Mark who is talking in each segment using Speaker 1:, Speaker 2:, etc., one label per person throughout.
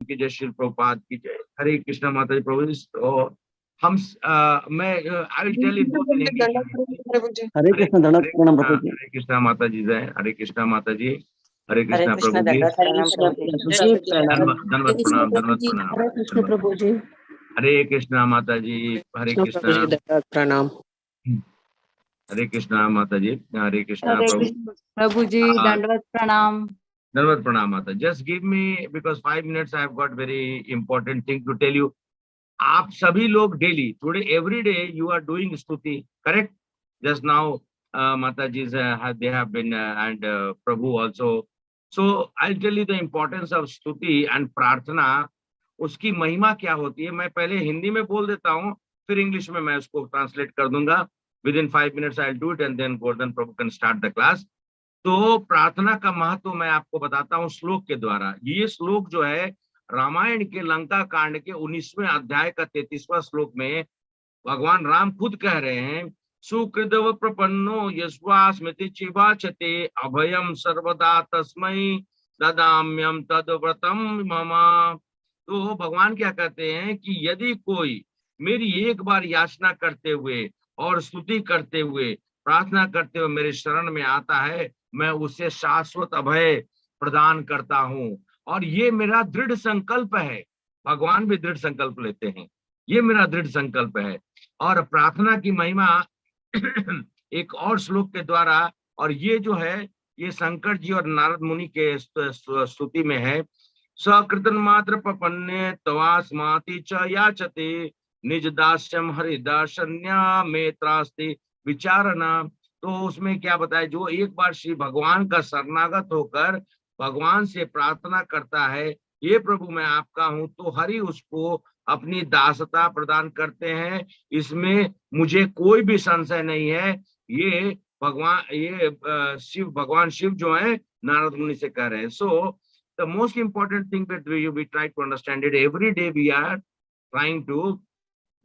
Speaker 1: की जय, श्री प्रभुपाद की जय। हरे कृष्णा माता जी प्रभु जी। तो हम मैं I will tell in both in English.
Speaker 2: Hare Krishna दंडवत प्रणाम प्रभु जी।
Speaker 1: हरे कृष्णा माता जी जय। हरे कृष्णा माता जी। हरे
Speaker 3: हरे
Speaker 1: कृष्णा
Speaker 3: कृष्ण
Speaker 1: प्रभु जी।
Speaker 3: दंडवत प्रणाम प्रभु जी।
Speaker 1: धन्यवाद प्रणाम, धन्यवाद प्रणाम।
Speaker 2: हरे कृष्ण प्रभु जी।
Speaker 1: हरे कृष्णा माता जी। हरे कृष्णा
Speaker 4: प्रणाम।
Speaker 1: हरे कृष्णा माता जी। हरे कृष्णा
Speaker 5: हरे
Speaker 1: प्रभु।
Speaker 5: कृष्ण प्रभु जी, दंडवत प्रणाम।
Speaker 1: धन्यवाद प्रणाम माता। Just give me because 5 minutes I have got very important thing to tell you. आप सभी लोग daily today every day you are doing स्तुति, करेक्ट? जस्ट नाउ माता जी they have been and Prabhu also. So I'll tell you the importance of स्तुति and प्रार्थना। उसकी महिमा क्या होती है। मैं पहले हिंदी में बोल देता हूँ, फिर इंग्लिश में मैं उसको ट्रांसलेट कर दूंगा। Within 5 minutes I'll do it and then Gordon Prabhu can start the class. तो प्रार्थना का महत्व मैं आपको बताता हूँ श्लोक के द्वारा। ये श्लोक जो है रामायण के लंका कांड के 19वें अध्याय का 33वां श्लोक में भगवान राम खुद कह रहे हैं, सुकृतव प्रपन्नो यस्वा स्मृति चिवाचते अभयम सर्वदा तस्मै ददाम्यम तद्व्रतम मम। तो भगवान क्या कहते हैं कि यदि कोई मेरी एक बार याचना करते हुए और स्तुति करते हुए प्रार्थना करते हुए मेरे शरण में आता है, मैं उसे शाश्वत अभय प्रदान करता हूँ। और ये मेरा दृढ़ संकल्प है। भगवान भी दृढ़ संकल्प लेते हैं, ये मेरा दृढ़ संकल्प है। और प्रार्थना की महिमा एक और श्लोक के द्वारा, और ये जो है ये शंकर जी और नारद मुनि के स्तुति में है। सकृतन मात्र प्रपन्ने तवास्माति च याचते निज दास्यम हरिदासन्या में त्रास्ति विचारना। तो उसमें क्या बताया, जो एक बार श्री भगवान का शरणागत होकर भगवान से प्रार्थना करता है, ये प्रभु मैं आपका हूं, तो हरि उसको अपनी दासता प्रदान करते हैं। इसमें मुझे कोई भी संशय नहीं है। ये भगवान, ये भगवान शिव जो है नारद मुनि से कह रहे हैं। So the most important thing that we try to understand it every day. We are trying to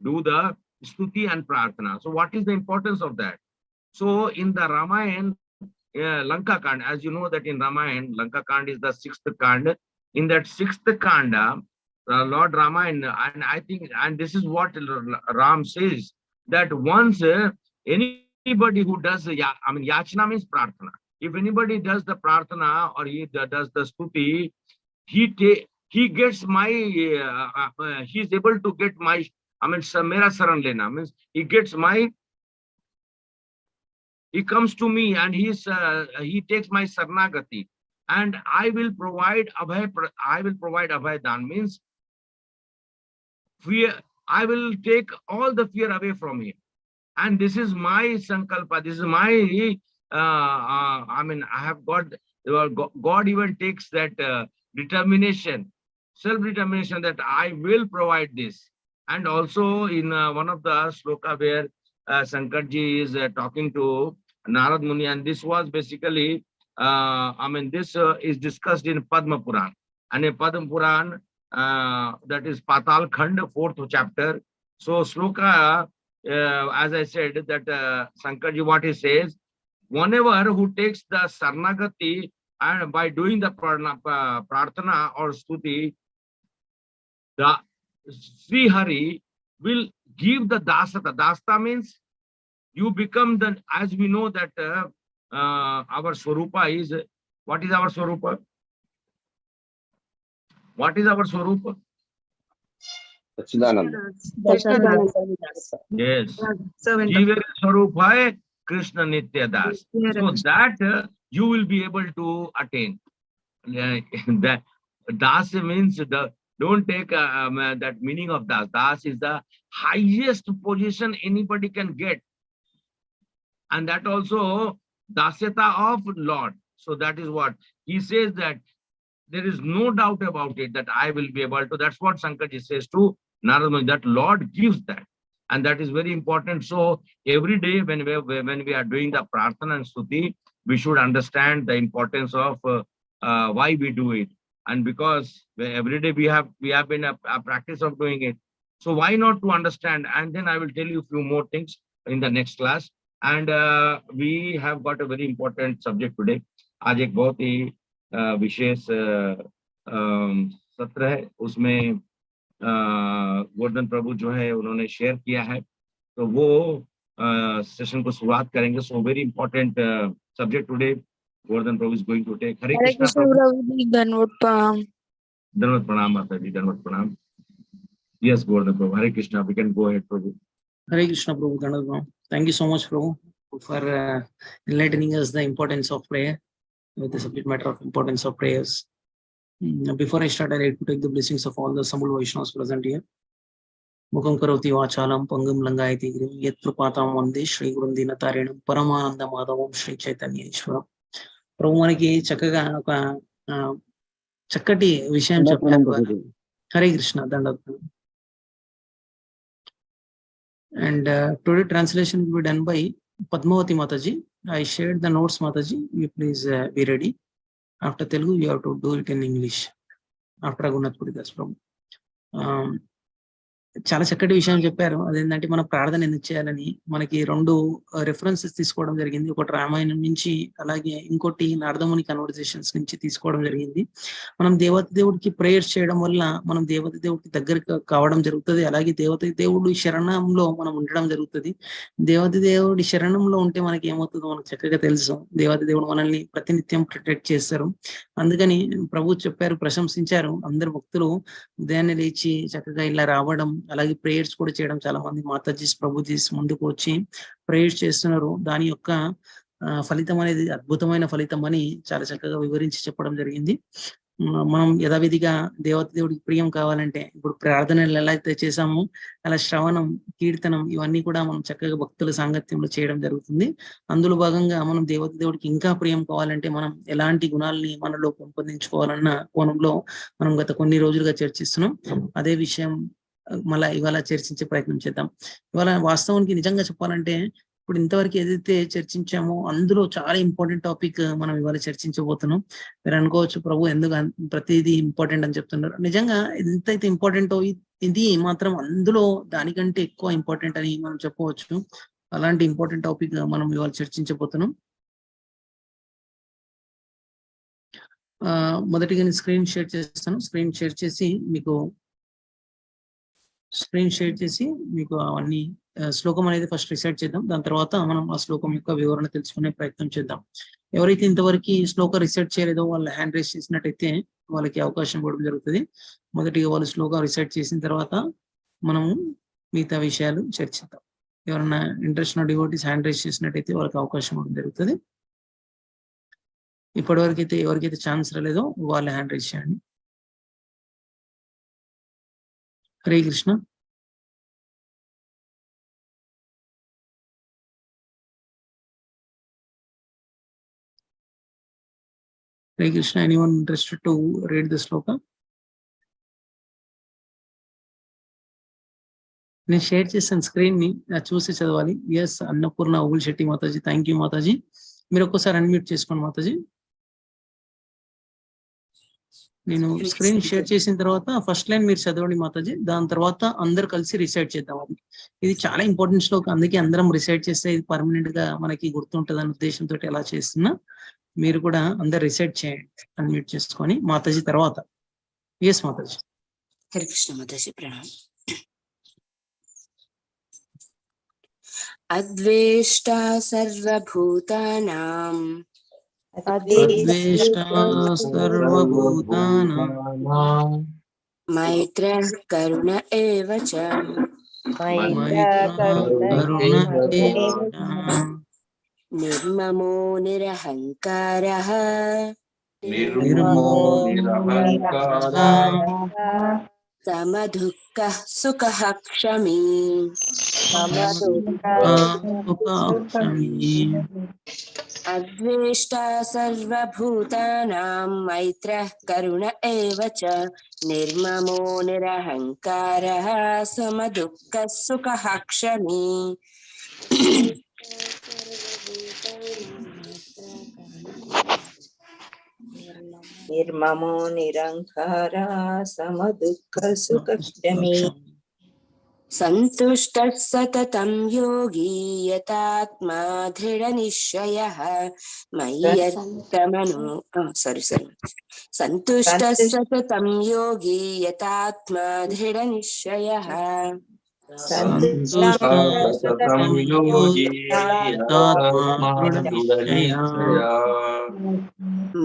Speaker 1: do the स्तुति एंड प्रार्थना। So what is the importance of that? So in the Ramayana, Lanka Kand, as you know that in Ramayana, Lanka Kand is the 6th Kand. In that 6th Kanda, Lord Ramayana, and I think, and this is what Ram says, that once anybody who does, yachna means prarthana. If anybody does the prarthana or he does the stuti, he gets my, he is able to get my, mera saran lena, means he gets my, he comes to me and he takes my sarnagati, and I will provide abhay dan, means fear. I will take all the fear away from him. And this is my sankalpa, this is my I have got, God even takes that determination, self-determination, that I will provide this. And also in one of the shloka where Shankarji is talking to Narad Muni, and this was basically, this is discussed in Padma Puran. And in Padma Puran, that is Patal Khand, 4th chapter. So shloka, as I said, that Shankarji, what he says, whenever who takes the Sarnagati and by doing the Prarthana or Stuti, the Sri Hari will give the dasata. Dasta means you become the, as we know that our Swarupa is, what is our Swarupa? What is our Swarupa? Yes. Jiva Swarupa hai Krishna Nitya Das. So that you will be able to attain. That Das means the, don't take that meaning of Das. Das is the highest position anybody can get. And that also dasyata of Lord. So that is what he says, that there is no doubt about it that I will be able to. That's what Shankarji says to Narada Muni, that Lord gives that. And that is very important. So every day when we are doing the prarthana and stuti, we should understand the importance of why we do it. And because every day we have been a practice of doing it. So why not to understand? And then I will tell you a few more things in the next class. And we have got a very important subject today. आज एक बहुत ही विशेष सत्र है, उसमें गोवर्धन प्रभु जो है उन्होंने share किया है, तो वो सेशन को शुरुआत करेंगे. So very important subject today Govardhan Prabhu is going to take. Hare Krishna Prabhu.
Speaker 3: धन्यवाद प्रणाम.
Speaker 1: धन्यवाद प्रणाम माता जी, धन्यवाद प्रणाम. Yes Govardhan Prabhu, Hare Krishna, we can go ahead Prabhu.
Speaker 2: Hare Krishna Prabhu, Dhanavad. Thank you so much, Prabhu, for enlightening us the importance of prayer with the subject matter of importance of prayers. Before I start, I like to take the blessings of all the Samul Vaishnavas present here. Mukam karoti vachalam pangam langayati grim yat prapatam vande Shri Gurum Dinatarinam Paramananda Madhavam Shri Chaitanya Ishwaram. Prabhu మనకి చక్కగా ఒక చక్కటి విషయం చెప్పారు. Hare Krishna, దండవత్. And today translation will be done by Padmavati Mataji. I shared the notes, Mataji. You please be ready. After Telugu, you have to do it in English. After Raghunath Puridas Prabhu. చాలా చక్కటి విషయం చెప్పారు. అదేంటంటే మన ప్రార్థన ఎందుకు చేయాలని మనకి రెండు రెఫరెన్సెస్ తీసుకోవడం జరిగింది. ఒకటి రామాయణం నుంచి, అలాగే ఇంకోటి నారదముని కన్వర్జేషన్స్ నుంచి తీసుకోవడం జరిగింది. మనం దేవత దేవుడికి ప్రేయర్స్ చేయడం వల్ల మనం దేవత దేవుడికి దగ్గర కావడం జరుగుతుంది. అలాగే దేవత దేవుడి శరణంలో మనం ఉండడం జరుగుతుంది. దేవత దేవుడి శరణంలో ఉంటే మనకి ఏమవుతుందో మనకు చక్కగా తెలుసు. దేవత దేవుడు మనల్ని ప్రతినిత్యం ప్రొటెక్ట్ చేస్తారు. అందుకని ప్రభు చెప్పారు, ప్రశంసించారు. అందరు భక్తులు ఉదయాన్నే లేచి చక్కగా ఇలా రావడం, అలాగే ప్రేయర్స్ కూడా చేయడం. చాలా మంది మాతాజీస్ ప్రభుజీస్ ముందుకు వచ్చి ప్రేయర్స్ చేస్తున్నారు. దాని యొక్క ఫలితం అనేది అద్భుతమైన ఫలితం అని చాలా చక్కగా వివరించి చెప్పడం జరిగింది. మనం యథావిధిగా దేవుడికి ప్రియం కావాలంటే ఇప్పుడు ప్రార్థనలు ఎలా అయితే చేసామో అలా శ్రవణం, కీర్తనం ఇవన్నీ కూడా మనం చక్కగా భక్తుల సాంగత్యంలో చేయడం జరుగుతుంది. అందులో భాగంగా మనం దేవుడికి ఇంకా ప్రియం కావాలంటే మనం ఎలాంటి గుణాలని మనలో పెంపొందించుకోవాలన్న కోణంలో మనం గత కొన్ని రోజులుగా చర్చిస్తున్నాం. అదే విషయం మళ్ళీ ఇవాళ చర్చించే ప్రయత్నం చేద్దాం. ఇవాళ వాస్తవానికి నిజంగా చెప్పాలంటే ఇప్పుడు ఇంతవరకు ఏదైతే చర్చించామో అందులో చాలా ఇంపార్టెంట్ టాపిక్ మనం ఇవాళ చర్చించబోతున్నాం. మీరు అనుకోవచ్చు, ప్రభు ఎందుకు ప్రతిదీ ఇంపార్టెంట్ అని చెప్తున్నారు. నిజంగా ఎంతైతే ఇంపార్టెంటో ఇది మాత్రం అందులో దానికంటే ఎక్కువ ఇంపార్టెంట్ అని మనం చెప్పవచ్చు. అలాంటి ఇంపార్టెంట్ టాపిక్ మనం ఇవాళ చర్చించబోతున్నాం. మొదటిగా నేను స్క్రీన్ షేర్ చేస్తాను. స్క్రీన్ షేర్ చేసి మీకు అవన్నీ శ్లోకం అనేది ఫస్ట్ రిసైట్ చేద్దాం. దాని తర్వాత మనం ఆ శ్లోకం యొక్క వివరణ తెలుసుకునే ప్రయత్నం చేద్దాం. ఎవరైతే ఇంతవరకు శ్లోక రిసైట్ చేయలేదో వాళ్ళ హ్యాండ్ రైస్ చేసినట్టయితే వాళ్ళకి అవకాశం ఇవ్వడం జరుగుతుంది. మొదటిగా వాళ్ళు శ్లోక రిసైట్ చేసిన తర్వాత మనము మిగతా విషయాలు చర్చిద్దాం. ఎవరైనా ఇంట్రెస్ట్ ఉన్న డివోటీస్ హ్యాండ్ రైస్ చేసినట్టయితే వాళ్ళకి అవకాశం ఇవ్వడం జరుగుతుంది. ఇప్పటివరకు అయితే ఎవరికైతే ఛాన్స్ రాలేదో వాళ్ళ హ్యాండ్ రైస్ చేయండి. Hare Krishna. Hare Krishna. Anyone interested to read the shloka? నేను షేర్ చేసిన స్క్రీన్ ని చూసి చదవాలి. Yes, Annapurna Obul Shetty Mataji, thank you Mataji. మీరు ఒక్కసారి అన్మ్యూట్ చేసుకోండి మాతాజీ. నేను స్క్రీన్ షేర్ చేసిన తర్వాత ఫస్ట్ లైన్ మీరు చదవండి మాతాజీ. దాని తర్వాత అందరు కలిసి రిసైట్ చేద్దాం. అది ఇది చాలా ఇంపార్టెంట్ శ్లోకం, అందుకే అందరం రిసైట్ చేస్తే ఇది పర్మనెంట్ గా మనకి గుర్తుంటుంది అనే ఉద్దేశంతో ఎలా చేస్తున్నా. మీరు కూడా అందరు రిసైట్ చేయండి అన్మ్యూట్ చేసుకొని మాతాజీ తర్వాత. ఎస్ మాతాజీ.
Speaker 3: హరే కృష్ణ మాతాజీ ప్రణామ్. అద్వేష్టా సర్వభూతానాం మైత్రః కరుణ ఏవ చ నిర్మమో నిరహంకారః సమదుఃఖః సుఖః క్షమీ. అద్వేష్టా సర్వభూతానాం మైత్రః కరుణ ఏవ చ నిర్మమో నిరహంకారః సమదుఃఖః సుఖః క్షమీ.
Speaker 4: నిర్మమో నిరంకార సమదుఃఖ సుఖ క్షమీ.
Speaker 3: సంతుష్టः సతతం యోగి యతాత్మా దృఢ నిశ్చయః మయ్యర్పితమనో సంతుష్టः సతతం యోగి యతాత్మా దృఢ నిశ్చయః
Speaker 4: సతం యోగి యతాత్మా దృఢ నిశ్చయః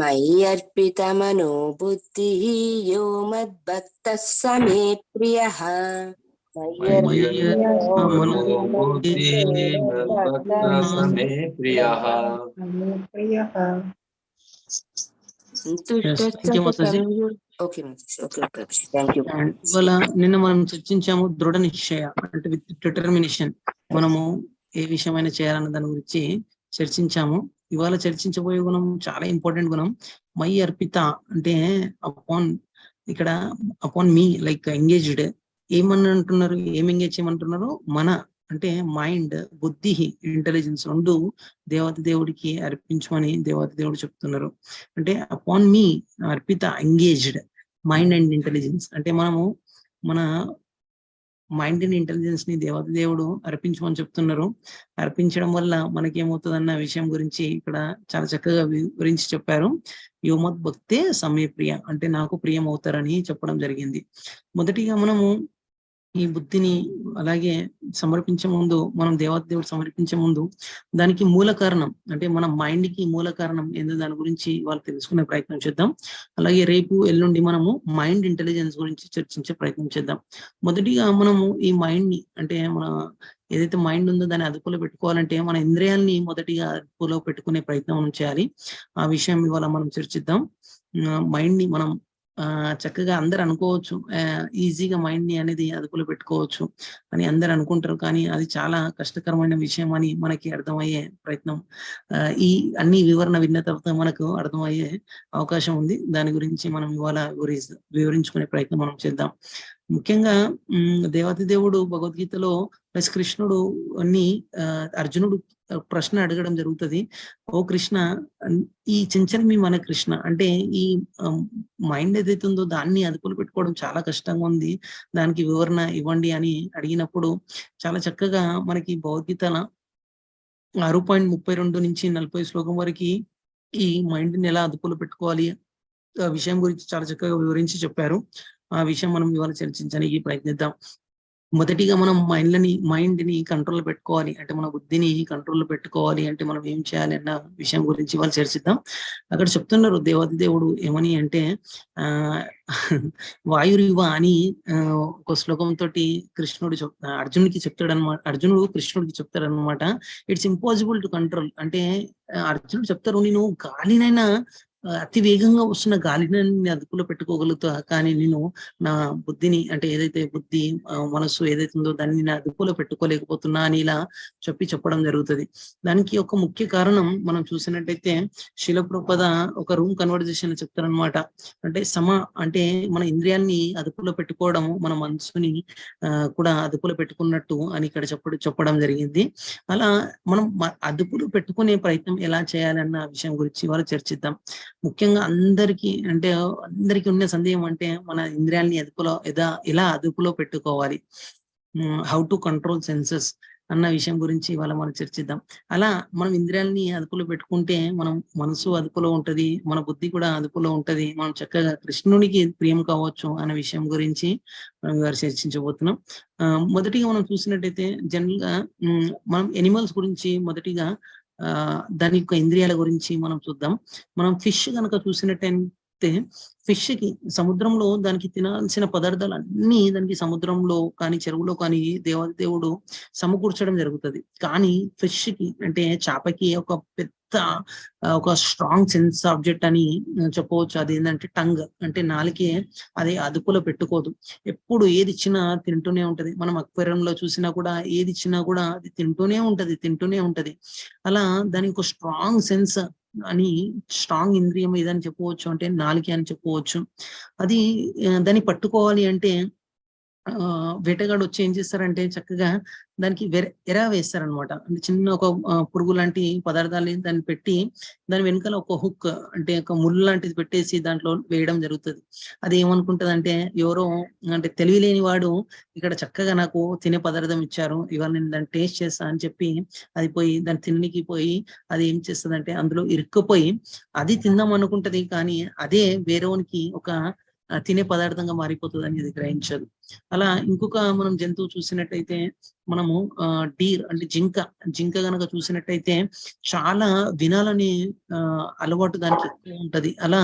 Speaker 3: మయ్యర్పితమనో బుద్ధిః యో మద్భక్తః స మే ప్రియః.
Speaker 2: ఇవాళ నిన్న మనం చర్చించాము దృఢ నిశ్చయ అంటే విత్ డిటర్మినేషన్ మనము ఏ విషయమైనా చేయాలన్న దాని గురించి చర్చించాము. ఇవాళ చర్చించబోయే గుణం చాలా ఇంపార్టెంట్ గుణం, మై అర్పిత అంటే అపాన్, ఇక్కడ అపాన్ మీ లైక్ ఎంగేజ్డ్. ఏమని అంటున్నారు, ఏం ఎంగేజ్ చేయమంటున్నారు? మన అంటే మైండ్, బుద్ధి, ఇంటెలిజెన్స్ రెండు దేవత దేవుడికి అర్పించమని దేవత దేవుడు చెప్తున్నారు. అంటే upon me Arpita engaged mind and intelligence అంటే మనము మన మైండ్ అండ్ ఇంటెలిజెన్స్ ని దేవత దేవుడు అర్పించమని చెప్తున్నారు. అర్పించడం వల్ల మనకి ఏమవుతుంది అన్న విషయం గురించి ఇక్కడ చాలా చక్కగా వివరించి చెప్పారు. యోమత్ భక్తే సమే ప్రియ అంటే నాకు ప్రియం అవుతారని చెప్పడం జరిగింది. మొదటిగా మనము ఈ బుద్ధిని అలాగే సమర్పించే ముందు, మనం దేవత దేవుడు సమర్పించే ముందు దానికి మూల కారణం అంటే మన మైండ్ కి మూల కారణం ఏందో దాని గురించి వాళ్ళు తెలుసుకునే ప్రయత్నం చేద్దాం. అలాగే రేపు ఎల్లుండి మనము మైండ్ ఇంటెలిజెన్స్ గురించి చర్చించే ప్రయత్నం చేద్దాం. మొదటిగా మనము ఈ మైండ్ ని అంటే మన ఏదైతే మైండ్ ఉందో దాన్ని అదుపులో పెట్టుకోవాలంటే మన ఇంద్రియాలని మొదటిగా అదుపులో పెట్టుకునే ప్రయత్నం మనం చేయాలి. ఆ విషయం ఇవాళ మనం చర్చిద్దాం. మైండ్ ని మనం చక్కగా అందరు అనుకోవచ్చు ఈజీగా మైండ్ ని అనేది అదుపులో పెట్టుకోవచ్చు అని అందరు అనుకుంటారు, కానీ అది చాలా కష్టకరమైన విషయం అని మనకి అర్థమయ్యే ప్రయత్నం ఈ అన్ని వివరణ విన్న తర్వాత మనకు అర్థమయ్యే అవకాశం ఉంది. దాని గురించి మనం ఇవాళ వివరించుకునే ప్రయత్నం మనం చేద్దాం. ముఖ్యంగా దేవత దేవుడు భగవద్గీతలో ప్లస్ కృష్ణుడు అన్ని అర్జునుడు ప్రశ్న అడగడం జరుగుతుంది. ఓ కృష్ణ, ఈ చెంచలమి మన కృష్ణ అంటే ఈ మైండ్ ఏదైతే ఉందో దాన్ని అదుపులో పెట్టుకోవడం చాలా కష్టంగా ఉంది, దానికి వివరణ ఇవ్వండి అని అడిగినప్పుడు చాలా చక్కగా మనకి భగవద్గీతల 6.32 నుంచి 40 శ్లోకం వరకు ఈ మైండ్ ని ఎలా అదుపులో పెట్టుకోవాలి ఆ విషయం గురించి చాలా చక్కగా వివరించి చెప్పారు. ఆ విషయం మనం ఇవాళ చర్చించడానికి ప్రయత్నిద్దాం. మొదటిగా మనం మైండ్ ని కంట్రోల్ పెట్టుకోవాలి అంటే మన బుద్ధిని కంట్రోల్ పెట్టుకోవాలి అంటే మనం ఏం చేయాలి అన్న విషయం గురించి వాళ్ళు చర్చిద్దాం. అక్కడ చెప్తున్నారు దేవతి దేవుడు ఏమని అంటే వాయురివ అని ఒక శ్లోకంతో కృష్ణుడు అర్జునుడికి చెప్తాడనమాట. అర్జునుడు కృష్ణుడికి చెప్తాడనమాట, ఇట్స్ ఇంపాసిబుల్ టు కంట్రోల్ అంటే అర్జునుడు చెప్తారు, నేను గాలినైనా అతి వేగంగా వస్తున్న గాలిని అదుపులో పెట్టుకోగలుగుతా, కానీ నేను నా బుద్ధిని అంటే ఏదైతే బుద్ధి మనస్సు ఏదైతే ఉందో దాన్ని నేను అదుపులో పెట్టుకోలేకపోతున్నా అని ఇలా చెప్పడం జరుగుతుంది. దానికి ఒక ముఖ్య కారణం మనం చూసినట్టయితే శిల ప్రభుపాద ఒక రూమ్ కన్వర్జేషన్ చెప్తారనమాట. అంటే అంటే మన ఇంద్రియాల్ని అదుపులో పెట్టుకోవడము మన మనసుని కూడా అదుపులో పెట్టుకున్నట్టు అని ఇక్కడ చెప్పడం జరిగింది. అలా మనం అదుపులో పెట్టుకునే ప్రయత్నం ఎలా చేయాలన్న విషయం గురించి వాళ్ళు చర్చిద్దాం. ముఖ్యంగా అందరికీ ఉన్న సందేహం అంటే మన ఇంద్రియాలని ఎలా అదుపులో పెట్టుకోవాలి, హౌ టు కంట్రోల్ సెన్సెస్ అన్న విషయం గురించి ఇవాళ మనం చర్చిద్దాం. అలా మనం ఇంద్రియాలని అదుపులో పెట్టుకుంటే మనం మనసు అదుపులో ఉంటది, మన బుద్ధి కూడా అదుపులో ఉంటది, మనం చక్కగా కృష్ణునికి ప్రియం కావచ్చు అనే విషయం గురించి మనం ఇవాళ చర్చించబోతున్నాం. మొదటిగా మనం చూసినట్టయితే జనరల్ గా మనం ఎనిమల్స్ గురించి మొదటిగా దాని యొక్క ఇంద్రియాల గురించి మనం చూద్దాం. మనం ఫిష్ కనుక చూసినట్టయితే ఫిష్ కి సముద్రంలో దానికి తినాల్సిన పదార్థాలు అన్ని దానికి సముద్రంలో కానీ చెరువులో కానీ దేవుడు సమకూర్చడం జరుగుతుంది. కానీ ఫిష్ కి అంటే చేపకి ఒక పెద్ద ఒక స్ట్రాంగ్ సెన్స్ ఆబ్జెక్ట్ అని చెప్పవచ్చు. అది ఏంటంటే టంగ్ అంటే నాలుకే అది అదుపులో పెట్టుకోదు, ఎప్పుడు ఏది ఇచ్చినా తింటూనే ఉంటది. మనం అక్వేరియంలో చూసినా కూడా ఏది ఇచ్చినా కూడా అది తింటూనే ఉంటది. అలా దానికి ఒక స్ట్రాంగ్ సెన్స్ అని స్ట్రాంగ్ ఇంద్రియం ఏదని చెప్పవచ్చు అంటే నాలుకే అని చెప్పవచ్చు. అది దాన్ని పట్టుకోవాలి అంటే వేటగాడు వచ్చి ఏం చేస్తారంటే చక్కగా దానికి ఎర వేస్తారనమాట. అంటే చిన్న ఒక పురుగు లాంటి పదార్థాలు దాన్ని పెట్టి దాని వెనకాల ఒక హుక్ అంటే ఒక ముళ్ళు లాంటిది పెట్టేసి దాంట్లో వేయడం జరుగుతుంది. అది ఏమనుకుంటది అంటే ఎవరో అంటే తెలివి లేని వాడు ఇక్కడ చక్కగా నాకు తినే పదార్థం ఇచ్చారు, ఇవాళ నేను దాన్ని టేస్ట్ చేస్తా అని చెప్పి అది పోయి దాని తిన్నికి పోయి అది ఏం చేస్తుందంటే అందులో ఇరుక్కుపోయి అది తిందాం అనుకుంటది, కానీ అదే వేరేవానికి ఒక తినే పదార్థంగా మారిపోతుంది అనేది గ్రహించదు. అలా ఇంకొక మనం జంతువు చూసినట్టయితే మనము డీర్ అంటే జింక గనక చూసినట్టయితే చాలా వినాలని అలవాటు దానికి ఎక్కువ ఉంటది. అలా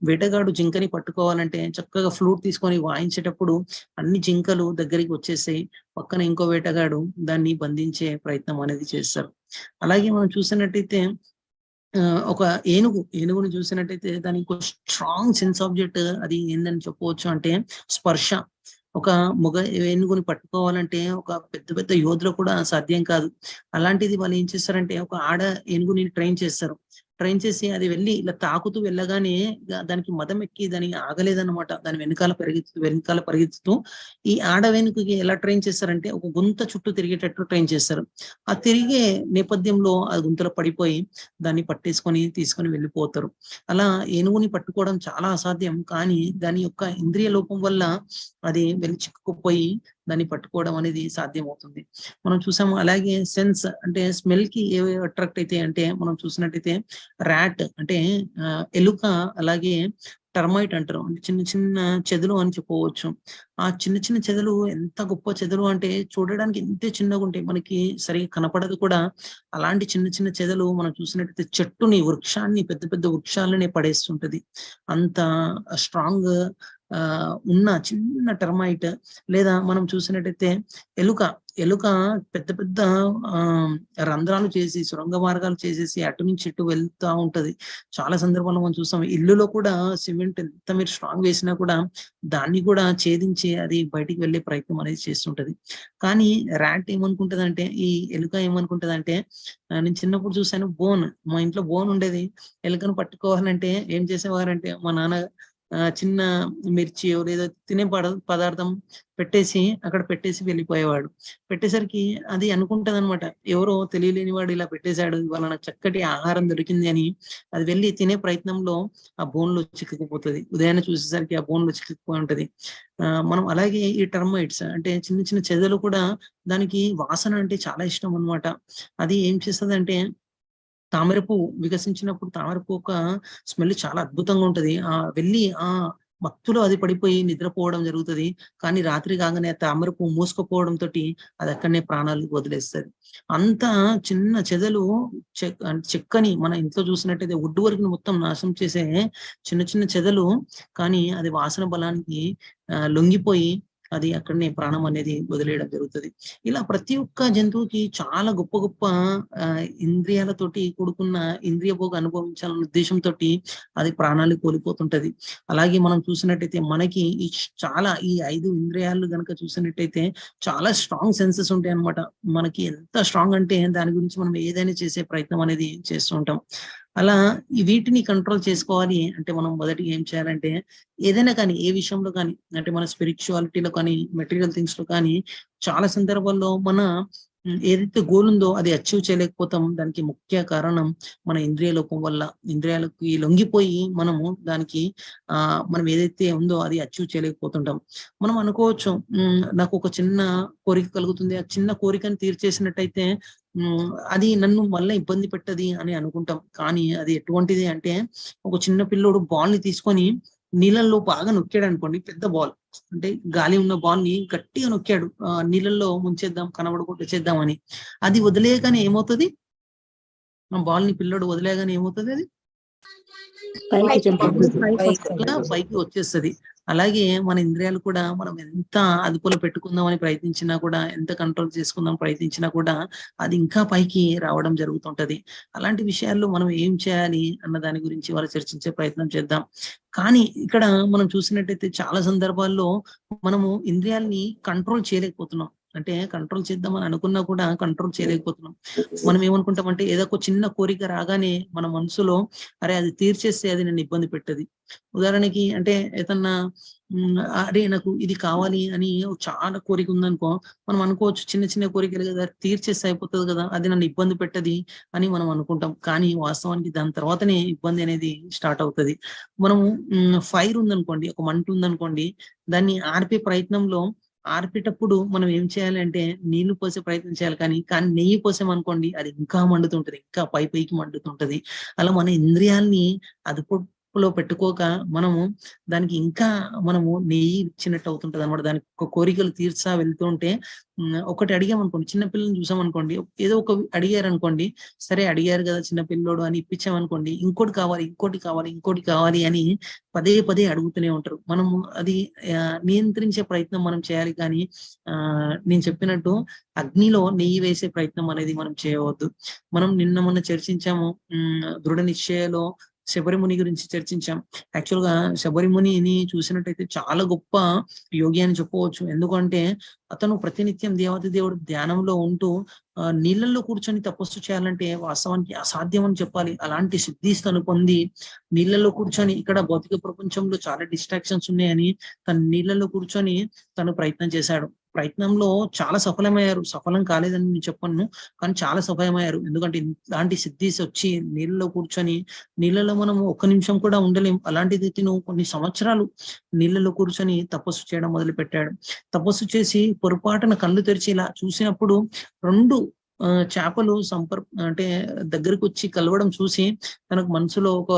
Speaker 2: వేటగాడు జింకని పట్టుకోవాలంటే చక్కగా ఫ్లూట్ తీసుకొని వాయించేటప్పుడు అన్ని జింకలు దగ్గరికి వచ్చేసాయి, పక్కన ఇంకో వేటగాడు దాన్ని బంధించే ప్రయత్నం అనేది చేస్తారు. అలాగే మనం చూసినట్టయితే ఒక ఏనుగుని చూసినట్టయితే దానికి ఒక స్ట్రాంగ్ సెన్స్ ఆబ్జెక్ట్ అది ఏందని చెప్పవచ్చు అంటే స్పర్శ. ఒక మగ ఏనుగుని పట్టుకోవాలంటే ఒక పెద్ద పెద్ద యోధులు కూడా సాధ్యం కాదు. అలాంటిది వాళ్ళు ఏం చేస్తారంటే ఒక ఆడ ఏనుగుని ట్రైన్ చేస్తారు. ట్రైన్ చేసి అది వెళ్ళి ఇలా తాకుతూ వెళ్ళగానే దానికి మదం ఎక్కి దానికి ఆగలేదన్నమాట. దాని వెనకాల పరిగెత్తుతూ ఈ ఆడ ఏనుగుకి ఎలా ట్రైన్ చేస్తారంటే ఒక గుంత చుట్టూ తిరిగేటట్టు ట్రైన్ చేస్తారు. ఆ తిరిగే నేపథ్యంలో ఆ గుంతలో పడిపోయి దాన్ని తీసుకొని వెళ్ళిపోతారు. అలా ఏనుగుని పట్టుకోవడం చాలా అసాధ్యం, కానీ దాని యొక్క ఇంద్రియ లోపం వల్ల అది వెళ్ళి చిక్కుకుపోయి దాన్ని పట్టుకోవడం అనేది సాధ్యం అవుతుంది. మనం చూసాము. అలాగే సెన్స్ అంటే స్మెల్ కి ఏవి అట్రాక్ట్ అయితే అంటే మనం చూసినట్టయితే ర్యాట్ అంటే ఎలుక, అలాగే టర్మైట్ అంటారు, అంటే చిన్న చిన్న చెదలు అని చెప్పవచ్చు. ఆ చిన్న చిన్న చెదలు ఎంత గొప్ప చెదలు అంటే చూడడానికి ఎంతే చిన్నగా ఉంటాయి, మనకి సరిగా కనపడదు కూడా. అలాంటి చిన్న చిన్న చెదలు మనం చూసినట్టయితే వృక్షాన్ని పెద్ద పెద్ద వృక్షాలనే పడేస్తుంటది. అంత స్ట్రాంగ్ ఉన్న చిన్న టర్మైట్. లేదా మనం చూసినట్టయితే ఎలుక పెద్ద పెద్ద రంధ్రాలు చేసి సొరంగ మార్గాలు చేసేసి అటు నుంచి ఇటు వెళ్తా ఉంటది. చాలా సందర్భాల్లో మనం చూస్తాం, ఇల్లులో కూడా సిమెంట్ ఎంత మీరు స్ట్రాంగ్ వేసినా కూడా దాన్ని కూడా ఛేదించి అది బయటికి వెళ్ళే ప్రయత్నం అనేది చేస్తుంటది. కానీ ర్యాట్ ఏమనుకుంటదంటే, ఈ ఎలుక ఏమనుకుంటదంటే, నేను చిన్నప్పుడు చూసాను మా ఇంట్లో బోన్ ఉండేది. ఎలుకను పట్టుకోవాలంటే ఏం చేసేవారంటే మా నాన్న చిన్న మిర్చి లేదా తినే పదార్థం అక్కడ పెట్టేసి వెళ్ళిపోయేవాడు. పెట్టేసరికి అది అనుకుంటది అనమాట, ఎవరో తెలియలేని వాడు ఇలా పెట్టేశాడు, ఇవాళ నాకు చక్కటి ఆహారం దొరికింది అని అది వెళ్ళి తినే ప్రయత్నంలో ఆ బోన్ లో చిక్కుకుపోతుంది. ఉదయాన్నే చూసేసరికి ఆ బోన్ లో చిక్కుకుపోయి ఉంటది. మనం అలాగే ఈ టర్మైట్స్ అంటే చిన్న చిన్న చెదలు కూడా దానికి వాసన అంటే చాలా ఇష్టం అన్నమాట. అది ఏం చేస్తుంది అంటే తామర పువ్వు వికసించినప్పుడు తామర పువ్వు ఒక స్మెల్ చాలా అద్భుతంగా ఉంటది. వెళ్ళి మత్తులో అది పడిపోయి నిద్రపోవడం జరుగుతుంది. కానీ రాత్రి కాగానే తామర పువ్వు మూసుకుపోవడంతో అది అక్కడనే ప్రాణాలు వదిలేస్తుంది. అంత చిన్న చెదలు చెక్కని మన ఇంట్లో చూసినట్టయితే వుడ్ వర్క్ ని మొత్తం నాశనం చేసే చిన్న చిన్న చెదలు, కానీ అది వాసన బలానికి లొంగిపోయి అది అక్కడనే ప్రాణం అనేది వదిలేయడం జరుగుతుంది. ఇలా ప్రతి ఒక్క జంతువుకి చాలా గొప్ప గొప్ప ఇంద్రియాలతోటి కూడుకున్న ఇంద్రియ భోగ అనుభవించాలన్న ఉద్దేశంతో అది ప్రాణాలు కోల్పోతుంటది. అలాగే మనం చూసినట్టయితే మనకి ఈ 5 ఇంద్రియాలు గనక చూసినట్టయితే చాలా స్ట్రాంగ్ సెన్సెస్ ఉంటాయి అన్నమాట. మనకి ఎంత స్ట్రాంగ్ అంటే దాని గురించి మనం ఏదైనా చేసే ప్రయత్నం అనేది చేస్తూ ఉంటాం. అలా వీటిని కంట్రోల్ చేసుకోవాలి అంటే మనం మొదటిగా ఏం చేయాలంటే, ఏదైనా కానీ ఏ విషయంలో కానీ అంటే మన స్పిరిచువాలిటీలో కానీ మెటీరియల్ థింగ్స్ లో కానీ చాలా సందర్భాల్లో మన ఏదైతే గోల్ ఉందో అది అచీవ్ చేయలేకపోతాం. దానికి ముఖ్య కారణం మన ఇంద్రియ లోపం వల్ల. ఇంద్రియాలకి లొంగిపోయి మనము దానికి మనం ఏదైతే ఉందో అది అచీవ్ చేయలేకపోతుంటాం. మనం అనుకోవచ్చు, నాకు ఒక చిన్న కోరిక కలుగుతుంది, ఆ చిన్న కోరికను తీర్చేసినట్టయితే అది నన్ను మళ్ళీ ఇబ్బంది పెట్టది అని అనుకుంటాం. కానీ అది ఎటువంటిది అంటే, ఒక చిన్న పిల్లోడు బాల్ ని తీసుకొని నీళ్ళల్లో బాగా నొక్కాడు అనుకోండి, పెద్ద బాల్ అంటే గాలి ఉన్న బాల్ ని గట్టిగా నొక్కాడు, నీళ్ళల్లో ముంచేద్దాం కనబడకుండా చేద్దామని. అది వదిలేయగానే ఏమవుతుంది, ఆ బాల్ ని పిల్లోడు వదిలేయగానే ఏమవుతుంది, అది పైకి వచ్చేస్తుంది. అలాగే మన ఇంద్రియాలు కూడా మనం ఎంత అదుపులో పెట్టుకుందామని ప్రయత్నించినా కూడా, ఎంత కంట్రోల్ చేసుకుందాం ప్రయత్నించినా కూడా అది ఇంకా పైకి రావడం జరుగుతుంటది. అలాంటి విషయాల్లో మనం ఏం చేయాలి అన్న దాని గురించి వాళ్ళు చర్చించే ప్రయత్నం చేద్దాం. కానీ ఇక్కడ మనం చూసినట్టయితే చాలా సందర్భాల్లో మనము ఇంద్రియాలని కంట్రోల్ చేయలేకపోతున్నాం. అంటే కంట్రోల్ చేద్దామని అనుకున్నా కూడా కంట్రోల్ చేయలేకపోతున్నాం. మనం ఏమనుకుంటామంటే, ఏదో ఒక చిన్న కోరిక రాగానే మన మనసులో అరే అది తీర్చేస్తే అది నన్ను ఇబ్బంది పెట్టది. ఉదాహరణకి అంటే ఏదన్నా అరే నాకు ఇది కావాలి అని చాలా కోరిక ఉందనుకో, మనం అనుకోవచ్చు చిన్న చిన్న కోరికలు కదా తీర్చేస్తే అయిపోతుంది కదా, అది నన్ను ఇబ్బంది పెట్టది అని మనం అనుకుంటాం. కానీ వాస్తవానికి దాని తర్వాతనే ఇబ్బంది అనేది స్టార్ట్ అవుతుంది. మనము ఫైర్ ఉందనుకోండి, ఒక మంట ఉందనుకోండి, దాన్ని ఆర్పే ప్రయత్నంలో ఆర్పేటప్పుడు మనం ఏం చేయాలి అంటే నీళ్లు పోసే ప్రయత్నం చేయాలి. కానీ నెయ్యి పోసామనుకోండి అది ఇంకా మండుతుంటది, ఇంకా పైకి మండుతుంటది. అలా మన ఇంద్రియాల్ని అదుపులో పెట్టుకోక మనము దానికి ఇంకా మనము నెయ్యి ఇచ్చినట్టు అవుతుంటది అనమాట. దానికి కోరికలు తీర్చా వెళ్తుంటే ఒకటి అడిగామనుకోండి, చిన్న పిల్లల్ని చూసామనుకోండి, ఏదో ఒక అడిగారు అనుకోండి, సరే అడిగారు కదా చిన్న పిల్లోడు అని ఇప్పించామనుకోండి, ఇంకోటి కావాలి ఇంకోటి కావాలి ఇంకోటి కావాలి అని పదే పదే అడుగుతూనే ఉంటారు. మనము అది నియంత్రించే ప్రయత్నం మనం చేయాలి. కానీ నేను చెప్పినట్టు అగ్నిలో నెయ్యి వేసే ప్రయత్నం అనేది మనం చేయవద్దు. మనం నిన్న మొన్న చర్చించాము, దృఢ నిశ్చయలో శబరిముని గురించి చర్చించాం. యాక్చువల్ గా శబరిమునిని చూసినట్టయితే చాలా గొప్ప యోగి అని చెప్పవచ్చు. ఎందుకంటే అతను ప్రతినిత్యం దేవాది దేవుడు ధ్యానంలో ఉంటూ నీళ్ళల్లో కూర్చొని తపస్సు చేయాలంటే వాస్తవానికి అసాధ్యం అని చెప్పాలి. అలాంటి సిద్ధిస్తను పొంది నీళ్ళల్లో కూర్చొని, ఇక్కడ భౌతిక ప్రపంచంలో చాలా డిస్ట్రాక్షన్స్ ఉన్నాయని తను నీళ్ళల్లో కూర్చొని తను ప్రయత్నం చేశాడు. ప్రయత్నంలో చాలా సఫలమయ్యారు. సఫలం కాలేదని నేను చెప్పను, కానీ చాలా సఫలమయ్యారు. ఎందుకంటే ఇలాంటి సిద్ధిస్ వచ్చి నీళ్ళలో కూర్చొని, నీళ్ళలో మనం ఒక్క నిమిషం కూడా ఉండలేం. అలాంటిది తిను కొన్ని సంవత్సరాలు నీళ్ళలో కూర్చొని తపస్సు చేయడం మొదలు పెట్టాడు. తపస్సు చేసి పొరపాటున కళ్ళు తెరిచి ఇలా చూసినప్పుడు 2 చేపలు అంటే దగ్గరకు వచ్చి కలవడం చూసి తనకు మనసులో ఒక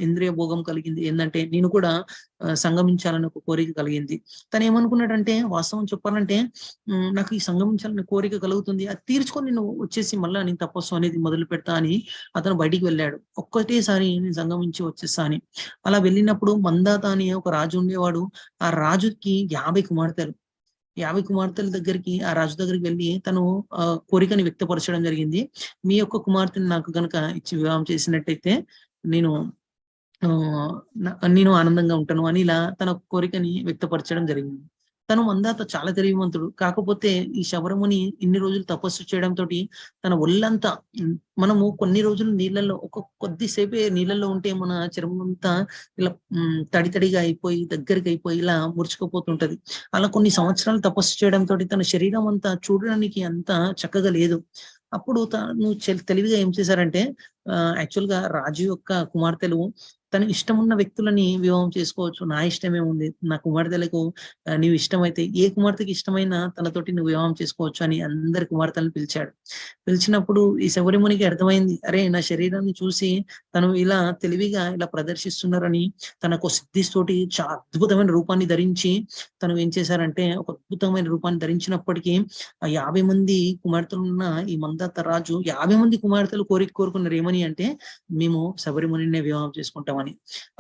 Speaker 2: ఇంద్రియ భోగం కలిగింది. ఏంటంటే నేను కూడా సంగమించాలని ఒక కోరిక కలిగింది. తను ఏమనుకున్నాడంటే, వాస్తవం చెప్పాలంటే నాకు ఈ సంగమించాలని కోరిక కలుగుతుంది, అది తీర్చుకొని నేను వచ్చేసి మళ్ళా నేను తపస్సు అనేది మొదలు పెడతా అని అతను బయటికి వెళ్ళాడు. ఒక్కటేసారి నేను సంగమించి వచ్చేస్తా అని. అలా వెళ్ళినప్పుడు మందాత అని ఒక రాజు ఉండేవాడు. ఆ రాజుకి 50 కుమార్తెలు. 50 కుమార్తెల దగ్గరికి ఆ రాజు దగ్గరికి వెళ్ళి తను కోరికని వ్యక్తపరచడం జరిగింది. మీ యొక్క కుమార్తెని నాకు గనక ఇచ్చి వివాహం చేసినట్టయితే నేను నేను ఆనందంగా ఉంటాను అని ఇలా తన కోరికని వ్యక్తపరచడం జరిగింది. తను మందాత చాలా తెలివివంతుడు. కాకపోతే ఈ శబరముని ఇన్ని రోజులు తపస్సు చేయడంతో తన ఒళ్ళంతా, మనము కొన్ని రోజులు నీళ్ళల్లో కొద్దిసేపే నీళ్ళల్లో ఉంటే మన చర్మం అంతా ఇలా తడిగా అయిపోయి దగ్గరికి అయిపోయి ఇలా ముడుచుకుపోతుంటది. అలా కొన్ని సంవత్సరాలు తపస్సు చేయడంతో తన శరీరం అంతా చూడడానికి అంత చక్కగా లేదు. అప్పుడు తను తెలివిగా ఏం చేశారంటే, యాక్చువల్ గా రాజు యొక్క కుమార్తెలు తన ఇష్టమున్న వ్యక్తులని వివాహం చేసుకోవచ్చు, నా ఇష్టమేముంది, నా కుమార్తెలకు నీవు ఇష్టమైతే ఏ కుమార్తెకి ఇష్టమైనా తనతోటి నువ్వు వివాహం చేసుకోవచ్చు అని అందరి కుమార్తెలను పిలిచాడు. పిలిచినప్పుడు ఈ శబరిమునికి అర్థమైంది, అరే నా శరీరాన్ని చూసి తను ఇలా తెలివిగా ఇలా ప్రదర్శిస్తున్నారని తనకు సిద్ధిస్తోటి చాలా అద్భుతమైన రూపాన్ని ధరించి తను ఏం చేశారంటే, ఒక అద్భుతమైన రూపాన్ని ధరించినప్పటికీ ఆ 50 మంది కుమార్తెలు ఉన్న ఈ మందాత రాజు 50 మంది కుమార్తెలు కోరుకున్నారు ఏమని అంటే, మేము శబరిమునినే వివాహం చేసుకుంటామని.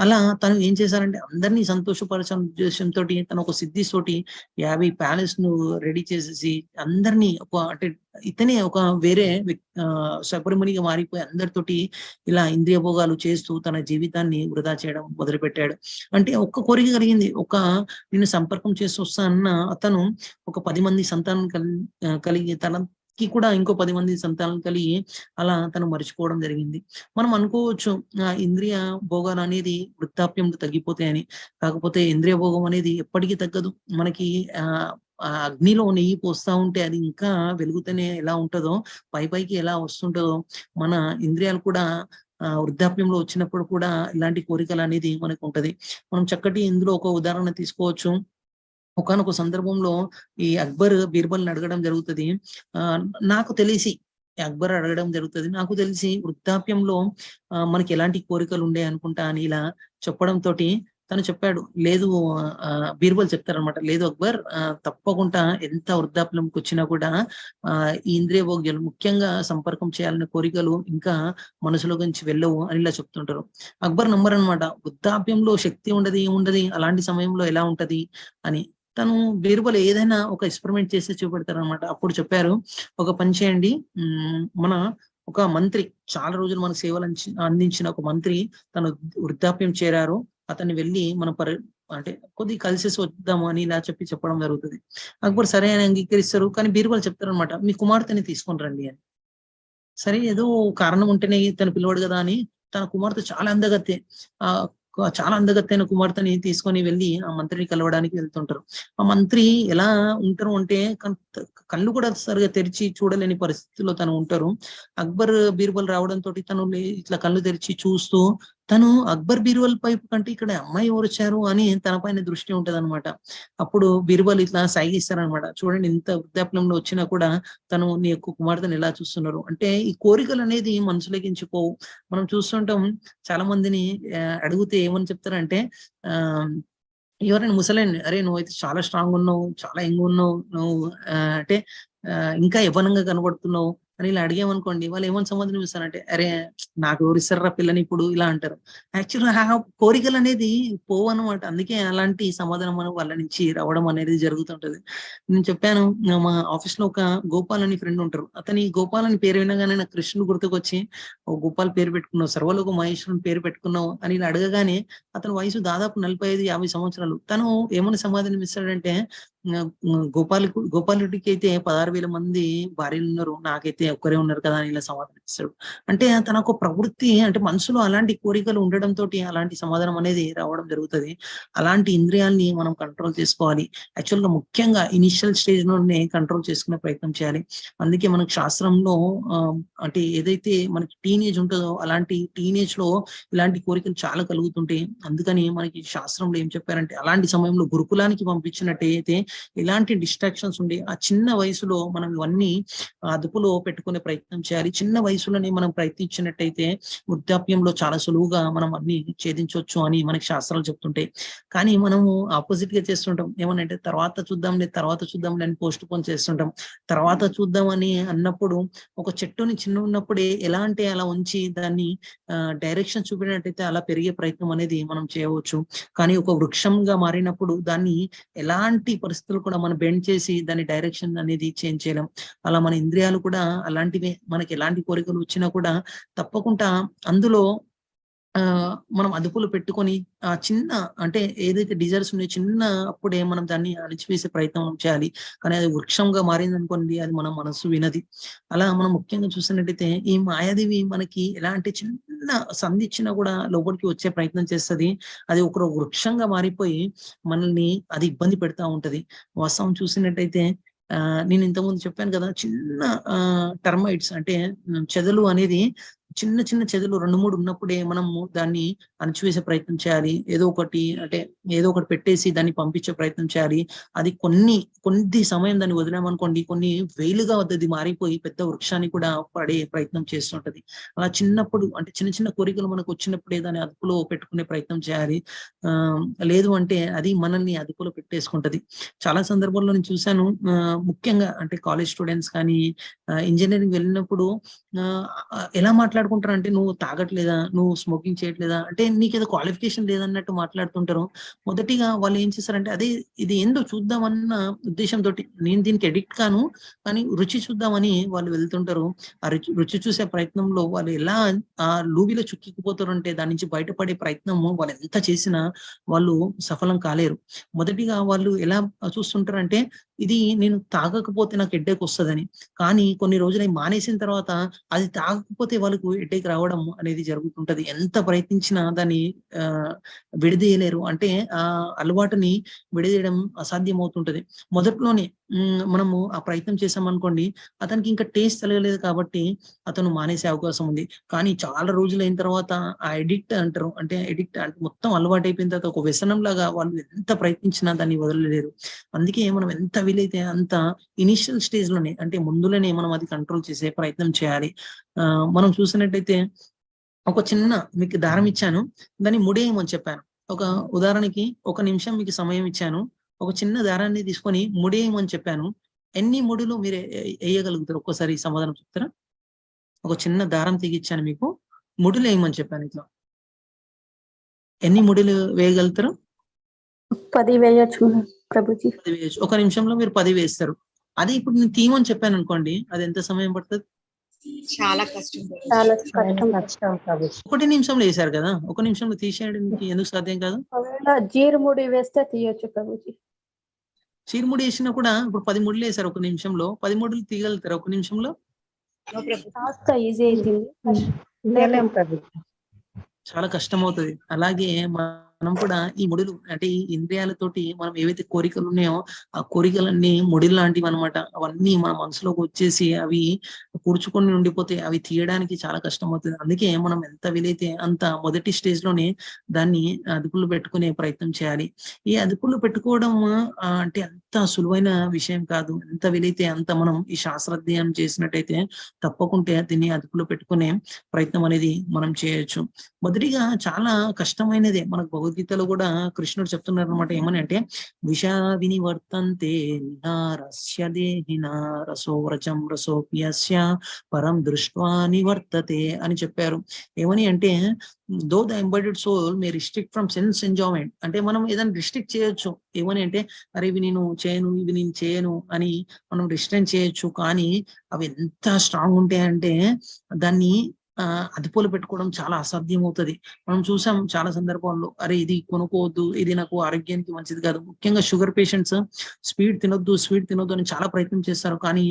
Speaker 2: అలా తను ఏం చేశారంటే అందరినీ సంతోషపరచాలని ఉద్దేశంతో తను ఒక సిద్ధితోటి 50 ప్యాలెస్ ను రెడీ చేసేసి అందరినీ అంటే ఇతనే ఒక వేరే శబరిమునిగా మారిపోయి అందరితోటి ఇలా ఇంద్రియ భోగాలు చేస్తూ తన జీవితాన్ని వృధా చేయడం మొదలు పెట్టాడు. అంటే ఒక్క కోరిక కలిగింది, నేను సంపర్కం చేసి వస్తా అన్న అతను ఒక 10 మంది సంతానం కలిగి తనకి కూడా ఇంకో 10 మంది సంతానం కలిగి అలా తను మర్చిపోవడం జరిగింది. మనం అనుకోవచ్చు ఇంద్రియ భోగాలు అనేది వృద్ధాప్యంలో తగ్గిపోతాయని. కాకపోతే ఇంద్రియ భోగం అనేది ఎప్పటికీ తగ్గదు. మనకి అగ్నిలో నెయ్యి పోస్తా ఉంటే అది ఇంకా వెలుగుతూనే ఎలా ఉంటుందో, పైకి ఎలా వస్తుంటుందో, మన ఇంద్రియాలు కూడా వృద్ధాప్యంలో వచ్చినప్పుడు కూడా ఇలాంటి కోరికలు అనేది మనకు ఉంటది. మనం చక్కటి ఇందులో ఒక ఉదాహరణ తీసుకోవచ్చు. ఒకానొక సందర్భంలో ఈ అక్బర్ బీర్బల్ని అడగడం జరుగుతుంది. నాకు తెలిసి అక్బర్ అడగడం జరుగుతుంది, నాకు తెలిసి వృద్ధాప్యంలో మనకి ఎలాంటి కోరికలు ఉండే అనుకుంటా అని ఇలా చెప్పడంతో తను చెప్పాడు, లేదు బీర్బల్ చెప్తారనమాట, లేదు అక్బర్, తప్పకుండా ఎంత వృద్ధాప్యంకి వచ్చినా కూడా ఈ ఇంద్రియ భోగ్యాలు ముఖ్యంగా సంపర్కం చేయాలనే కోరికలు ఇంకా మనసులో నుంచి వెళ్ళవు అని ఇలా చెప్తుంటారు. అక్బర్ నమ్మరనమాట, వృద్ధాప్యంలో శక్తి ఉండదు ఏముండదు, అలాంటి సమయంలో ఎలా ఉంటది అని. తను బీర్బల్ ఏదైనా ఒక ఎక్స్పెరిమెంట్ చేసి చూపెడతారు అనమాట. అప్పుడు చెప్పారు, ఒక పని చేయండి, మన ఒక మంత్రి చాలా రోజులు మన సేవలు అందించిన ఒక మంత్రి తను వృద్ధాప్యం చేరారు, అతన్ని వెళ్ళి మనం అంటే కొద్దిగా కలిసేసి వద్దాము అని ఇలా చెప్పడం జరుగుతుంది. అక్బర్ సరే అని అంగీకరిస్తారు. కానీ బీర్బల్ చెప్తారనమాట, మీ కుమార్తెని తీసుకొని రండి అని. సరే ఏదో కారణం ఉంటేనే తను పిలవడు కదా అని తన కుమార్తె చాలా అందగత్తే, చాలా అందగత్తైన కుమార్తెని తీసుకొని వెళ్ళి ఆ మంత్రిని కలవడానికి వెళ్తుంటారు. ఆ మంత్రి ఎలా ఉంటారు అంటే కళ్ళు కూడా సరిగా తెరిచి చూడలేని పరిస్థితిలో తను ఉంటారు. అక్బర్ బీర్బల్ రావడంతో తను ఇట్లా కళ్ళు తెరిచి చూస్తూ తను అక్బర్ బీర్బల్ పైపు కంటే ఇక్కడ అమ్మాయి ఎవరు వచ్చారు అని తన పైన దృష్టి ఉంటది అనమాట. అప్పుడు బీర్బల్ ఇట్లా సైగిస్తారనమాట, చూడండి ఇంత వృద్ధాప్యంలో వచ్చినా కూడా తను నీ యొక్క కుమార్తెను ఎలా చూస్తున్నారు అంటే. ఈ కోరికలు అనేది మనసులోకించిపోవు. మనం చూస్తుంటాం చాలా మందిని అడిగితే ఏమని చెప్తారంటే ఎవరైనా ముసలాయన్ని, అరే నువ్వైతే చాలా స్ట్రాంగ్ ఉన్నావు, చాలా యంగ్ ఉన్నావు, నువ్వు అంటే ఇంకా యవ్వనంగా కనబడుతున్నావు అని ఇలా అడిగామనుకోండి, వాళ్ళు ఏమని సమాధానం ఇస్తారంటే, అరే నాకు ఎవరిస్తారా పిల్లని ఇప్పుడు, ఇలా అంటారు. యాక్చువల్గా ఆ కోరికలు అనేది పోవు అనమాట. అందుకే అలాంటి సమాధానం మనం వాళ్ళ నుంచి రావడం అనేది జరుగుతుంటది. నేను చెప్పాను, మా ఆఫీస్ లో ఒక గోపాల్ అని ఫ్రెండ్ ఉంటారు. అతని గోపాల్ అని పేరు వినగానే నాకు కృష్ణుడు గుర్తుకొచ్చి, ఓ గోపాల్ పేరు పెట్టుకున్నావు, సర్వలోక మహేశ్వరుని పేరు పెట్టుకున్నావు అని ఇలా అడగగానే అతని వయసు దాదాపు 45-50 సంవత్సరాలు. తను ఏమని సమాధానం ఇస్తాడంటే, గోపాలుడికి అయితే 16,000 మంది భార్యలు ఉన్నారు, నాకైతే ఒక్కరే ఉన్నారు కదా అని ఇలా సమాధానం ఇస్తాడు. అంటే తనకు ప్రవృత్తి అంటే మనసులో అలాంటి కోరికలు ఉండడంతో అలాంటి సమాధానం అనేది రావడం జరుగుతుంది. అలాంటి ఇంద్రియాల్ని మనం కంట్రోల్ చేసుకోవాలి. యాక్చువల్ గా ముఖ్యంగా ఇనిషియల్ స్టేజ్ లోనే కంట్రోల్ చేసుకునే ప్రయత్నం చేయాలి. అందుకే మనకు శాస్త్రంలో అంటే ఏదైతే మనకి టీనేజ్ ఉంటుందో అలాంటి టీనేజ్ లో ఇలాంటి కోరికలు చాలా కలుగుతుంటాయి. అందుకని మనకి శాస్త్రంలో ఏం చెప్పారంటే, అలాంటి సమయంలో గురుకులానికి పంపించినట్టయితే ఇలాంటి డిస్ట్రాక్షన్స్ ఉండి ఆ చిన్న వయసులో మనం ఇవన్నీ అదుపులో పెట్టుకునే ప్రయత్నం చేయాలి. చిన్న వయసులోనే మనం ప్రయత్నించినట్టయితే వృద్ధాప్యంలో చాలా సులువుగా మనం అన్ని ఛేదించవచ్చు అని మనకి శాస్త్రాలు చెప్తుంటాయి. కానీ మనము ఆపోజిట్ గా చేస్తుంటాం. ఏమనంటే తర్వాత చూద్దాంలే అని పోస్ట్ పోన్ చేస్తుంటాం. తర్వాత చూద్దామని అన్నప్పుడు ఒక చెట్టుని చిన్న ఉన్నప్పుడే ఎలా అంటే అలా ఉంచి దాన్ని డైరెక్షన్ చూపినట్టయితే అలా పెరిగే ప్రయత్నం అనేది మనం చేయవచ్చు. కానీ ఒక వృక్షంగా మారినప్పుడు దాన్ని ఎలాంటి పరిస్థితులు కూడా మనం బెండ్ చేసి దాని డైరెక్షన్ అనేది చేంజ్ చేయలేం. అలా మన ఇంద్రియాలు కూడా అలాంటివే. మనకి ఎలాంటి కోరికలు వచ్చినా కూడా తప్పకుండా అందులో మనం అదుపులో పెట్టుకొని ఆ చిన్న అంటే ఏదైతే డిజైర్స్ ఉన్నాయో చిన్న అప్పుడే మనం దాన్ని అణిచివేసే ప్రయత్నం చేయాలి. కానీ అది వృక్షంగా మారింది అనుకోండి, అది మన మనస్సు వినది. అలా మనం ముఖ్యంగా చూసినట్టయితే ఈ మాయాదేవి మనకి ఎలాంటి చిన్న సంధి ఇచ్చినా కూడా లోపలికి వచ్చే ప్రయత్నం చేస్తుంది. అది ఒక వృక్షంగా మారిపోయి మనల్ని అది ఇబ్బంది పెడతా ఉంటది. వాస్తవం చూసినట్టయితే నేను ఇంతకుముందు చెప్పాను కదా, చిన్న టర్మైట్స్ అంటే చెదలు అనేది చిన్న చిన్న చెదలు 2-3 ఉన్నప్పుడే మనము దాన్ని అణచివేసే ప్రయత్నం చేయాలి. ఏదో ఒకటి పెట్టేసి దాన్ని పంపించే ప్రయత్నం చేయాలి. అది కొద్ది సమయం దాన్ని వదిలామనుకోండి, కొన్ని వేలుగా అది మారిపోయి పెద్ద వృక్షాన్ని కూడా పడే ప్రయత్నం చేస్తుంటది. అలా చిన్నప్పుడు అంటే చిన్న చిన్న కోరికలు మనకు వచ్చినప్పుడే దాన్ని అదుపులో పెట్టుకునే ప్రయత్నం చేయాలి. లేదు అంటే అది మనల్ని అదుపులో పెట్టేసుకుంటది. చాలా సందర్భాల్లో నేను చూశాను, ముఖ్యంగా అంటే కాలేజ్ స్టూడెంట్స్ కానీ ఇంజనీరింగ్ వెళ్ళినప్పుడు ఎలా మాట్లాడుకుంటారు అంటే, నువ్వు తాగట్లేదా, నువ్వు స్మోకింగ్ చేయట్లేదా అంటే నీకేదో క్వాలిఫికేషన్ లేదన్నట్టు మాట్లాడుతుంటారు. మొదటిగా వాళ్ళు ఏం చేస్తారంటే, ఇది ఏందో చూద్దామన్న ఉద్దేశంతో, నేను దీనికి ఎడిక్ట్ కాను కానీ రుచి చూద్దామని వాళ్ళు వెళ్తుంటారు. ఆ రుచి చూసే ప్రయత్నంలో వాళ్ళు ఎలా ఆ లూబిలో చుక్కిపోతారు అంటే, దాని నుంచి బయటపడే ప్రయత్నము వాళ్ళు ఎంత చేసినా వాళ్ళు సఫలం కాలేరు. మొదటిగా వాళ్ళు ఎలా చూస్తుంటారంటే, ఇది నేను తాగకపోతే నాకు హెడ్ఏక్ వస్తుందని. కానీ కొన్ని రోజులు మానేసిన తర్వాత అది తాగకపోతే వాళ్ళకు హెడ్ఏక్ రావడం అనేది జరుగుతుంటది. ఎంత ప్రయత్నించినా దాన్ని విడదీయలేరు. అంటే ఆ అలవాటుని విడదీయడం అసాధ్యం అవుతుంటది. మొదట్లోనే మనము ఆ ప్రయత్నం చేసామనుకోండి, అతనికి ఇంకా టేస్ట్ తెలియలేదు కాబట్టి అతను మానేసే అవకాశం ఉంది. కానీ చాలా రోజులు అయిన తర్వాత ఆ ఎడిక్ట్ అంటారు, అంటే మొత్తం అలవాటు అయిపోయిన తర్వాత ఒక వ్యసనం లాగా వాళ్ళు ఎంత ప్రయత్నించినా దాన్ని వదలలేరు. అందుకే మనం ఎంత వీలైతే అంత ఇనిషియల్ స్టేజ్ లోనే అంటే ముందులోనే మనం అది కంట్రోల్ చేసే ప్రయత్నం చేయాలి. మనం చూసినట్టయితే ఒక చిన్న మీకు దారం ఇచ్చాను, దాన్ని ముడేయమని చెప్పాను. ఒక ఉదాహరణకి 1 నిమిషం మీకు సమయం ఇచ్చాను. ఒక చిన్న దారాన్ని తీసుకొని ముడేయమని చెప్పాను. ఎన్ని ముడులు మీరు వేయగలుగుతారు? ఒక్కసారి సమాధానం చెప్తారా? ఒక చిన్న దారం తెగిచ్చాను మీకు, ముడులు వేయమని చెప్పాను. ఇట్లా ఎన్ని ముడులు వేయగలుగుతారు?
Speaker 6: 10 వేయొచ్చు ప్రభుజీ.
Speaker 2: 10 వేయచ్చు. 1 నిమిషంలో మీరు 10 వేస్తారు. అదే ఇప్పుడు నేను తీయమని చెప్పాను అనుకోండి, అది ఎంత సమయం పడుతుంది?
Speaker 6: చాలా కష్టం ప్రభుజీ.
Speaker 2: 1 నిమిషంలో వేసారు కదా, 1 నిమిషంలో తీసేయడానికి ఎందుకు సాధ్యం కాదు?
Speaker 6: ఒకవేళ జీరుముడి వేస్తే తీయొచ్చు ప్రభుజీ.
Speaker 2: చీరుముడి వేసినా కూడా ఇప్పుడు 10 ముడులు వేసారు 1 నిమిషంలో, 10 ముడులు తీయగలుగుతారు 1 నిమిషంలో?
Speaker 6: కాస్త ఈజీ అవుతుంది.
Speaker 2: చాలా కష్టం అవుతుంది. అలాగే మనం కూడా ఈ ముడులు అంటే ఈ ఇంద్రియాలతోటి మనం ఏవైతే కోరికలు ఉన్నాయో ఆ కోరికలన్నీ ముడిలు లాంటివి అనమాట. అవన్నీ మన మనసులోకి వచ్చేసి అవి కూర్చుకొని ఉండిపోతే అవి తీయడానికి చాలా కష్టం అవుతుంది. అందుకే మనం ఎంత వీలైతే అంత మొదటి స్టేజ్ లోనే దాన్ని అదుపులో పెట్టుకునే ప్రయత్నం చేయాలి. ఈ అదుపులో పెట్టుకోవడం అంటే అంత సులువైన విషయం కాదు. ఎంత వీలైతే అంత మనం ఈ శాస్త్రాధ్యయనం చేసినట్టయితే తప్పకుంటే దీన్ని అదుపులో పెట్టుకునే ప్రయత్నం అనేది మనం చేయొచ్చు. మొదటిగా చాలా కష్టమైనదే. మనకు భగవద్గీతలో కూడా కృష్ణుడు చెప్తున్నారు అనమాట. ఏమని అంటే విషా వినివర్తంతే నిహారస్య దేహినా రసోవ్రచం రసోప్యస్య పరం దృష్ట్వా నివర్తతే అని చెప్పారు. ఏమని అంటే though the embedded soul may restrict from sense enjoyment. అంటే మనం ఏదైనా రిస్ట్రిక్ట్ చేయొచ్చు. ఏమని అంటే అరే ఇవి నేను చేయను, ఇవి నేను చేయను అని మనం రిస్ట్రైన్ చేయొచ్చు. కానీ అవి ఎంత స్ట్రాంగ్ ఉంటాయంటే దాన్ని అదుపులో పెట్టుకోవడం చాలా అసాధ్యం అవుతుంది. మనం చూసాం చాలా సందర్భాల్లో అరే ఇది కొనుక్కోవద్దు, ఇది నాకు ఆరోగ్యానికి మంచిది కాదు. ముఖ్యంగా షుగర్ పేషెంట్స్ స్వీట్ తినొద్దు అని చాలా ప్రయత్నం చేస్తారు. కానీ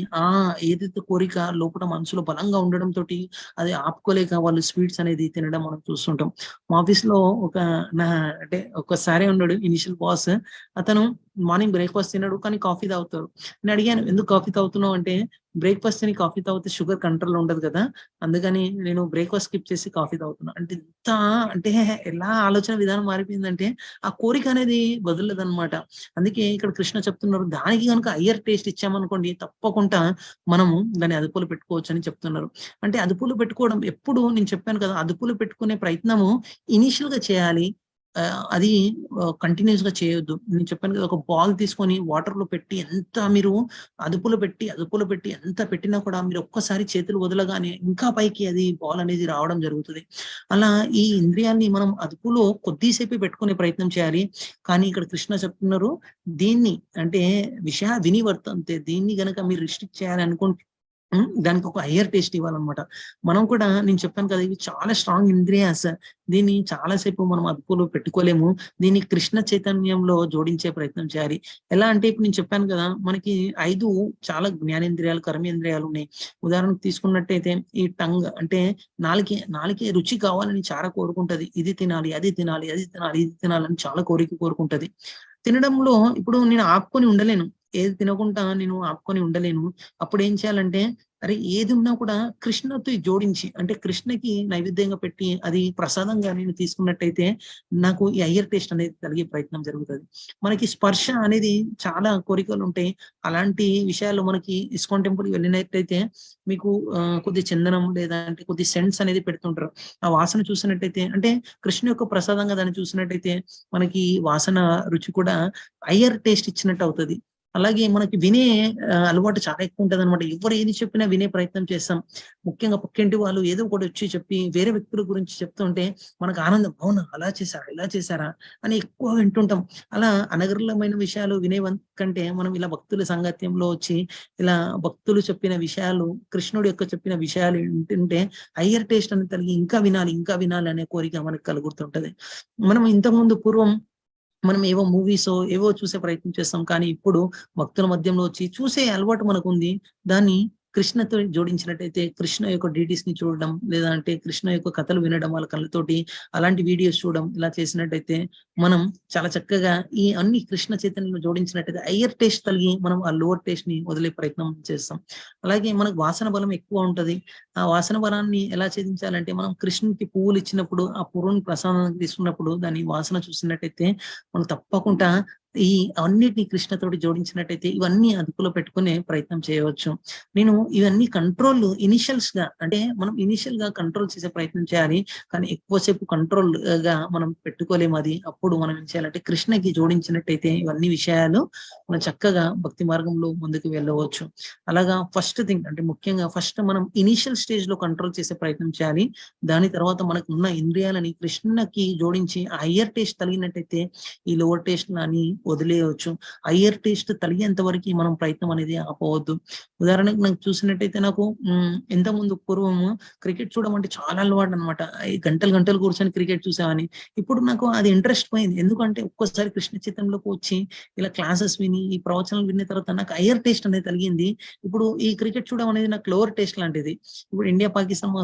Speaker 2: ఏదైతే కోరిక లోపల మనసులో బలంగా ఉండడం తోటి అది ఆపుకోలేక వాళ్ళు స్వీట్స్ అనేది తినడం మనం చూస్తుంటాం. మా ఆఫీస్ లో అంటే ఒకసారి ఉన్నాడు ఇనిషియల్ బాస్. అతను మార్నింగ్ బ్రేక్ఫాస్ట్ తినడు కానీ కాఫీ తాగుతాడు. నేను అడిగాను ఎందుకు కాఫీ తాగుతున్నావు అంటే బ్రేక్ఫాస్ట్ తిని కాఫీ తాగితే షుగర్ కంట్రోల్ ఉండదు కదా, అందుకని నేను బ్రేక్ఫాస్ట్ స్కిప్ చేసి కాఫీ తాగుతున్నా. అంటే ఇంత అంటే ఎలా ఆలోచన విధానం మారిపోయిందంటే ఆ కోరిక అనేది వదలదన్నమాట. అందుకే ఇక్కడ కృష్ణ చెప్తున్నారు దానికి కనుక హయ్యర్ టేస్ట్ ఇచ్చామనుకోండి తప్పకుండా మనము దాన్ని అదుపులో పెట్టుకోవచ్చు అని చెప్తున్నారు. అంటే అదుపులో పెట్టుకోవడం ఎప్పుడు నేను చెప్పాను కదా, అదుపులో పెట్టుకునే ప్రయత్నము ఇనిషియల్ గా చేయాలి. అది కంటిన్యూస్ గా చేయొద్దు. నేను చెప్పాను కదా, ఒక బాల్ తీసుకొని వాటర్ లో పెట్టి ఎంత మీరు అదుపులో పెట్టి ఎంత పెట్టినా కూడా మీరు ఒక్కసారి చేతులు వదలగానే ఇంకా పైకి అది బాల్ అనేది రావడం జరుగుతుంది. అలా ఈ ఇంద్రియాన్ని మనం అదుపులో కొద్దిసేపే పెట్టుకునే ప్రయత్నం చేయాలి. కానీ ఇక్కడ కృష్ణ చెప్తున్నారు దీన్ని అంటే వినివర్తంతే దీన్ని గనక మీరు రిస్ట్రిక్ట్ చేయాలి అనుకుంటే దానికి ఒక హయ్యర్ టేస్ట్ ఇవ్వాలన్నమాట. మనం కూడా నేను చెప్పాను కదా ఇవి చాలా స్ట్రాంగ్ ఇంద్రియాస్. దీన్ని చాలాసేపు మనం అదుపులో పెట్టుకోలేము. దీన్ని కృష్ణ చైతన్యంలో జోడించే ప్రయత్నం చేయాలి. ఎలా అంటే ఇప్పుడు నేను చెప్పాను కదా మనకి 5 చాలా జ్ఞానేంద్రియాలు, కర్మేంద్రియాలు ఉన్నాయి. ఉదాహరణకు తీసుకున్నట్టయితే ఈ టంగ్ అంటే నాలుకే రుచి కావాలని చాలా కోరుకుంటది. ఇది తినాలి, అది తినాలి, అది తినాలి, ఇది తినాలని చాలా కోరుకుంటది. తినడంలో ఇప్పుడు నేను ఆపుకొని ఉండలేను. ఏది తినకుండా నేను ఆపుకొని ఉండలేను. అప్పుడు ఏం చేయాలంటే అరే ఏది ఉన్నా కూడా కృష్ణతో జోడించి అంటే కృష్ణకి నైవేద్యంగా పెట్టి అది ప్రసాదంగా నేను తీసుకున్నట్టయితే నాకు ఈ హయ్యర్ టేస్ట్ అనేది కలిగే ప్రయత్నం జరుగుతుంది. మనకి స్పర్శ అనేది చాలా కోరికలు ఉంటాయి. అలాంటి విషయాల్లో మనకి ఇస్కాన్ టెంపుల్ వెళ్ళినట్టయితే మీకు కొద్ది చందనం లేదా అంటే కొద్ది సెంట్స్ అనేది పెడుతుంటారు. ఆ వాసన చూసినట్టయితే అంటే కృష్ణ యొక్క ప్రసాదంగా దాన్ని చూసినట్టయితే మనకి వాసన రుచి కూడా హయ్యర్ టేస్ట్ ఇచ్చినట్టు అవుతుంది. అలాగే మనకి వినే అలవాటు చాలా ఎక్కువ ఉంటది అనమాట. ఎవరు ఏది చెప్పినా వినే ప్రయత్నం చేస్తాం. ముఖ్యంగా పక్కింటి వాళ్ళు ఏదో ఒకటి వచ్చి చెప్పి వేరే వ్యక్తుల గురించి చెప్తుంటే మనకు ఆనందం, అవునా అలా చేశారా ఇలా చేశారా అని ఎక్కువ వింటుంటాం. అలా అనగర్లమైన విషయాలు కంటే మనం ఇలా భక్తుల సాంగత్యంలో వచ్చి ఇలా భక్తులు చెప్పిన విషయాలు కృష్ణుడు యొక్క చెప్పిన విషయాలు వింటుంటే హయ్యర్ టేస్ట్ అని కలిగి ఇంకా వినాలి అనే కోరిక మనకు కలుగుతుంటది. మనం ఇంతకుముందు పూర్వం మనం ఏవో మూవీస్ ఏవో చూసే ప్రయత్నం చేస్తాం. కానీ ఇప్పుడు భక్తుల మధ్యంలో వచ్చి చూసే అలవాటు మనకు ఉంది. దాన్ని కృష్ణతో జోడించినట్టయితే కృష్ణ యొక్క డీటీస్ ని చూడడం లేదా అంటే కృష్ణ యొక్క కథలు వినడం వాళ్ళ కళ్ళతోటి అలాంటి వీడియోస్ చూడడం ఇలా చేసినట్టయితే మనం చాలా చక్కగా ఈ అన్ని కృష్ణ చైతన్యంలో జోడించినట్టయితే హయ్యర్ టేస్ట్ కలిగి మనం ఆ లోవర్ టేస్ట్ ని వదిలే ప్రయత్నం చేస్తాం. అలాగే మనకు వాసన బలం ఎక్కువ ఉంటది. ఆ వాసన బలాన్ని ఎలా ఛేదించాలంటే మనం కృష్ణునికి పువ్వులు ఇచ్చినప్పుడు ఆ పువ్వుని ప్రసాదం తీసుకున్నప్పుడు దాని వాసన చూసినట్టయితే మనం తప్పకుండా ఈ అన్నిటిని కృష్ణతోటి జోడించినట్టయితే ఇవన్నీ అదుపులో పెట్టుకునే ప్రయత్నం చేయవచ్చు. నేను ఇవన్నీ కంట్రోల్ ఇనిషియల్స్ గా అంటే మనం ఇనిషియల్ గా కంట్రోల్ చేసే ప్రయత్నం చేయాలి. కానీ ఎక్కువసేపు కంట్రోల్ గా మనం పెట్టుకోలేము. అది అప్పుడు మనం ఏం చేయాలంటే కృష్ణకి జోడించినట్టయితే ఇవన్నీ విషయాలు మనం చక్కగా భక్తి మార్గంలో ముందుకు వెళ్ళవచ్చు. అలాగా ఫస్ట్ థింగ్ అంటే ముఖ్యంగా ఫస్ట్ మనం ఇనిషియల్ స్టేజ్ లో కంట్రోల్ చేసే ప్రయత్నం చేయాలి. దాని తర్వాత మనకు ఉన్న ఇంద్రియాలని కృష్ణకి జోడించి ఆ హయ్యర్ టేస్ట్ కలిగినట్టయితే ఈ లోవర్ టేస్ట్ అని వదిలేయవచ్చు. హయ్యర్ టేస్ట్ కలిగేంత వరకు మనం ప్రయత్నం అనేది ఆపవద్దు. ఉదాహరణకు నాకు చూసినట్టయితే నాకు ఇంత ముందు పూర్వము క్రికెట్ చూడడం అంటే చాలా అలవాటు అనమాట. గంటలు గంటలు కూర్చొని క్రికెట్ చూసామని. ఇప్పుడు నాకు అది ఇంట్రెస్ట్ పోయింది. ఎందుకంటే ఒక్కోసారి కృష్ణ చైతన్యంలోకి వచ్చి ఇలా క్లాసెస్ విని ఈ ప్రవచనాలు విన్న తర్వాత నాకు హయ్యర్ టేస్ట్ అనేది కలిగింది. ఇప్పుడు ఈ క్రికెట్ చూడడం అనేది నాకు లోవర్ టేస్ట్ లాంటిది. ఇప్పుడు ఇండియా పాకిస్తాన్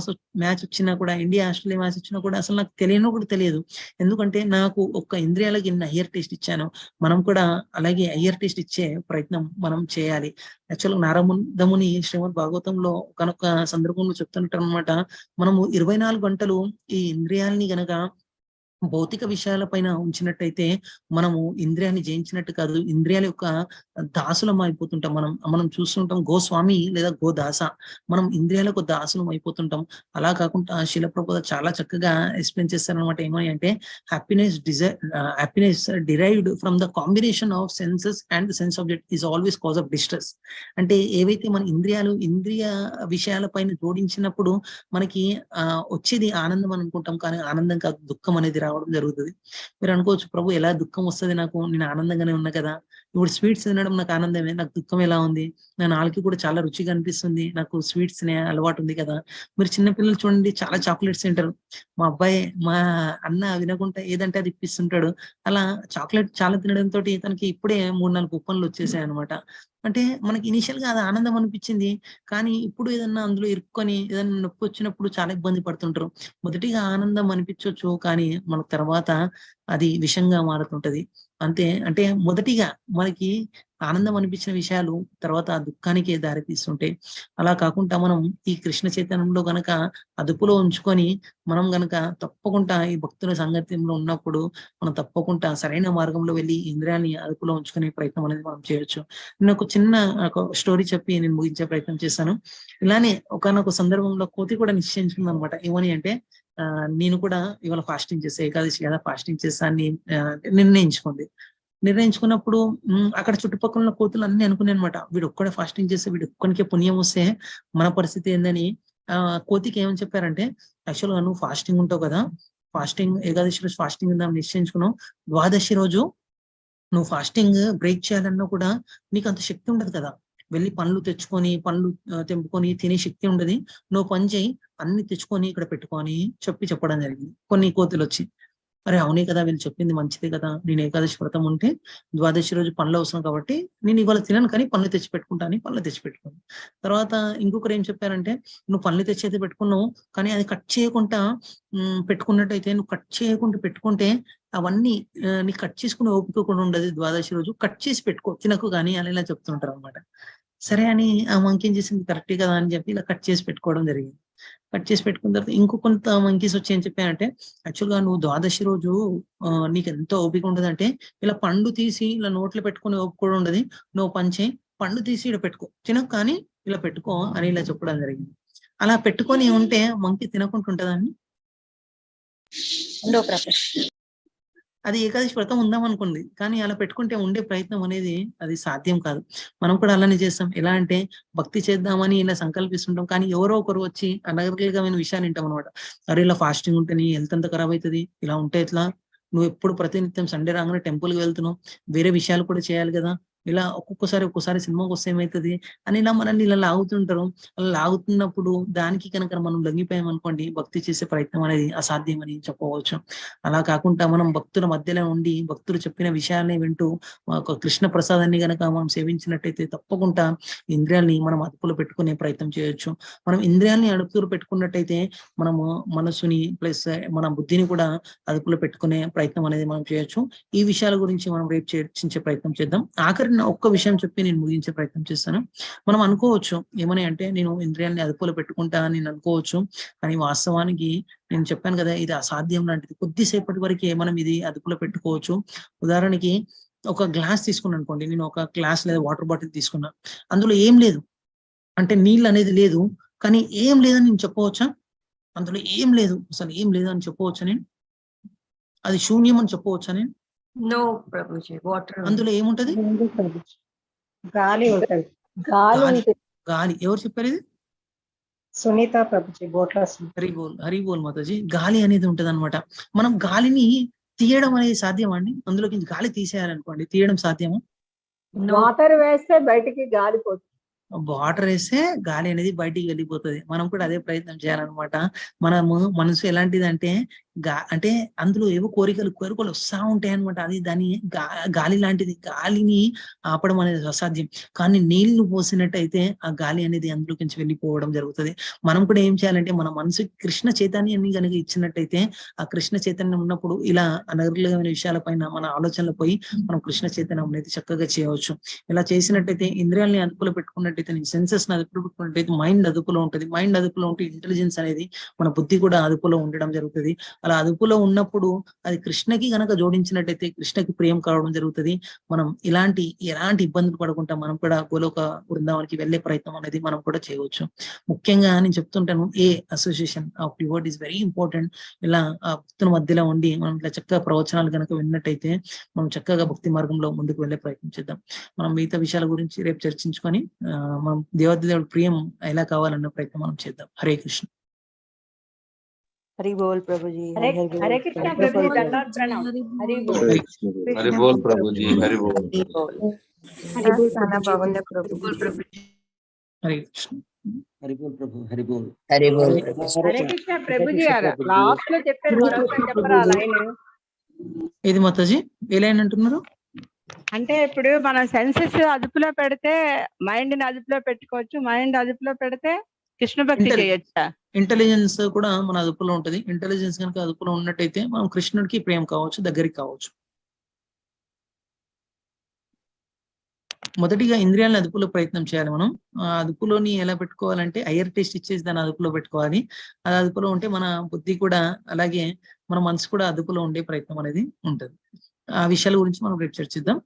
Speaker 2: మ్యాచ్ వచ్చినా కూడా, ఇండియా ఆస్ట్రేలియా మ్యాచ్ వచ్చినా కూడా అసలు నాకు తెలియనో కూడా తెలియదు. ఎందుకంటే నాకు ఒక్క ఇంద్రియాలకి ఎన్ని హయ్యర్ టేస్ట్ ఇచ్చాను, మనం కూడా అలాగే హయ్యర్ టేస్ట్ ఇచ్చే ప్రయత్నం మనం చేయాలి. యాక్చువల్గా నారదముని శ్రీమద్ భాగవతంలో కనుక సందర్భంలో చెప్తుంటారు అనమాట. మనము 24 గంటలు ఈ ఇంద్రియాలని గనక భౌతిక విషయాలపైన ఉంచినట్టయితే మనము ఇంద్రియాన్ని జయించినట్టు కాదు, ఇంద్రియాల యొక్క దాసులం అయిపోతుంటాం. మనం చూస్తుంటాం గోస్వామి లేదా గోదాస, మనం ఇంద్రియాలకు దాసులం అయిపోతుంటాం. అలా కాకుండా శిల ప్రభుపాద చాలా చక్కగా ఎక్స్ప్లెయిన్ చేస్తారనమాట. ఏమని అంటే happiness derived from the combination of senses and sense object is always cause of distress. అంటే ఏవైతే మన ఇంద్రియ విషయాలపైన జోడించినప్పుడు మనకి వచ్చేది ఆనందం అని అనుకుంటాం, కానీ ఆనందం కాదు, దుఃఖం అనేది రావడం జరుగుతుంది. మీరు అనుకోవచ్చు, ప్రభు ఎలా దుఃఖం వస్తుంది, నాకు నేను ఆనందంగానే ఉన్నా కదా. ఇప్పుడు స్వీట్స్ తినడం నాకు ఆనందమే, నాకు దుఃఖం ఎలా ఉంది? నా నాలుగు కూడా చాలా రుచిగా అనిపిస్తుంది, నాకు స్వీట్స్ తినే అలవాటు ఉంది కదా. మీరు చిన్నపిల్లలు చూడండి, చాలా చాక్లెట్స్ తింటారు. మా అబ్బాయి, మా అన్న వినకుండా ఏదంటే అది ఇప్పిస్తుంటాడు. అలా చాక్లెట్ చాలా తినడంతో తనకి ఇప్పుడే 3-4 కుప్పన్లు వచ్చేసాయి అనమాట. అంటే మనకి ఇనిషియల్ గా అది ఆనందం అనిపించింది, కానీ ఇప్పుడు ఏదన్నా అందులో ఇరుక్కొని ఏదన్నా నొప్పి వచ్చినప్పుడు చాలా ఇబ్బంది పడుతుంటారు. మొదటిగా ఆనందం అనిపించవచ్చు, కానీ మన తర్వాత అది విషంగా మారుతుంటది. అంతే. అంటే మొదటిగా మనకి ఆనందం అనిపించిన విషయాలు తర్వాత ఆ దుఃఖానికే దారి తీస్తుంటాయి. అలా కాకుండా మనం ఈ కృష్ణ చైతన్యంలో గనక అదుపులో ఉంచుకొని మనం గనక తప్పకుండా ఈ భక్తుల సాంగత్యంలో ఉన్నప్పుడు మనం తప్పకుండా సరైన మార్గంలో వెళ్ళి ఇంద్రియాన్ని అదుపులో ఉంచుకునే ప్రయత్నం అనేది మనం చేయొచ్చు. నేను ఒక చిన్న స్టోరీ చెప్పి నేను ముగించే ప్రయత్నం చేశాను. ఇలానే ఒకానొక సందర్భంలో కోతి కూడా నిశ్చయించుకుంది అనమాట. ఏమని అంటే నేను కూడా ఇవాళ ఫాస్టింగ్ చేస్తా, ఏకాదశి కదా ఫాస్టింగ్ చేస్తా అని నిర్ణయించుకుంది. నిర్ణయించుకున్నప్పుడు అక్కడ చుట్టుపక్కల ఉన్న కోతులు అన్ని అనుకున్నాయి అనమాట, వీడు ఒక్కడే ఫాస్టింగ్ చేస్తే, వీడు ఒక్కనికే పుణ్యం వస్తే మన పరిస్థితి ఏందని. కోతికి ఏమని చెప్పారంటే, యాక్చువల్గా నువ్వు ఫాస్టింగ్ ఉంటావు కదా, ఫాస్టింగ్ ఏకాదశి రోజు ఫాస్టింగ్ ఉందామని నిశ్చయించుకున్నావు, ద్వాదశి రోజు నువ్వు ఫాస్టింగ్ బ్రేక్ చేయాలన్నా కూడా నీకు అంత శక్తి ఉండదు కదా, వెళ్ళి పండ్లు తెంపుకొని తినే శక్తి ఉండదు, నువ్వు పని చేయి, అన్ని తెచ్చుకొని ఇక్కడ పెట్టుకొని చెప్పడం జరిగింది. కొన్ని కోతులు వచ్చి, అరే అవునే కదా, వీళ్ళు చెప్పింది మంచిదే కదా, నేను ఏకాదశి వ్రతం ఉంటే ద్వాదశి రోజు పనులు అవసరం కాబట్టి నేను ఇవాళ తినను, కానీ పనులు తెచ్చి పెట్టుకుంటా అని పనులు తెచ్చి పెట్టుకున్నాను. తర్వాత ఇంకొకరు ఏం చెప్పారంటే, నువ్వు పనులు తెచ్చి అయితే పెట్టుకున్నావు, కానీ అది కట్ చేయకుండా పెట్టుకున్నట్టయితే, నువ్వు కట్ చేయకుండా పెట్టుకుంటే అవన్నీ నీకు కట్ చేసుకునే ఓపిక కూడా ఉండదు, ద్వాదశి రోజు కట్ చేసి పెట్టుకో, తినకు కానీ అని ఇలా చెప్తుంటారు అనమాట. సరే అని ఆ మంకీ ఏం చేసింది, కరెక్టే కదా అని చెప్పి ఇలా కట్ చేసి పెట్టుకోవడం జరిగింది. కట్ చేసి పెట్టుకున్న తర్వాత ఇంకో కొంత మంకీస్ వచ్చి ఏం చెప్పాయంటే, యాక్చువల్గా నువ్వు ద్వాదశి రోజు నీకు ఎంతో ఓపిక ఉండదంటే, ఇలా పండు తీసి ఇలా నోట్లో పెట్టుకునే ఓపిక కూడా ఉండదు, నువ్వు పంచే పండు తీసి ఇలా పెట్టుకో, తినకు కానీ ఇలా పెట్టుకో అని ఇలా చెప్పడం జరిగింది. అలా పెట్టుకొని ఉంటే మంకీ తినకుంటుంటదని అది ఏకాదశి వ్రతం ఉందాం అనుకుంది, కానీ అలా పెట్టుకుంటే ఉండే ప్రయత్నం అనేది అది సాధ్యం కాదు. మనం కూడా అలానే చేస్తాం. ఎలా అంటే భక్తి చేద్దామని ఇలా సంకల్పిస్తుంటాం, కానీ ఎవరో ఒకరు వచ్చి అనగలిగమైన విషయాలు వింటాం అనమాట. అరే ఇలా ఫాస్టింగ్ ఉంటే నీ హెల్త్ అంతా ఖరాబ్ అవుతుంది, ఇలా ఉంటే ఎట్లా, నువ్వు ఎప్పుడు ప్రతినిత్యం సండే రాగానే టెంపుల్కి వెళ్తున్నావు, వేరే విషయాలు కూడా చేయాలి కదా, ఇలా ఒక్కొక్కసారి సినిమాకి వస్తే ఏమవుతుంది అని ఇలా మనల్ని ఇలా లాగుతుంటారు. అలా లాగుతున్నప్పుడు దానికి కనుక మనం లొంగిపోయామనుకోండి, భక్తి చేసే ప్రయత్నం అనేది అసాధ్యమని చెప్పవచ్చు. అలా కాకుండా మనం భక్తుల మధ్యలో ఉండి భక్తులు చెప్పిన విషయాన్ని వింటూ ఒక కృష్ణ ప్రసాదాన్ని కనుక మనం సేవించినట్టయితే తప్పకుండా ఇంద్రియాల్ని మనం అదుపులో పెట్టుకునే ప్రయత్నం చేయొచ్చు. మనం ఇంద్రియాల్ని అదుపులో పెట్టుకున్నట్టయితే మనము మనసుని ప్లస్ మన బుద్ధిని కూడా అదుపులో పెట్టుకునే ప్రయత్నం అనేది మనం చేయొచ్చు. ఈ విషయాల గురించి మనం రేపు చర్చించే ప్రయత్నం చేద్దాం. ఆఖరి ఒక్క విషయం చెప్పి నేను ముగించే ప్రయత్నం చేస్తాను. మనం అనుకోవచ్చు ఏమని అంటే, నేను ఇంద్రియాల్ని అదుపులో పెట్టుకుంటా అని నేను అనుకోవచ్చు, కానీ వాస్తవానికి నేను చెప్పాను కదా, ఇది అసాధ్యం లాంటిది. కొద్దిసేపటి వరకే మనం ఇది అదుపులో పెట్టుకోవచ్చు. ఉదాహరణకి ఒక గ్లాస్ తీసుకున్నాను అనుకోండి, నేను ఒక గ్లాస్ లేదా వాటర్ బాటిల్ తీసుకున్నా, అందులో ఏం లేదు అంటే నీళ్ళు అనేది లేదు, కానీ ఏం లేదని నేను చెప్పవచ్చా? అందులో ఏం లేదు, అసలు ఏం లేదు అని చెప్పవచ్చా నేను? అది శూన్యం అని చెప్పవచ్చా నేను?
Speaker 5: నో ప్రభుజీ, వాటర్
Speaker 2: అందులో ఏముంటది?
Speaker 6: గాలి ఉంటుంది.
Speaker 2: గాలి. ఎవరు చెప్పారు ఇది?
Speaker 6: సునీత ప్రభుజీ, బోట్ల
Speaker 2: హరిబోల్ మాతాజీ. గాలి అనేది ఉంటది అనమాట. మనం గాలిని తీయడం అనేది సాధ్యమా అండి? అందులోకి గాలి తీసేయాలనుకోండి, తీయడం సాధ్యమా?
Speaker 6: వాటర్ వేస్తే బయటికి గాలి పోతుంది.
Speaker 2: వాటర్ వేస్తే గాలి అనేది బయటికి వెళ్ళిపోతుంది. మనం కూడా అదే ప్రయత్నం చేయాలన్నమాట. మనము మనసు ఎలాంటిదంటే అంటే అందులో ఏవో కోరికలు వస్తా ఉంటాయి అనమాట. అది దాని గాలి లాంటిది. గాలిని ఆపడం అనేది అసాధ్యం. కానీ నీళ్లు పోసినట్టయితే ఆ గాలి అనేది అందులోకి వెళ్ళిపోవడం జరుగుతుంది. మనం కూడా ఏం చేయాలంటే మన మనసుకి కృష్ణ చైతన్యాన్ని కనుక ఇచ్చినట్టయితే ఆ కృష్ణ చైతన్యం ఉన్నప్పుడు ఇలా అనర్గళమైన విషయాలపైన మన ఆలోచనలు పోయి మనం కృష్ణ చైతన్యం అనేది చక్కగా చేయవచ్చు. ఇలా చేసినట్టయితే ఇంద్రియాలని అదుపులో పెట్టుకున్నట్టయితే, సెన్సెస్ అదుపులో పెట్టుకున్నట్టయితే మైండ్ అదుపులో ఉంటుంది. మైండ్ అదుపులో ఉంటే ఇంటెలిజెన్స్ అనేది, మన బుద్ధి కూడా అదుపులో ఉండడం జరుగుతుంది. అలా అదుపులో ఉన్నప్పుడు అది కృష్ణకి గనక జోడించినట్టయితే కృష్ణకి ప్రియం కావడం జరుగుతుంది. మనం ఎలాంటి ఇబ్బందులు పడకుండా మనం కూడా గోలోక బృందావనికి వెళ్లే ప్రయత్నం అనేది మనం కూడా చేయవచ్చు. ముఖ్యంగా నేను చెప్తుంటాను, association of devout is very important. ఇలా ఆ భక్తుల మధ్యలో ఉండి మనం ఇట్లా చక్కగా ప్రవచనాలు కనుక విన్నట్టయితే మనం చక్కగా భక్తి మార్గంలో ముందుకు వెళ్లే ప్రయత్నం చేద్దాం. మనం మిగతా విషయాల గురించి రేపు చర్చించుకొని మనం దేవాది ప్రియం ఎలా కావాలన్న ప్రయత్నం మనం చేద్దాం. హరే కృష్ణ.
Speaker 7: हरि बोल प्रभु जी.
Speaker 6: हरे कृष्णा प्रभु जी, दंडवत प्रणाम. हरि बोल.
Speaker 4: हरि बोल प्रभु जी. हरि बोल.
Speaker 3: హరి బోల్
Speaker 5: చాలా
Speaker 3: ప్రభుజీ.
Speaker 5: బాగుంది ప్రభు.
Speaker 2: హరే కృష్ణ.
Speaker 8: హరి బోల్ ప్రభు. హరి బోల్.
Speaker 3: హరి బోల్ ప్రభుజీ.
Speaker 6: హరే కృష్ణ ప్రభు जी, లాస్ట్ లో చెప్పారు, మరొకసారి చెప్పరా లైన్?
Speaker 2: ఏది మాతాజీ ఏ లైన్ అంటున్నారు?
Speaker 6: అంటే ఇప్పుడు మన సెన్సెస్ అదుపులో పెడితే మైండ్ ని అదుపులో పెట్టుకోవచ్చు, మైండ్ అదుపులో పెడితే కృష్ణ భక్తి చేయొచ్చా?
Speaker 2: ఇంటెలిజెన్స్ కూడా మన అదుపులో ఉంటది. ఇంటెలిజెన్స్ కనుక అదుపులో ఉన్నట్టయితే మనం కృష్ణుడికి ప్రేమ కావచ్చు, దగ్గరికి కావచ్చు. మొదటిగా ఇంద్రియాలను అదుపులో ప్రయత్నం చేయాలి. మనం ఆ అదుపులోని ఎలా పెట్టుకోవాలంటే హైయర్ టేస్ట్ ఇచ్చేసి దాన్ని అదుపులో పెట్టుకోవాలి. అది అదుపులో ఉంటే మన బుద్ధి కూడా, అలాగే మన మనసు కూడా అదుపులో ఉండే ప్రయత్నం అనేది ఉంటుంది. ఆ విషయాల గురించి మనం రేపు చర్చిద్దాం.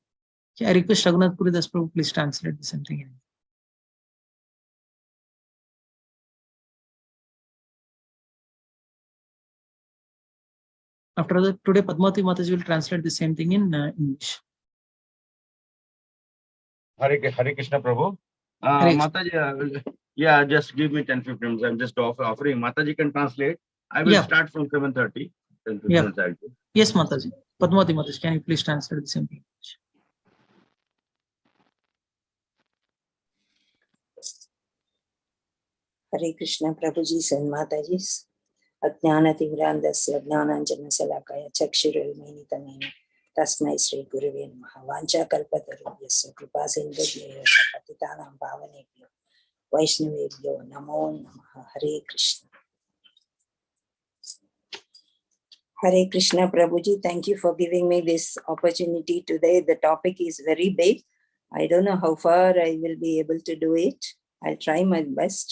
Speaker 2: I request Raghunath Puri Das Prabhu, please translate this something. After that, today Padmavati Mataji will translate the same thing in English.
Speaker 1: Hare Krishna Prabhu. Mataji, yeah, just give me 10-15 minutes. I'm just offering. Mataji can translate. I will start from 7:30. 10-15 minutes I'll do.
Speaker 2: Yes, Mataji. Padmavati Mataji, can you please translate the same thing?
Speaker 3: Hare Krishna Prabhuji, సన్మాతాజీ. అజ్ఞానతిమిరాంధస్య జ్ఞానాంజనశలాకయ చక్షురున్మిలితమేన తస్మై శ్రీ గురువే నమః. వాంఛాకల్పతరుభ్యశ్చ కృపా సింధుభ్యశ్చ పతితానాం పావనేభ్యో వైష్ణవేభ్యో నమో నమః. Hare Krishna. Hare Krishna Prabhuji, thank you for giving me this opportunity today. The topic is very big. I don't know how far I will be able to do it. I'll try my best.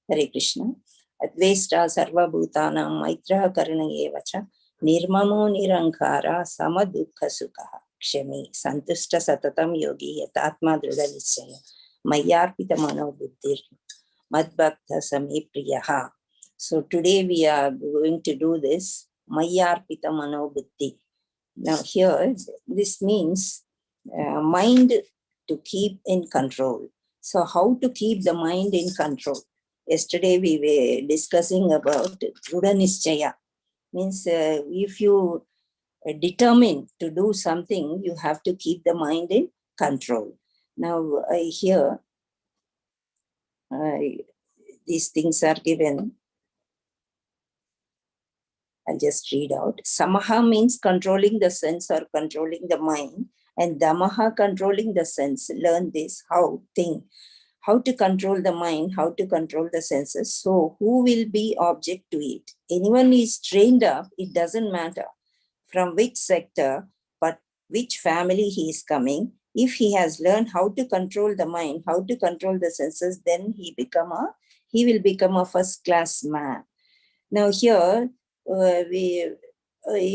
Speaker 3: Hare Krishna. Advesta sarva bhutanam maitra karuna evacha nirmamo nirankara samadukha sukha kshami santushta satatam yogi yatatma dhrida nischaya mayarpita mano buddhir madbhakta same priyaha. So today we are going to do this mayarpita mano buddhi. Now here this means mind to keep in control. So how to keep the mind in control? Yesterday we were discussing about dhrida nischaya. Means if you determine to do something, you have to keep the mind in control. Now here these things are given. I'll just read out. Samaha means controlling the sense or controlling the mind, and damaha controlling the sense. Learn this, how to control the mind, how to control the senses. So who will be object to it? Anyone is trained up, it doesn't matter from which sector, but which family he is coming. If he has learned how to control the mind, how to control the senses, then he will become a first class man. Now here,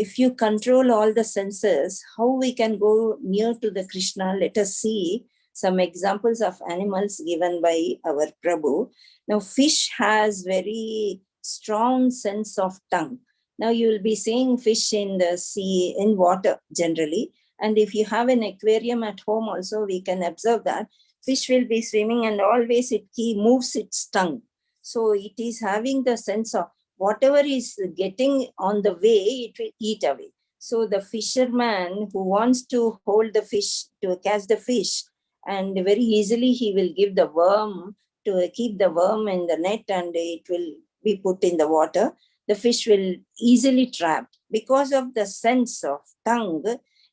Speaker 3: if you control all the senses, how we can go near to the Krishna? Let us see some examples of animals given by our Prabhu. Now fish has very strong sense of tongue. Now you will be seeing fish in the sea, in water generally, And if you have an aquarium at home also, we can observe that fish will be swimming and always he moves its tongue. So it is having the sense of whatever is getting on the way, it will eat away. So the fisherman who wants to hold the fish, to catch the fish, and very easily he will give the worm to keep the worm in the net, and it will be put in the water. The fish will easily trap. Because of the sense of tongue,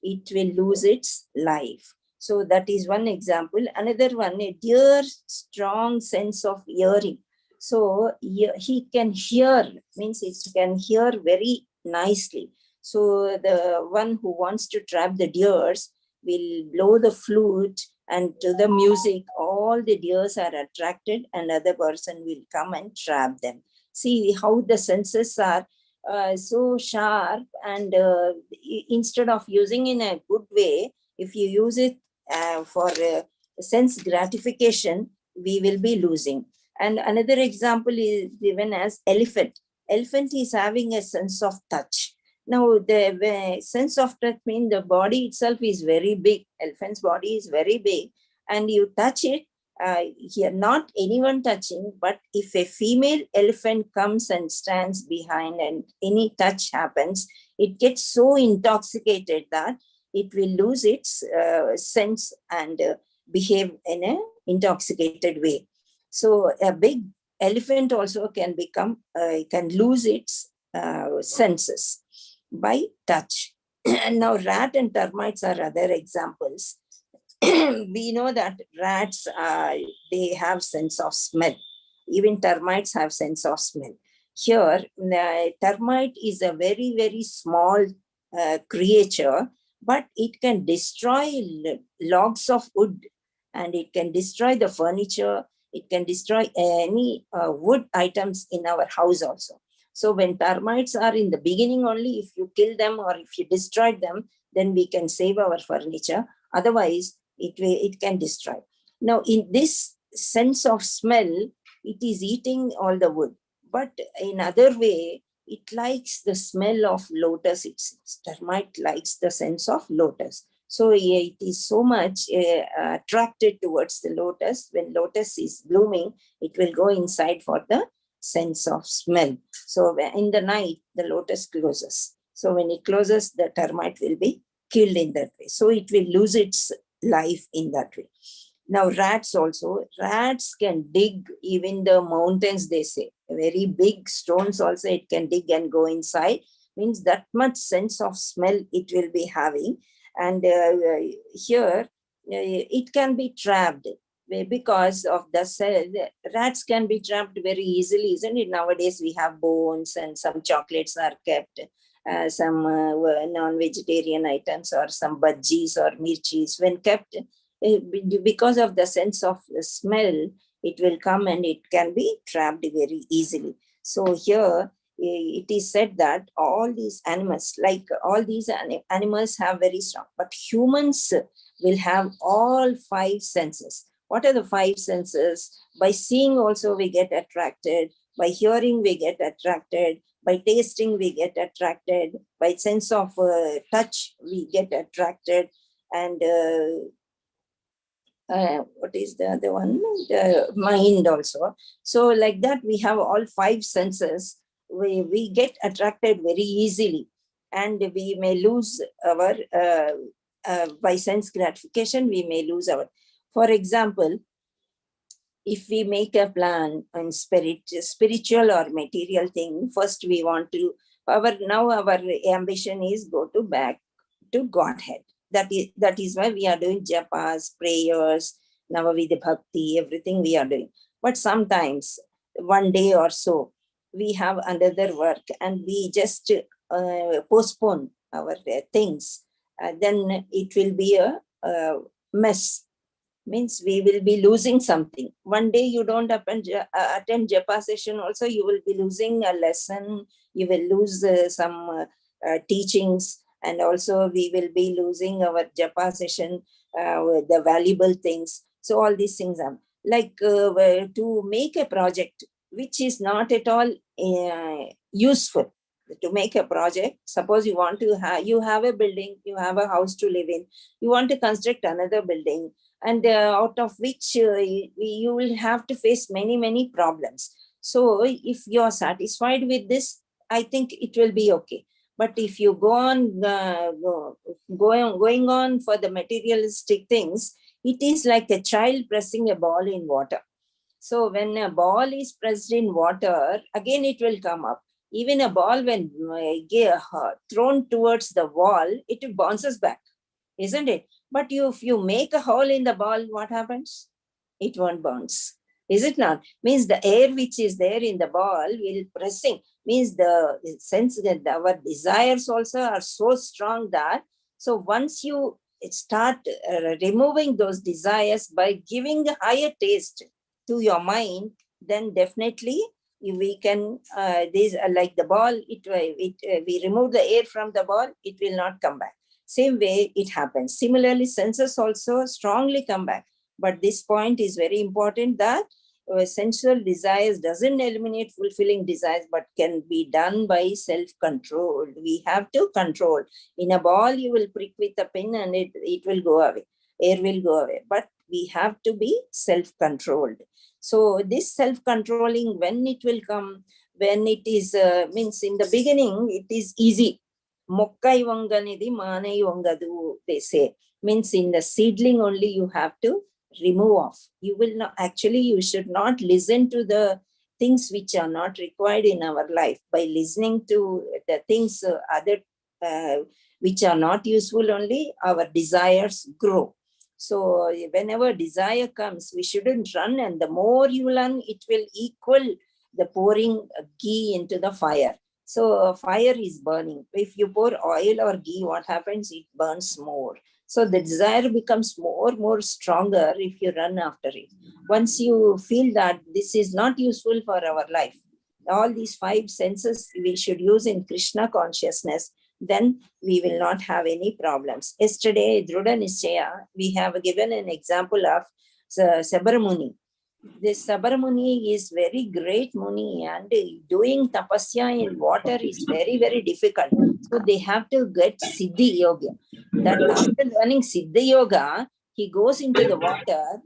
Speaker 3: it will lose its life. So that is one example. Another one, a deer strong sense of hearing. So he can hear, means it can hear very nicely. So the one who wants to trap the deers will blow the flute, and to the music, all the deers are attracted, and other person will come and trap them. See how the senses are so sharp, and instead of using in a good way, if you use it for sense gratification, we will be losing. And another example is given as elephant. Elephant is having a sense of touch. Now, the sense of touch means the body itself is very big. Elephant's body is very big, and you touch it. Here, not anyone touching, but if a female elephant comes and stands behind and any touch happens, it gets so intoxicated that it will lose its sense and behave in an intoxicated way. So a big elephant also can can lose its senses by touch. And now rat and termites are other examples. We know that rats they have sense of smell. Even termites have sense of smell. Here, termite is a very, very small creature, but it can destroy logs of wood, and it can destroy the furniture. It can destroy any wood items in our house also. So when termites are in the beginning only, if you kill them or if you destroy them, then we can save our furniture. Otherwise, it can destroy. Now, in this sense of smell, it is eating all the wood. But in other way, it likes the smell of lotus. Termite likes the sense of lotus. So it is so much attracted towards the lotus. When lotus is blooming, it will go inside for the sense of smell. So in the night, the lotus closes. So when it closes, the termite will be killed in that way. So it will lose its life in that way. Now rats also, rats can dig even the mountains, they say. Very big stones also it can dig and go inside. Means that much sense of smell it will be having. And here it can be trapped because of the cell. Rats can be trapped very easily, isn't it? Nowadays we have bones and some chocolates are kept. Some non-vegetarian items or some bhajis or mirchis, when kept, because of the sense of smell, it will come and it can be trapped very easily. So here it is said that all these animals, like all these animals have very strong, but humans will have all five senses. What are the five senses? By seeing also we get attracted, by hearing we get attracted, by tasting we get attracted, by sense of touch we get attracted, and what is the other one? The mind also. So like that we have all five senses. We get attracted very easily, and we may lose our, by sense gratification, we may lose our. For example, if we make a plan on spiritual or material thing, first we want to, now our ambition is go to back to Godhead. That is why we are doing japas, prayers, Navavidha Bhakti, everything we are doing. But sometimes, one day or so, we have another work and we just postpone our things. Then it will be a mess. Means we will be losing something. One day you don't attend japa session also, you will be losing a lesson, you will lose some teachings, and also we will be losing our japa session, the valuable things. So all these things are like to make a project which is not at all useful. to make a project. Suppose you want to have, you have a building, you have a house to live in, you want to construct another building, and out of which you will have to face many problems. So if you are satisfied with this, I think it will be okay. But if you go on going on for the materialistic things, it is like a child pressing a ball in water. So when a ball is pressed in water, again it will come up. Even a ball, when thrown towards the wall, it bounces back, isn't it? But if you make a hole in the ball, what happens? It won't bounce. Is it not? Means the air which is there in the ball will pressing. Means the sense that our desires also are so strong that, so once you start removing those desires by giving a higher taste to your mind, then definitely we can, these like the ball, we remove the air from the ball, it will not come back. Same way it happens. Similarly, senses also strongly come back. But this point is very important, that sensual desires doesn't eliminate fulfilling desires, but can be done by self-control. We have to control. In a ball, you will prick with a pin and it will go away. Air will go away. But we have to be self-controlled. So this self-controlling, when it will come, when it is, means in the beginning, it is easy. Mokkai vanganidi manai vangadu, they say. Means in the seedling only you have to remove off. You will not, actually you should not listen to the things which are not required in our life. By listening to the things which are not useful only, our desires grow. So whenever desire comes, we shouldn't run, and the more you run, it will equal the pouring ghee into the fire. So fire is burning. If you pour oil or ghee, what happens? It burns more. So the desire becomes more stronger if you run after it. Once you feel that this is not useful for our life, all these 5 senses we should use in Krishna consciousness, then we will not have any problems. Yesterday, Drudha Nischaya, we have given an example of Sabara. This Sabara Muni is very great Muni, and doing tapasya in water is very difficult. So they have to get Siddhi Yoga. That after learning Siddhi Yoga, he goes into the water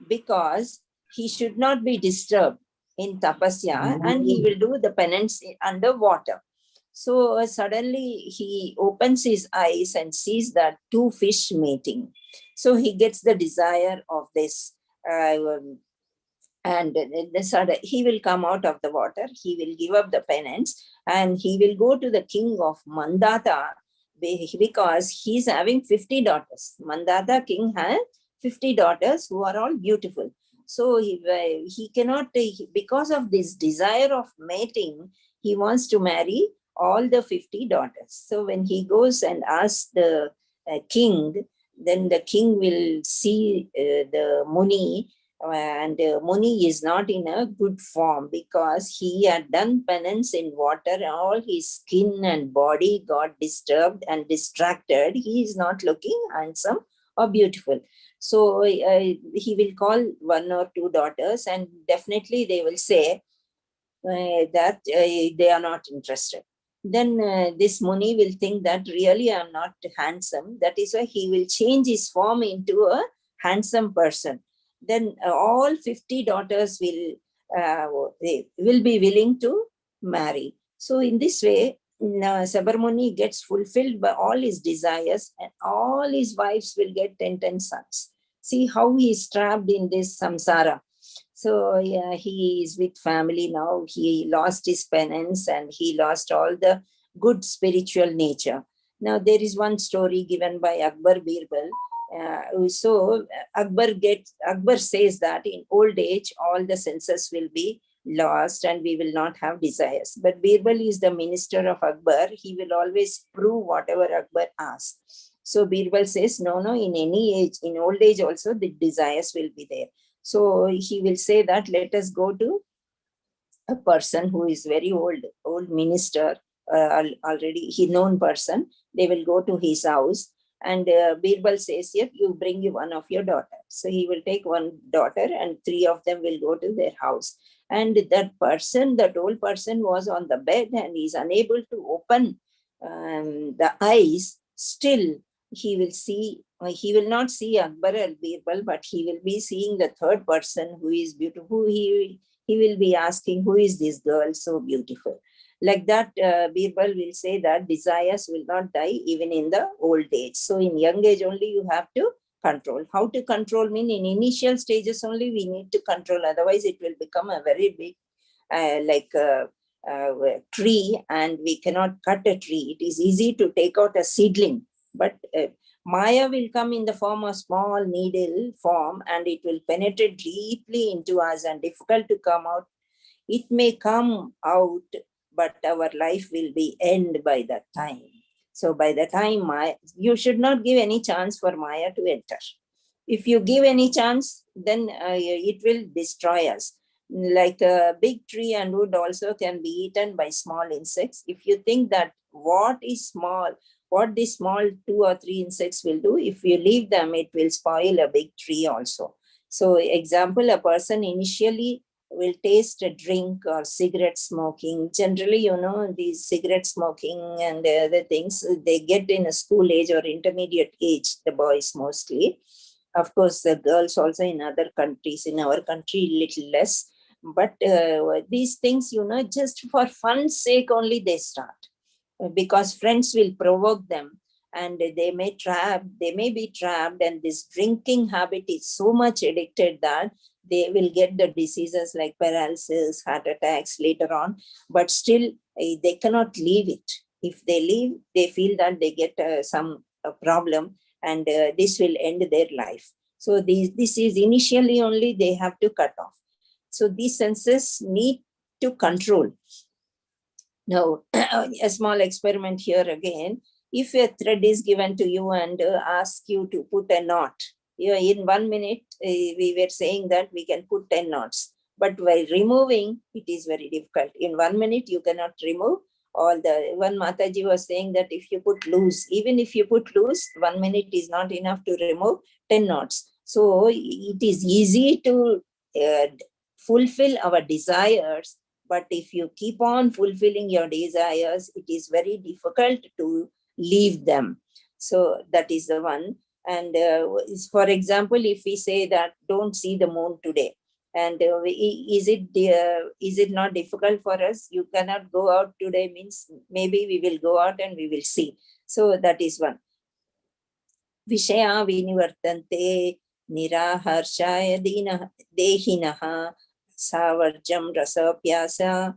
Speaker 3: because he should not be disturbed in tapasya, and he will do the penance under water. So suddenly he opens his eyes and sees that 2 fish mating. So he gets the desire of this, and he will come out of the water. He will give up the penance, and he will go to the king of Mandata, because he's having 50 daughters. Mandata king has 50 daughters who are all beautiful. So he cannot, because of this desire of mating, he wants to marry all the 50 daughters. So when he goes and asks the king, then the king will see the Muni, and Muni is not in a good form because he had done penance in water. All his skin and body got disturbed and distracted. He is not looking handsome or beautiful. So he will call 1 or 2 daughters, and definitely they will say that they are not interested. Then this Muni will think that really I am not handsome. That is why he will change his form into a handsome person. Then all 50 daughters will be willing to marry. So in this way, Sabara Muni gets fulfilled by all his desires, and all his wives will get 10 sons. See how he is trapped in this samsara. So yeah, he is with family now. He lost his penance and he lost all the good spiritual nature. Now there is one story given by Akbar Birbal. So Akbar says that in old age, all the senses will be lost and we will not have desires. But Birbal is the minister of Akbar. He will always prove whatever Akbar asks. So Birbal says, no, in any age, in old age also, the desires will be there. So he will say that let us go to a person who is very old minister, already he known person. They will go to his house, and Birbal says, "Yep, you bring one of your daughters." So he will take one daughter, and 3 of them will go to their house. And that old person was on the bed and is unable to open the eyes. Still, he will not see Akbar al-Birbal, but he will be seeing the third person who is beautiful. He will be asking, who is this girl so beautiful? Like that, Birbal will say that desires will not die even in the old age. So in young age only you have to control. How to control mean in initial stages only we need to control. Otherwise it will become a very big tree, and we cannot cut a tree. It is easy to take out a seedling, but Maya will come in the form of small needle form, and it will penetrate deeply into us and difficult to come out. It may come out, but our life will be end by that time. So by the time Maya, you should not give any chance for Maya to enter. If you give any chance, then it will destroy us. Like a big tree and wood also can be eaten by small insects. If you think that what these small 2 or 3 insects will do, if you leave them, it will spoil a big tree also. So example, a person initially will taste a drink or cigarette smoking. Generally, these cigarette smoking and other things, they get in a school age or intermediate age, the boys mostly. Of course, the girls also in other countries. In our country, little less. But these things, just for fun's sake only they start. Because friends will provoke them, and they may be trapped, and this drinking habit is so much addicted that they will get the diseases like paralysis, heart attacks later on, but still they cannot leave it. If they leave, they feel that they get some problem, and this will end their life. So this is initially only they have to cut off. So these senses need to control. Now, a small experiment here again. If a thread is given to you and ask you to put a knot, in 1 minute, we were saying that we can put 10 knots. But while removing, it is very difficult. In 1 minute, you cannot remove all the... One Mataji was saying that if you put loose, even if you put loose, 1 minute is not enough to remove 10 knots. So it is easy to fulfill our desires, but if you keep on fulfilling your desires, it is very difficult to leave them. So that is the one. And for example, if we say that don't see the moon today, and is it not difficult for us? You cannot go out today means maybe we will go out and we will see. So that is one. Vishaya vinivartante niraharshaya dehinaha savarjam rasapyasa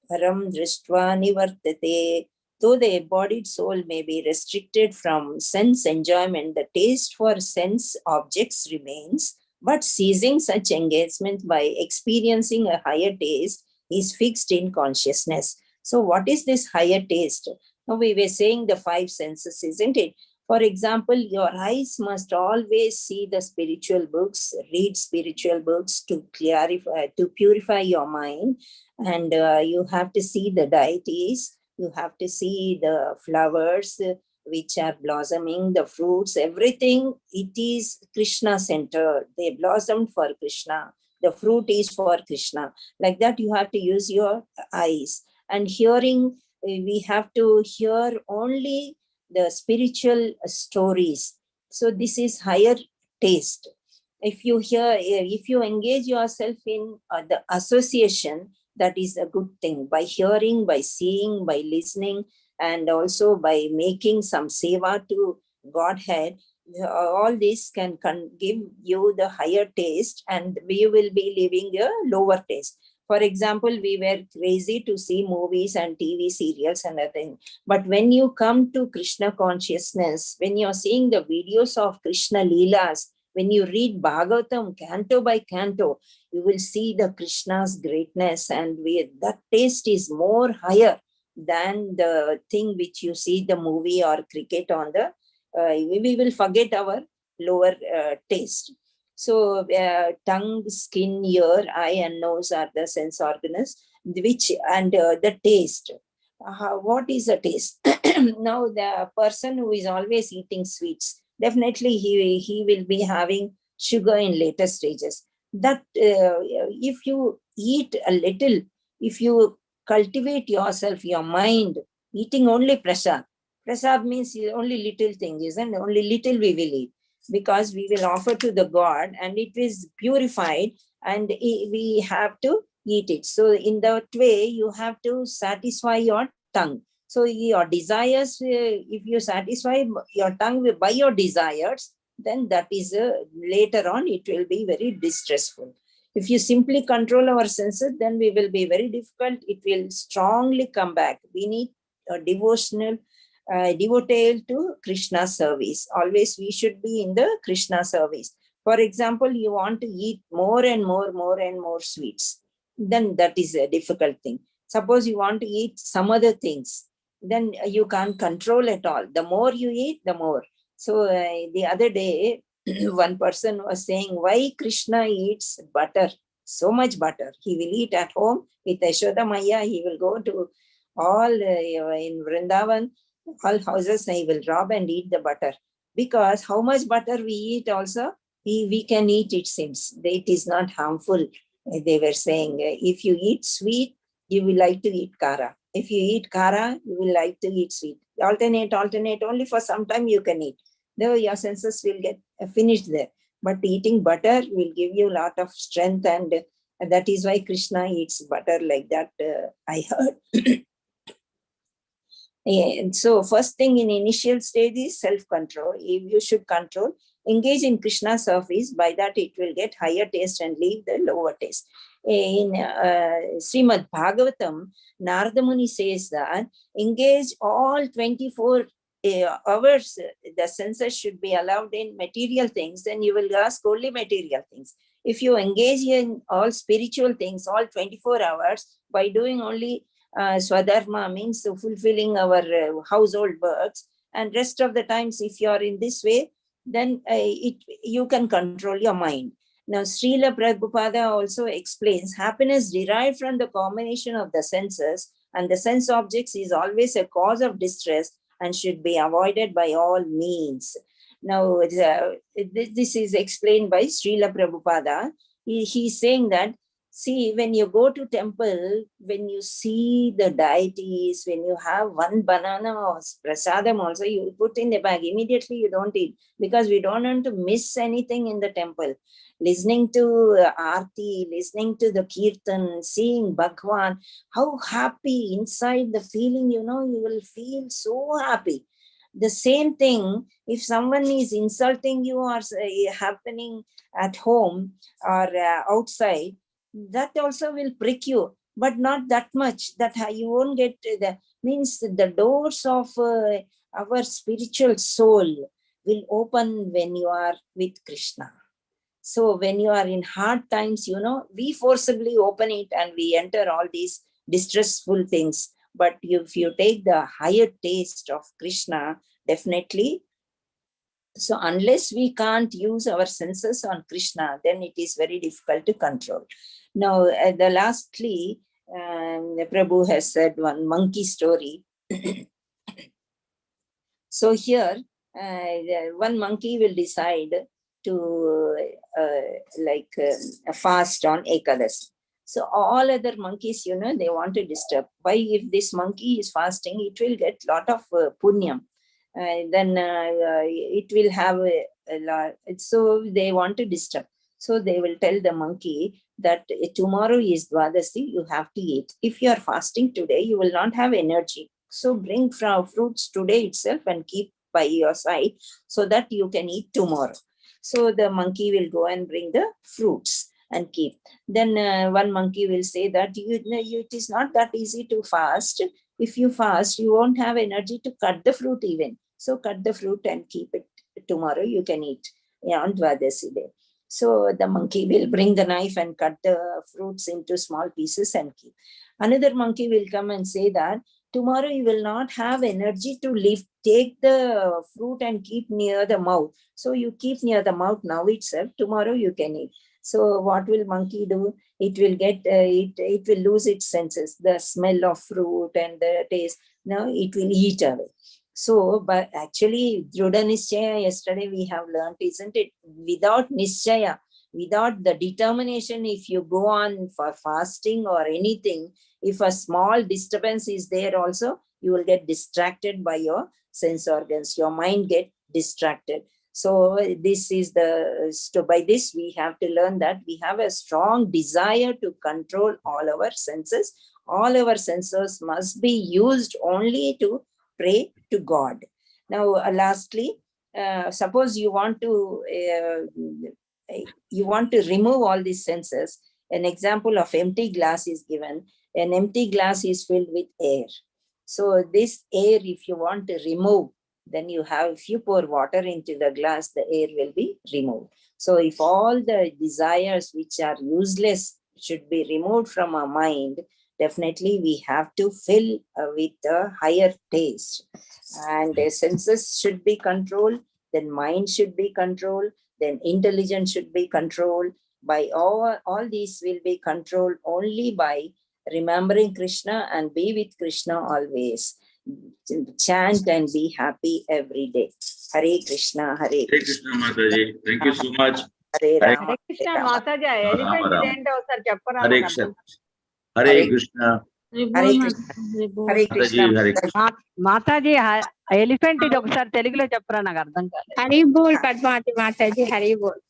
Speaker 3: param drishtva nivartate. Though the embodied soul may be restricted from sense enjoyment, the taste for sense objects remains, but ceasing such engagement by experiencing a higher taste is fixed in consciousness. So what is this higher taste? Now we were saying the 5 senses, isn't it? For example, your eyes must always see the spiritual books, read spiritual books to clarify, to purify your mind. And you have to see the deities. You have to see the flowers which are blossoming, the fruits, everything. It is Krishna centered. They blossomed for Krishna. The fruit is for Krishna. Like that, you have to use your eyes. And hearing, we have to hear only the spiritual stories. So this is higher taste. If you engage yourself in the association, that is a good thing. By hearing, by seeing, by listening, and also by making some seva to Godhead, all this can give you the higher taste, and we will be living a lower taste. For example, we were crazy to see movies and TV serials and everything. But when you come to Krishna consciousness, when you're seeing the videos of Krishna Leelas, when you read Bhagavatam canto by canto, you will see the Krishna's greatness, and that taste is more higher than the thing which you see the movie or cricket on the, we will forget our lower taste. So tongue, skin, ear, eye and nose are the sense organs, and the taste. What is a taste? Now the person who is always eating sweets, definitely he will be having sugar in later stages. That if you eat a little. If you cultivate yourself, your mind, eating only prasad. Prasad means only little things, isn't it? Only little we will eat, because we will offer to the God and it is purified and we have to eat it. So in that way, you have to satisfy your tongue. So your desires, if you satisfy your tongue by your desires, then that is later on, it will be very distressful. If you simply control our senses, then we will be very difficult. It will strongly come back. We need a devotional, devoted to Krishna service. Always we should be in the Krishna service. For example, you want to eat more and more sweets, then that is a difficult thing. Suppose you want to eat some other things, then you can't control at all. The more you eat, the more. So the other day, one person was saying, why Krishna eats butter, so much butter? He will eat at home with Yashoda Maya. He will go to all in Vrindavan, all houses, he will rob and eat the butter. Because how much butter we eat also, we can eat, it seems. It is not harmful. They were saying, if you eat sweet, you will like to eat kara. If you eat kara, you will like to eat sweet. Alternate, only for some time you can eat. Though your senses will get finished there. But eating butter will give you a lot of strength, and that is why Krishna eats butter like that, I heard. And so first thing in initial stage is self-control. If you should control, engage in Krishna service. By that it will get higher taste and leave the lower taste. In Srimad Bhagavatam, Narada Muni says that engage all 24 hours, the senses should be allowed in material things, then you will ask only material things. If you engage in all spiritual things, all 24 hours, by doing only Swadharma, means fulfilling our household works, and rest of the times, if you are in this way, then you can control your mind. Now, Srila Prabhupada also explains happiness derived from the combination of the senses, and the sense objects is always a cause of distress and should be avoided by all means. Now, this is explained by Srila Prabhupada. He's saying that, see, when you go to temple, when you see the deities, when you have one banana or prasadam also, you put in the bag, immediately you don't eat, because we don't want to miss anything in the temple. Listening to Aarti, listening to the Kirtan, seeing Bhagwan, how happy inside the feeling, you will feel so happy. The same thing, if someone is insulting you or happening at home or outside, that also will prick you, but not that much that you won't get means the doors of our spiritual soul will open when you are with Krishna. So when you are in hard times, we forcibly open it and we enter all these distressful things. But if you take the higher taste of Krishna, definitely. So unless we can't use our senses on Krishna, then it is very difficult to control. Now, the lastly, Prabhu has said one monkey story. So here, one monkey will decide to fast on Ekadasi. So all other monkeys, they want to disturb. Why? If this monkey is fasting, it will get lot of punyam. Then it will have a lot. So they want to disturb. So they will tell the monkey that tomorrow is Dwadasi, you have to eat. If you are fasting today, you will not have energy. So bring fruits today itself and keep by your side so that you can eat tomorrow. So the monkey will go and bring the fruits and keep. Then one monkey will say that it is not that easy to fast. If you fast, you won't have energy to cut the fruit even. So cut the fruit and keep it. Tomorrow you can eat on Dwadasi day. So the monkey will bring the knife and cut the fruits into small pieces and keep. Another monkey will come and say that tomorrow you will not have energy to take the fruit and keep near the mouth. So you keep near the mouth now itself. Tomorrow you can eat. So what will monkey do? It will get, it will lose its senses, the smell of fruit and the taste. Now it will eat away. So, but actually, Drudha Nischaya, yesterday we have learned, isn't it? Without Nischaya, Without the determination, if you go on for fasting or anything, if a small disturbance is there also, you will get distracted by your sense organs. Your mind get distracted. So this is so by this we have to learn that we have a strong desire to control all our senses. All our senses must be used only to pray to God. Now, lastly, suppose you want to remove all these senses. An example of empty glass is given. An empty glass is filled with air. So this air, if you want to remove, then if you pour water into the glass, the air will be removed. So if all the desires which are useless should be removed from our mind, definitely we have to fill with a higher taste. And senses should be controlled, then mind should be controlled, then intelligence should be controlled. By all these will be controlled only by remembering Krishna and be with Krishna always. Chant and be happy every day. Hare Krishna, Hare
Speaker 1: Krishna Mataji. Thank you so much.
Speaker 3: Hare Rama,
Speaker 6: Hare Krishna, Mataji, elephant ఏంటో ఒకసారి చెప్పరా?
Speaker 1: Hare Krishna. Hare Krishna.
Speaker 3: Hare Krishna. Hare Krishna.
Speaker 6: Mataji elephant ఇది ఒకసారి తెలుగులో చెప్పరా, నాకు అర్థం కాలేదు.
Speaker 9: హరి బోల్ పద్మావతి మాతాజీ, హరి బోల్.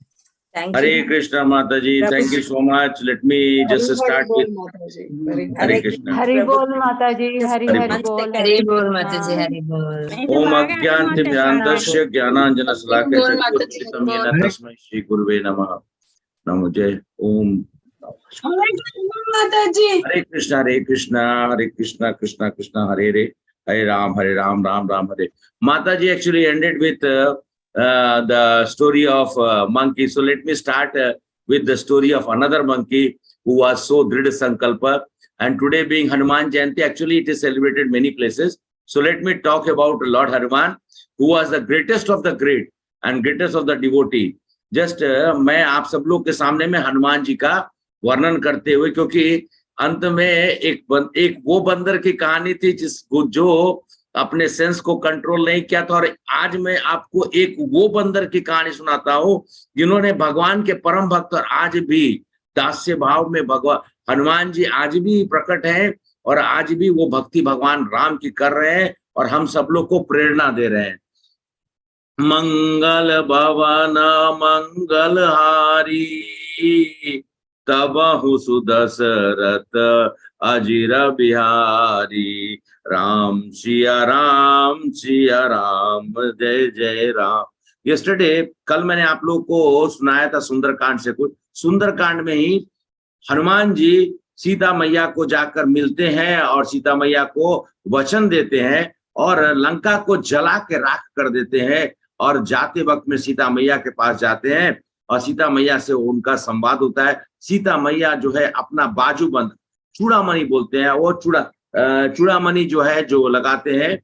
Speaker 3: Thank
Speaker 1: Hare
Speaker 3: you.
Speaker 1: Krishna Mataji. Thank you so much. Let me just start with Hare Krishna.
Speaker 7: Hari boll Mataji, Hari Hari boll.
Speaker 5: Hari bol Mataji, Hari bol.
Speaker 1: Om Ajnantimyantasya Jnananjana Salakaya Chaturveditam Yena Tasmai Shri Gurave Namaha. Namo Jai Om. Hare Krishna, Hare Krishna, Hare Krishna, Krishna Krishna, Hare Hare, Hare Ram, Ram Ram, Hare. Mataji actually ended with the story of monkey. So let me start with the story of another monkey who was so Dridha Sankalpa. And today being Hanuman Jayanti, actually it is celebrated many places. So let me talk about Lord Hanuman, who was the greatest of the great and greatest of the devotee. Just मैं आप सब लोग के सामने में हनुमान जी का वर्णन करते हुए, क्योंकि अंत में एक वो बंदर की कहानी थी जिसको जो अपने सेंस को कंट्रोल नहीं किया था, और आज मैं आपको एक वो बंदर की कहानी सुनाता हूँ जिन्होंने भगवान के परम भक्त और आज भी दास्य भाव में भगवान हनुमान जी आज भी प्रकट हैं और आज भी वो भक्ति भगवान राम की कर रहे हैं और हम सब लोग को प्रेरणा दे रहे हैं। मंगल भवन मंगलहारी तबहु सुदशरथ अजिर बिहारी राम सिया राम जय जय राम। यस्टरडे कल मैंने आप लोग को सुनाया था सुंदरकांड से कुछ। सुंदरकांड में ही हनुमान जी सीता मैया को जाकर मिलते हैं और सीता मैया को वचन देते हैं और लंका को जला के राख कर देते हैं, और जाते वक्त में सीता मैया के पास जाते हैं और सीता मैया से उनका संवाद होता है। सीता मैया जो है अपना बाजूबंद चूड़ामणि बोलते हैं, वो चूड़ामणि जो है जो लगाते हैं,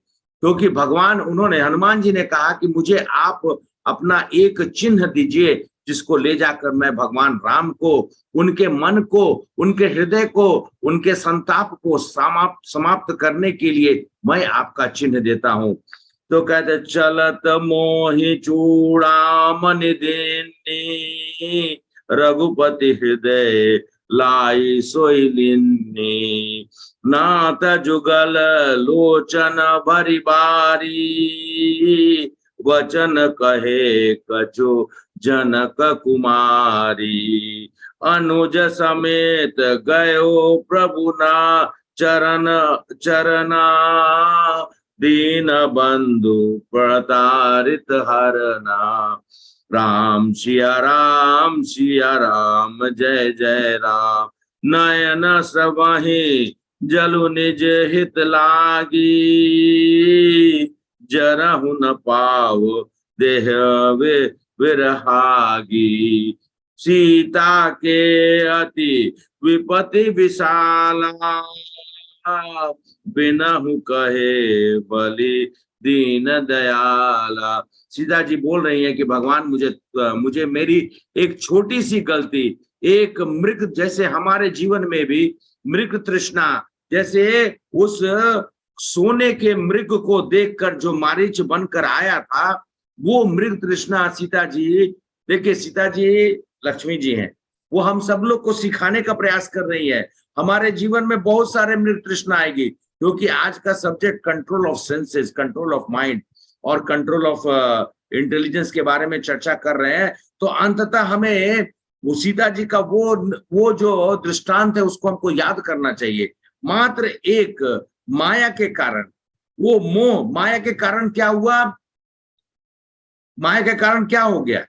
Speaker 1: क्योंकि भगवान उन्होंने हनुमान जी ने कहा कि मुझे आप अपना एक चिन्ह दीजिए जिसको ले जाकर मैं भगवान राम को, उनके मन को, उनके हृदय को, उनके संताप को समाप्त करने के लिए मैं आपका चिन्ह देता हूं। तो कहते चलत मोहि चूड़ामणि देनी रघुपति हृदय लाई सोइलिनी नाथ जुगल लोचन भरी बारी वचन कहे कछु जनक कुमारी अनुज समेत गयो प्रभु ना चरना दीन बंधु प्रतारित हरना राम सिया राम जय जय राम नयन सबहि जलु निज हित लागी जरहु न पाव देह विरहागी सीता के अति विपत्ति विशाला बिनहु कहे बलि दीन दयाला। सीता जी बोल रही है कि भगवान मुझे मेरी एक छोटी सी गलती, एक मृग जैसे हमारे जीवन में भी मृग तृष्णा, जैसे उस सोने के मृग को देखकर जो मारीच बनकर आया था, वो मृग तृष्णा सीता जी, देखिए सीता जी लक्ष्मी जी हैं, वो हम सब लोग को सिखाने का प्रयास कर रही है। हमारे जीवन में बहुत सारे मृग तृष्णा आएगी, क्योंकि आज का subject control of senses, control of mind और कंट्रोल ऑफ इंटेलिजेंस के बारे में चर्चा कर रहे हैं। तो अंततः हमें वो सीता जी का वो जो दृष्टांत है उसको हमको याद करना चाहिए। मात्र एक माया के कारण, वो मोह, माया के कारण क्या हुआ, माया के कारण क्या हो गया?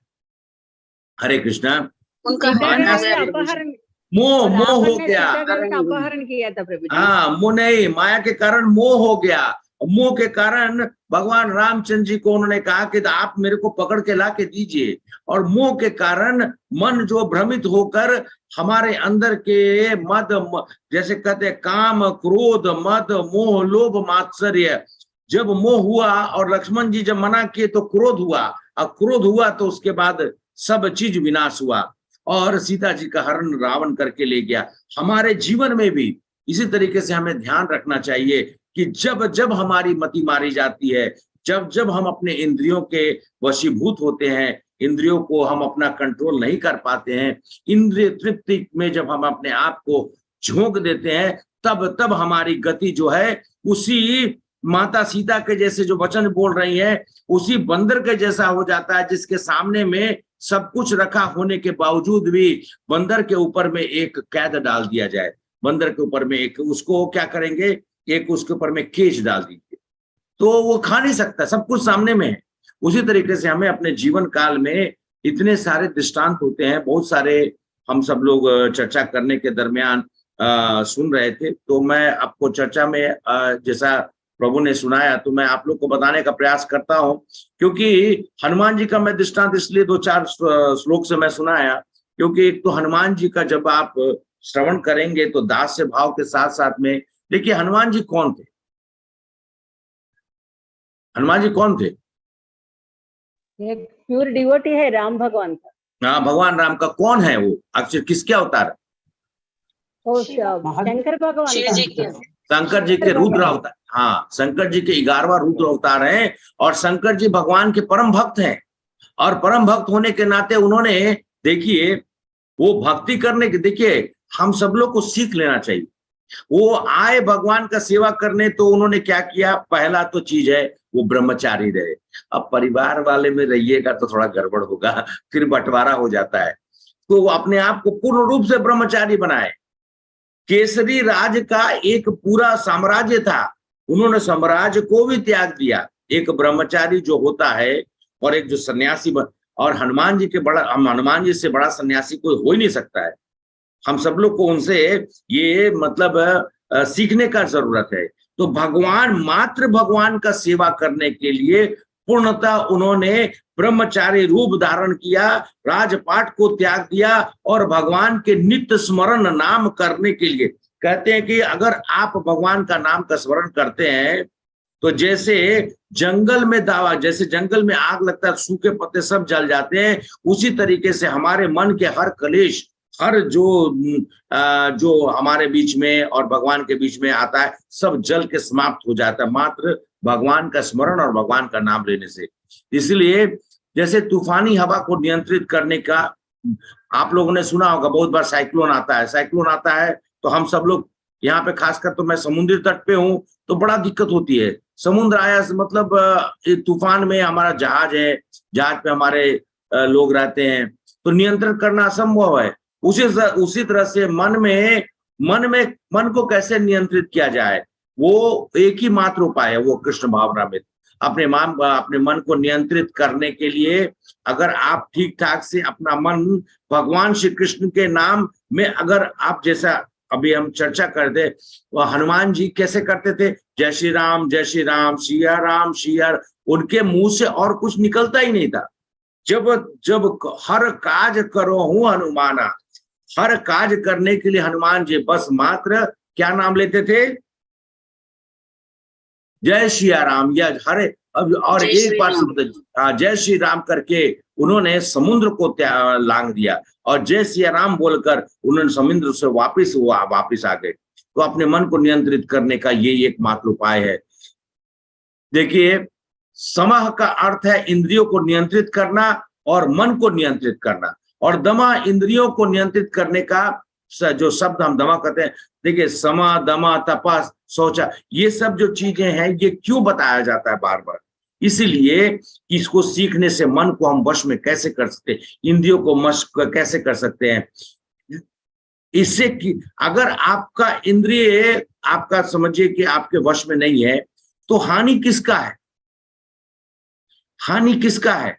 Speaker 1: हरे कृष्णा।
Speaker 5: उनका
Speaker 1: माया से
Speaker 6: अपहरण,
Speaker 1: मोह
Speaker 6: रावण
Speaker 1: हो
Speaker 6: ने
Speaker 1: गया।
Speaker 6: सीता देवी का अपहरण किया था प्रभु जी।
Speaker 1: हाँ, मोह नहीं, माया के कारण मोह हो गया। मोह के कारण भगवान रामचंद्र जी को उन्होंने कहा कि आप मेरे को पकड़ के ला के दीजिए। और मोह के कारण मन जो भ्रमित होकर हमारे अंदर के मद, जैसे कहते हैं काम, क्रोध, मद, मोह, लोभ, मात्सर्य, जब मोह हुआ और लक्ष्मण जी जब मना किए तो क्रोध हुआ, और क्रोध हुआ तो उसके बाद सब चीज विनाश हुआ और सीता जी का हरण रावण करके ले गया। हमारे जीवन में भी इसी तरीके से हमें ध्यान रखना चाहिए कि जब जब हमारी मति मारी जाती है, जब जब हम अपने इंद्रियों के वशीभूत होते हैं, इंद्रियों को हम अपना कंट्रोल नहीं कर पाते हैं, इंद्रिय तृप्ति में जब हम अपने आप को झोंक देते हैं, तब तब हमारी गति जो है उसी माता सीता के जैसे जो वचन बोल रही है, उसी बंदर के जैसा हो जाता है, जिसके सामने में सब कुछ रखा होने के बावजूद भी बंदर के ऊपर में एक कैद डाल दिया जाए, बंदर के ऊपर में एक, उसको क्या करेंगे, एक उसके ऊपर में केज डाल दीजिए तो वो खा नहीं सकता, सब कुछ सामने में है। उसी तरीके से हमें अपने जीवन काल में इतने सारे दृष्टांत होते हैं, बहुत सारे हम सब लोग चर्चा करने के दरमियान सुन रहे थे। तो मैं आपको चर्चा में जैसा प्रभु ने सुनाया तो मैं आप लोग को बताने का प्रयास करता हूं, क्योंकि हनुमान जी का मैं दृष्टांत इसलिए 2-4 श्लोक से मैं सुनाया, क्योंकि एक तो हनुमान जी का जब आप श्रवण करेंगे तो दास्य भाव के साथ साथ में देखिए हनुमान जी कौन थे। हनुमान जी कौन थे?
Speaker 7: एक प्योर डिवोटी है राम भगवान का।
Speaker 1: हाँ, भगवान राम का कौन है वो? अक्षर किसके अवतार?
Speaker 7: वो शंकर भगवान का।
Speaker 1: शंकर जी के रुद्र अवतार। हाँ, शंकर जी के 11वां रुद्र अवतार हैं और शंकर जी भगवान के परम भक्त हैं। और परम भक्त होने के नाते उन्होंने, देखिए वो भक्ति करने के, देखिए हम सब लोग को सीख लेना चाहिए। वो आए भगवान का सेवा करने तो उन्होंने क्या किया, पहला तो चीज है वो ब्रह्मचारी रहे। अब परिवार वाले में रहिएगा तो थोड़ा गड़बड़ होगा, फिर बंटवारा हो जाता है। तो वो अपने आप को पूर्ण रूप से ब्रह्मचारी बनाए। केसरी राज का एक पूरा साम्राज्य था, उन्होंने साम्राज्य को भी त्याग दिया। एक ब्रह्मचारी जो होता है और एक जो सन्यासी और हनुमान जी के बड़ा, हनुमान जी से बड़ा सन्यासी कोई हो ही नहीं सकता है। हम सब लोग को उनसे ये मतलब सीखने का जरूरत है। तो भगवान, मात्र भगवान का सेवा करने के लिए पूर्णतः उन्होंने ब्रह्मचारी रूप धारण किया, राजपाट को त्याग दिया और भगवान के नित्य स्मरण नाम करने के लिए। कहते हैं कि अगर आप भगवान का नाम का स्मरण करते हैं तो जैसे जंगल में दावा, जैसे जंगल में आग लगता है, सूखे पत्ते सब जल जाते हैं, उसी तरीके से हमारे मन के हर कलेश, हर जो हमारे बीच में और भगवान के बीच में आता है, सब जल के समाप्त हो जाता है मात्र भगवान का स्मरण और भगवान का नाम लेने से। इसलिए जैसे तूफानी हवा को नियंत्रित करने का आप लोगों ने सुना होगा, बहुत बार साइक्लोन आता है, साइक्लोन आता है तो हम सब लोग यहाँ पे, खासकर तो मैं समुद्री तट पे हूँ तो बड़ा दिक्कत होती है। समुद्र आया मतलब तूफान में हमारा जहाज है, जहाज पे हमारे लोग रहते हैं, तो नियंत्रण करना असंभव है। उसी तरह से मन को कैसे नियंत्रित किया जाए, वो एक ही मात्र उपाय है, वो कृष्ण भावना में। अपने मन को नियंत्रित करने के लिए अगर आप ठीक ठाक से अपना मन भगवान श्री कृष्ण के नाम में, अगर आप, जैसा अभी हम चर्चा करते, वो हनुमान जी कैसे करते थे, जय श्री राम सिया राम सिया, उनके मुंह से और कुछ निकलता ही नहीं था। जब हर काज करो हूं हनुमाना, हर काज करने के लिए हनुमान जी बस मात्र क्या नाम लेते थे, जय सिया राम, या हरे और एक बार शब्द जय श्री राम करके उन्होंने समुद्र को लांग दिया और जय सिया राम बोलकर उन्होंने समुद्र से वापिस आ गए। तो अपने मन को नियंत्रित करने का ये एकमात्र उपाय है। देखिए, समः का अर्थ है इंद्रियों को नियंत्रित करना और मन को नियंत्रित करना। और दमा इंद्रियों को नियंत्रित करने का जो शब्द हम दमा कहते हैं, देखिए समा, दमा, तपा, शौचा, ये सब जो चीजें हैं ये क्यों बताया जाता है बार बार? इसीलिए इसको सीखने से मन को हम वश में कैसे कर सकते हैं, इंद्रियों को वश कैसे कर सकते हैं। इससे कि अगर आपका इंद्रिय, आपका समझिए कि आपके वश में नहीं है, तो हानि किसका है? हानि किसका है?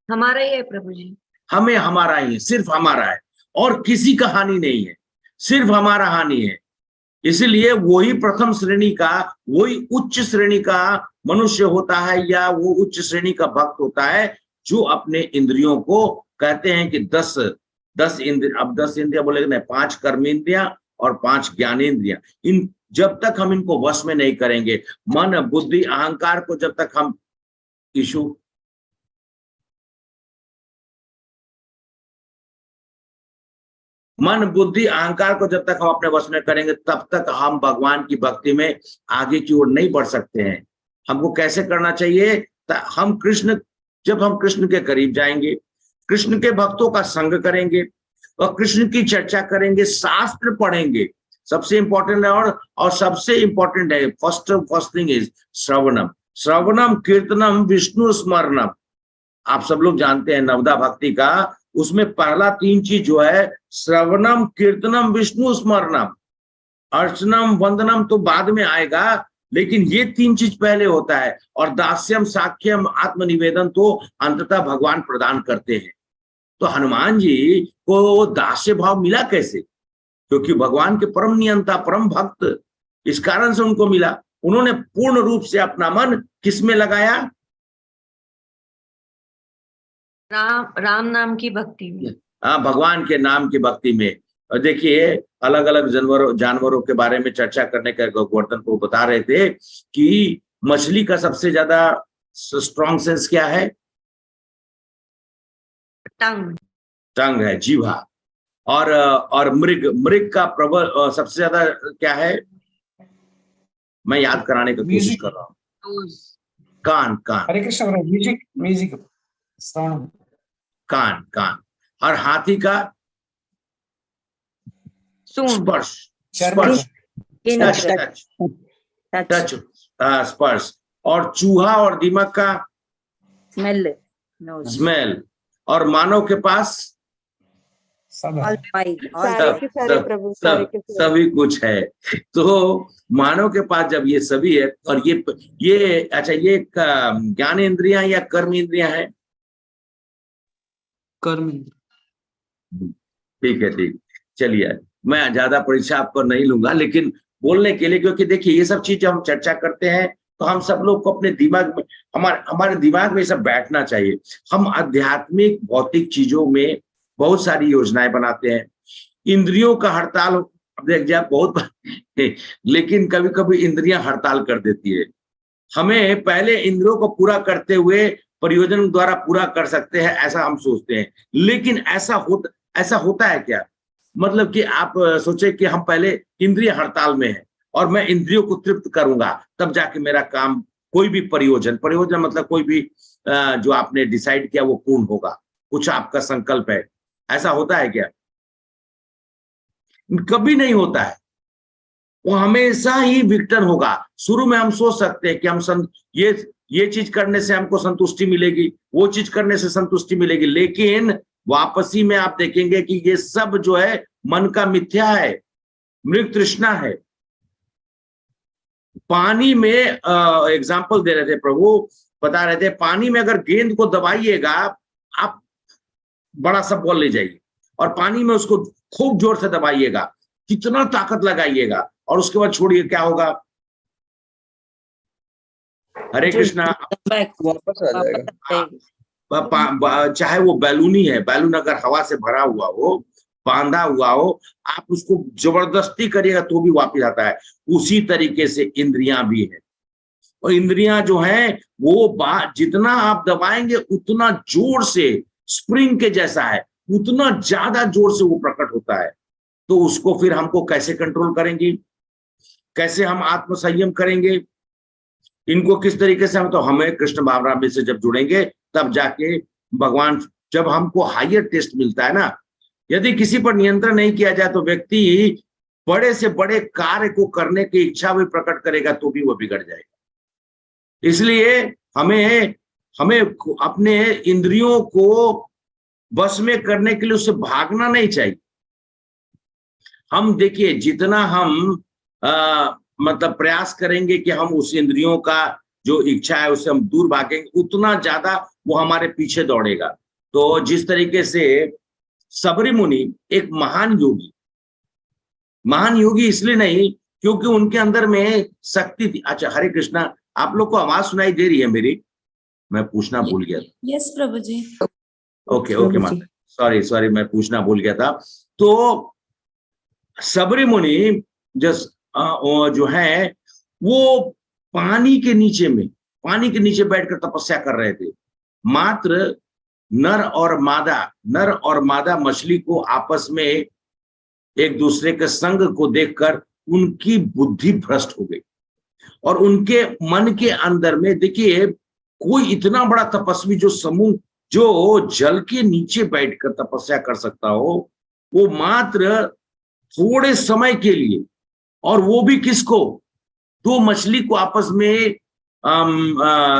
Speaker 5: हमारा ही है प्रभु जी।
Speaker 1: हमें, हमारा ही है, सिर्फ हमारा है, और किसी का हानि नहीं है, सिर्फ हमारा हानि है। इसलिए वही प्रथम श्रेणी का, वही उच्च श्रेणी का मनुष्य होता है, या वो उच्च श्रेणी का भक्त होता है जो अपने इंद्रियों को, कहते हैं कि 10 इंद्रिय, अब 10 इंद्रिया बोलेगे नहीं, 5 कर्मेंद्रिया और 5 ज्ञानेंद्रिया, इन जब तक हम इनको वश में नहीं करेंगे, मन, बुद्धि, अहंकार को जब तक हम मन, बुद्धि, अहंकार को जब तक हम अपने वश में करेंगे, तब तक हम भगवान की भक्ति में आगे की ओर नहीं बढ़ सकते हैं। हमको कैसे करना चाहिए? हम कृष्ण, जब हम कृष्ण के करीब जाएंगे, कृष्ण के भक्तों का संग करेंगे और कृष्ण की चर्चा करेंगे, शास्त्र पढ़ेंगे, सबसे इंपॉर्टेंट है, और सबसे इंपॉर्टेंट है, फर्स्ट थिंग इज श्रवणम, श्रवणम कीर्तनम विष्णु स्मरणम। आप सब लोग जानते हैं नवदा भक्ति का, उसमें पहला 3 चीज जो है, श्रवणम, कीर्तनम, विष्णु स्मरणम, अर्चनम, वंदनम तो बाद में आएगा, लेकिन ये 3 चीज पहले होता है, और दास्यम, साख्यम, आत्मनिवेदन तो अंततः भगवान प्रदान करते हैं। तो हनुमान जी को दास्य भाव मिला कैसे? क्योंकि भगवान के परम नियंता, परम भक्त, इस कारण से उनको मिला। उन्होंने पूर्ण रूप से अपना मन किसमें लगाया?
Speaker 5: राम नाम की भक्ति में।
Speaker 1: हाँ, भगवान के नाम की भक्ति में। और देखिए, अलग अलग जानवरों के बारे में चर्चा करने का गोवर्धन को बता रहे थे कि मछली का सबसे ज्यादा स्ट्रॉन्ग सेंस क्या है? टंग है, जीवा। और मृग का प्रबल सबसे ज्यादा क्या है? मैं याद कराने की कोशिश कर रहा हूँ। कान।
Speaker 10: हरे कृष्ण। म्यूजिक
Speaker 1: कान। और हाथी का स्पर्श, टच, स्पर्श। और चूहा और दीमक का स्मेल। और मानव के पास सभी कुछ है। तो मानव के पास जब ये सभी है, और ये अच्छा, ये ज्ञान इंद्रियां या कर्म इंद्रियां है?
Speaker 2: कर्म।
Speaker 1: ठीक है, चलिए, मैं ज्यादा परीक्षा आपको नहीं लूंगा, लेकिन बोलने के लिए, क्योंकि देखिए ये सब चीजें हम चर्चा करते हैं तो हम सब लोग को अपने दिमाग में, हमारे दिमाग में सब बैठना चाहिए। हम आध्यात्मिक भौतिक चीजों में बहुत सारी योजनाएं बनाते हैं, इंद्रियों का हड़ताल देख जाए बहुत लेकिन कभी कभी इंद्रियां हड़ताल कर देती है। हमें पहले इंद्रियों को पूरा करते हुए प्रयोजन द्वारा पूरा कर सकते हैं, ऐसा हम सोचते हैं, लेकिन ऐसा होता है क्या? मतलब कि आप सोचे कि हम पहले इंद्रिय हड़ताल में है और मैं इंद्रियों को तृप्त करूंगा, तब जाके मेरा काम, कोई भी प्रयोजन मतलब कोई भी जो आपने डिसाइड किया वो पूर्ण होगा, कुछ आपका संकल्प है, ऐसा होता है क्या? कभी नहीं होता है। वो हमेशा ही विघटन होगा। शुरू में हम सोच सकते हैं कि हम ये चीज करने से हमको संतुष्टि मिलेगी, वो चीज करने से संतुष्टि मिलेगी, लेकिन वापसी में आप देखेंगे कि ये सब जो है मन का मिथ्या है, मृग तृष्णा है। पानी में एग्जाम्पल दे रहे थे प्रभु, बता रहे थे, पानी में अगर गेंद को दबाइएगा, आप बड़ा सा बॉल ले जाइए, और पानी में उसको खूब जोर से दबाइएगा, कितना ताकत लगाइएगा, और उसके बाद छोड़िए, क्या होगा? हरे कृष्णा,
Speaker 4: वापस आ जाएगा।
Speaker 1: चाहे वो बैलून ही है, बैलून अगर हवा से भरा हुआ हो, बांधा हुआ हो, आप उसको जबरदस्ती करिएगा तो भी वापस आता है। उसी तरीके से इंद्रियां भी है, और इंद्रियां जो हैं वो जितना आप दबाएंगे उतना जोर से, स्प्रिंग के जैसा है, उतना ज्यादा जोर से वो प्रकट होता है। तो उसको फिर हमको कैसे कंट्रोल करेंगे, कैसे हम आत्म संयम करेंगे, इनको किस तरीके से हम, तो हमें कृष्ण भावना से जब जुड़ेंगे तब जाके भगवान जब हमको हायर टेस्ट मिलता है ना, यदि किसी पर नियंत्रण नहीं किया जाए तो व्यक्ति बड़े से बड़े कार्य को करने की इच्छा भी प्रकट करेगा तो भी वो बिगड़ जाएगा। इसलिए हमें अपने इंद्रियों को बस में करने के लिए उससे भागना नहीं चाहिए। हम देखिए जितना हम मतलब प्रयास करेंगे कि हम उस इंद्रियों का जो इच्छा है उससे हम दूर भागेंगे, उतना ज्यादा वो हमारे पीछे दौड़ेगा। तो जिस तरीके से सबरी मुनि एक महान योगी इसलिए नहीं क्योंकि उनके अंदर में शक्ति थी। अच्छा, हरे कृष्णा, आप लोग को आवाज सुनाई दे रही है मेरी? मैं पूछना भूल गया था।
Speaker 11: यस प्रभु जी।
Speaker 1: ओके माता, सॉरी मैं पूछना भूल गया था। तो सबरी मुनि जो है वो पानी के नीचे बैठकर तपस्या कर रहे थे। मात्र नर और मादा मछली को आपस में एक दूसरे के संग को देखकर उनकी बुद्धि भ्रष्ट हो गई और उनके मन के अंदर में, देखिए कोई इतना बड़ा तपस्वी जो जल के नीचे बैठकर तपस्या कर सकता हो, वो मात्र थोड़े समय के लिए, और वो भी किसको? दो मछली को आपस में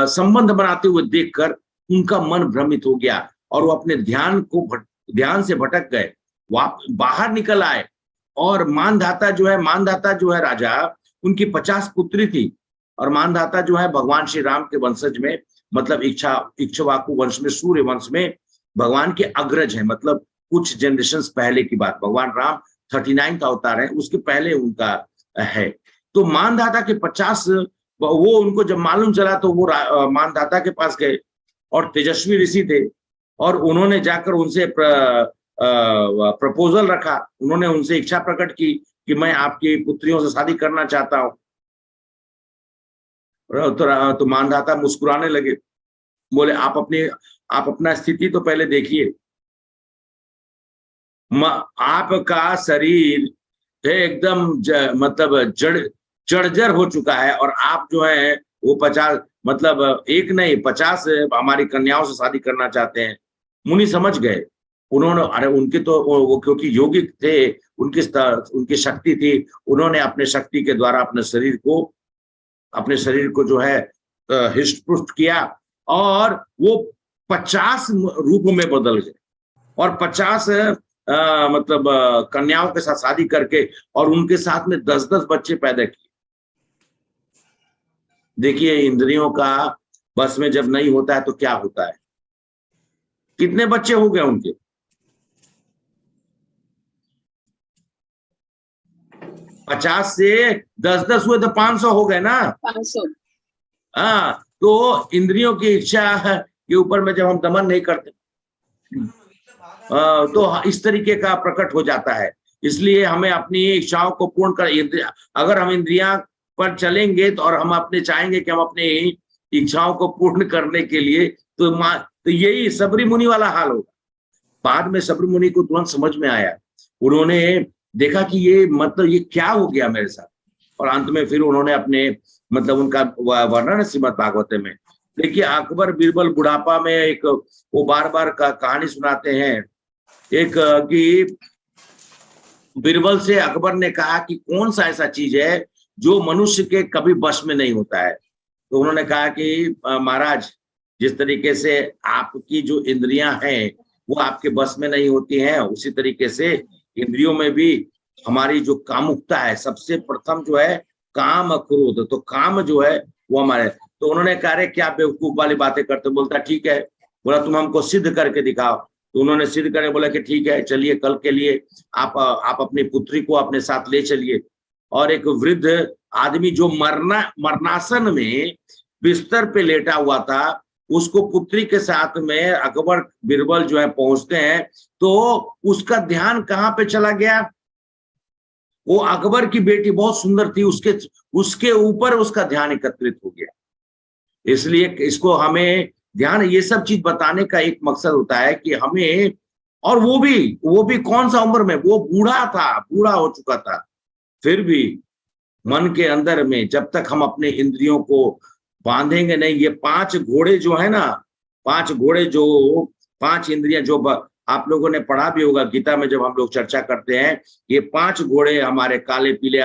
Speaker 1: संबंध बनाते हुए देखकर उनका मन भ्रमित हो गया और वो अपने ध्यान से भटक गए। बाहर निकल आए और मानधाता जो है राजा, उनकी 50 पुत्री थी और मानधाता जो है भगवान श्री राम के वंशज में, मतलब इक्ष्वाकु वंश में, सूर्य वंश में भगवान के अग्रज हैं। मतलब कुछ जनरेशन पहले की बात, भगवान राम 39 अवतार है, उसके पहले उनका है। तो मानधाता के 50, वो उनको जब मालूम चला तो वो मानधाता के पास गए और तेजस्वी ऋषि थे और उन्होंने जाकर उनसे प्रपोजल रखा। उन्होंने उनसे इच्छा प्रकट की कि मैं आपकी पुत्रियों से शादी करना चाहता हूं। तो मानधाता मुस्कुराने लगे, बोले आप अपना स्थिति तो पहले देखिए। आपका शरीर एकदम मतलब जर्जर हो चुका है और आप जो है वो 50, मतलब एक नहीं 50 हमारी कन्याओं से शादी करना चाहते हैं। मुनि समझ गए। उन्होंने, अरे उनके तो वो क्योंकि योगिक थे, उनकी शक्ति थी, उन्होंने अपने शक्ति के द्वारा अपने शरीर को जो है हिष्ट पुष्ट किया और वो 50 रूप में बदल गए और 50 मतलब कन्याओं के साथ शादी करके और उनके साथ में 10-10 बच्चे पैदा किए। देखिए इंद्रियों का बस में जब नहीं होता है तो क्या होता है। कितने बच्चे हो गए उनके? 50 से 10-10 हुए तो 500 हो गए ना।
Speaker 7: 500।
Speaker 1: हाँ, तो इंद्रियों की इच्छा के ऊपर में जब हम दमन नहीं करते तो इस तरीके का प्रकट हो जाता है। इसलिए हमें अपनी इच्छाओं को पूर्ण कर, अगर हम इंद्रियां पर चलेंगे तो और हम अपने चाहेंगे कि हम अपनी इच्छाओं को पूर्ण करने के लिए तो यही सबरी मुनि वाला हाल होगा। बाद में सबरी मुनि को तुरंत समझ में आया, उन्होंने देखा कि ये मतलब ये क्या हो गया मेरे साथ, और अंत में फिर उन्होंने अपने मतलब उनका वर्णन श्रीमद् भागवत में। देखिए अकबर बीरबल बुढ़ापा में एक वो बार बार कहानी सुनाते हैं, एक कि बीरबल से अकबर ने कहा कि कौन सा ऐसा चीज है जो मनुष्य के कभी वश में नहीं होता है। तो उन्होंने कहा कि महाराज, जिस तरीके से आपकी जो इंद्रियां हैं वो आपके बस में नहीं होती हैं, उसी तरीके से इंद्रियों में भी हमारी जो कामुकता है, सबसे प्रथम जो है काम क्रोध, तो काम जो है वो हमारे। तो उन्होंने कहा क्या बेवकूफ वाली बातें करते। बोलता ठीक है, बोला तुम हमको सिद्ध करके दिखाओ। तो उन्होंने सिद्ध करके बोला कि ठीक है चलिए, कल के लिए आप अपनी पुत्री को अपने साथ ले चलिए। और एक वृद्ध आदमी जो मरणासन में बिस्तर पे लेटा हुआ था, उसको पुत्री के साथ में अकबर बीरबल जो है पहुंचते हैं तो उसका ध्यान कहाँ पे चला गया? वो अकबर की बेटी बहुत सुंदर थी, उसके ऊपर उसका ध्यान एकत्रित हो गया। इसलिए इसको हमें ध्यान, ये सब चीज बताने का एक मकसद होता है कि हमें, और वो भी कौन सा उम्र में, वो बूढ़ा हो चुका था, फिर भी मन के अंदर में जब तक हम अपने इंद्रियों को बांधेंगे नहीं, ये 5 घोड़े जो है ना, 5 घोड़े जो 5 इंद्रियां जो आप लोगों ने पढ़ा भी होगा गीता में, जब हम लोग चर्चा करते हैं, ये 5 घोड़े हमारे काले पीले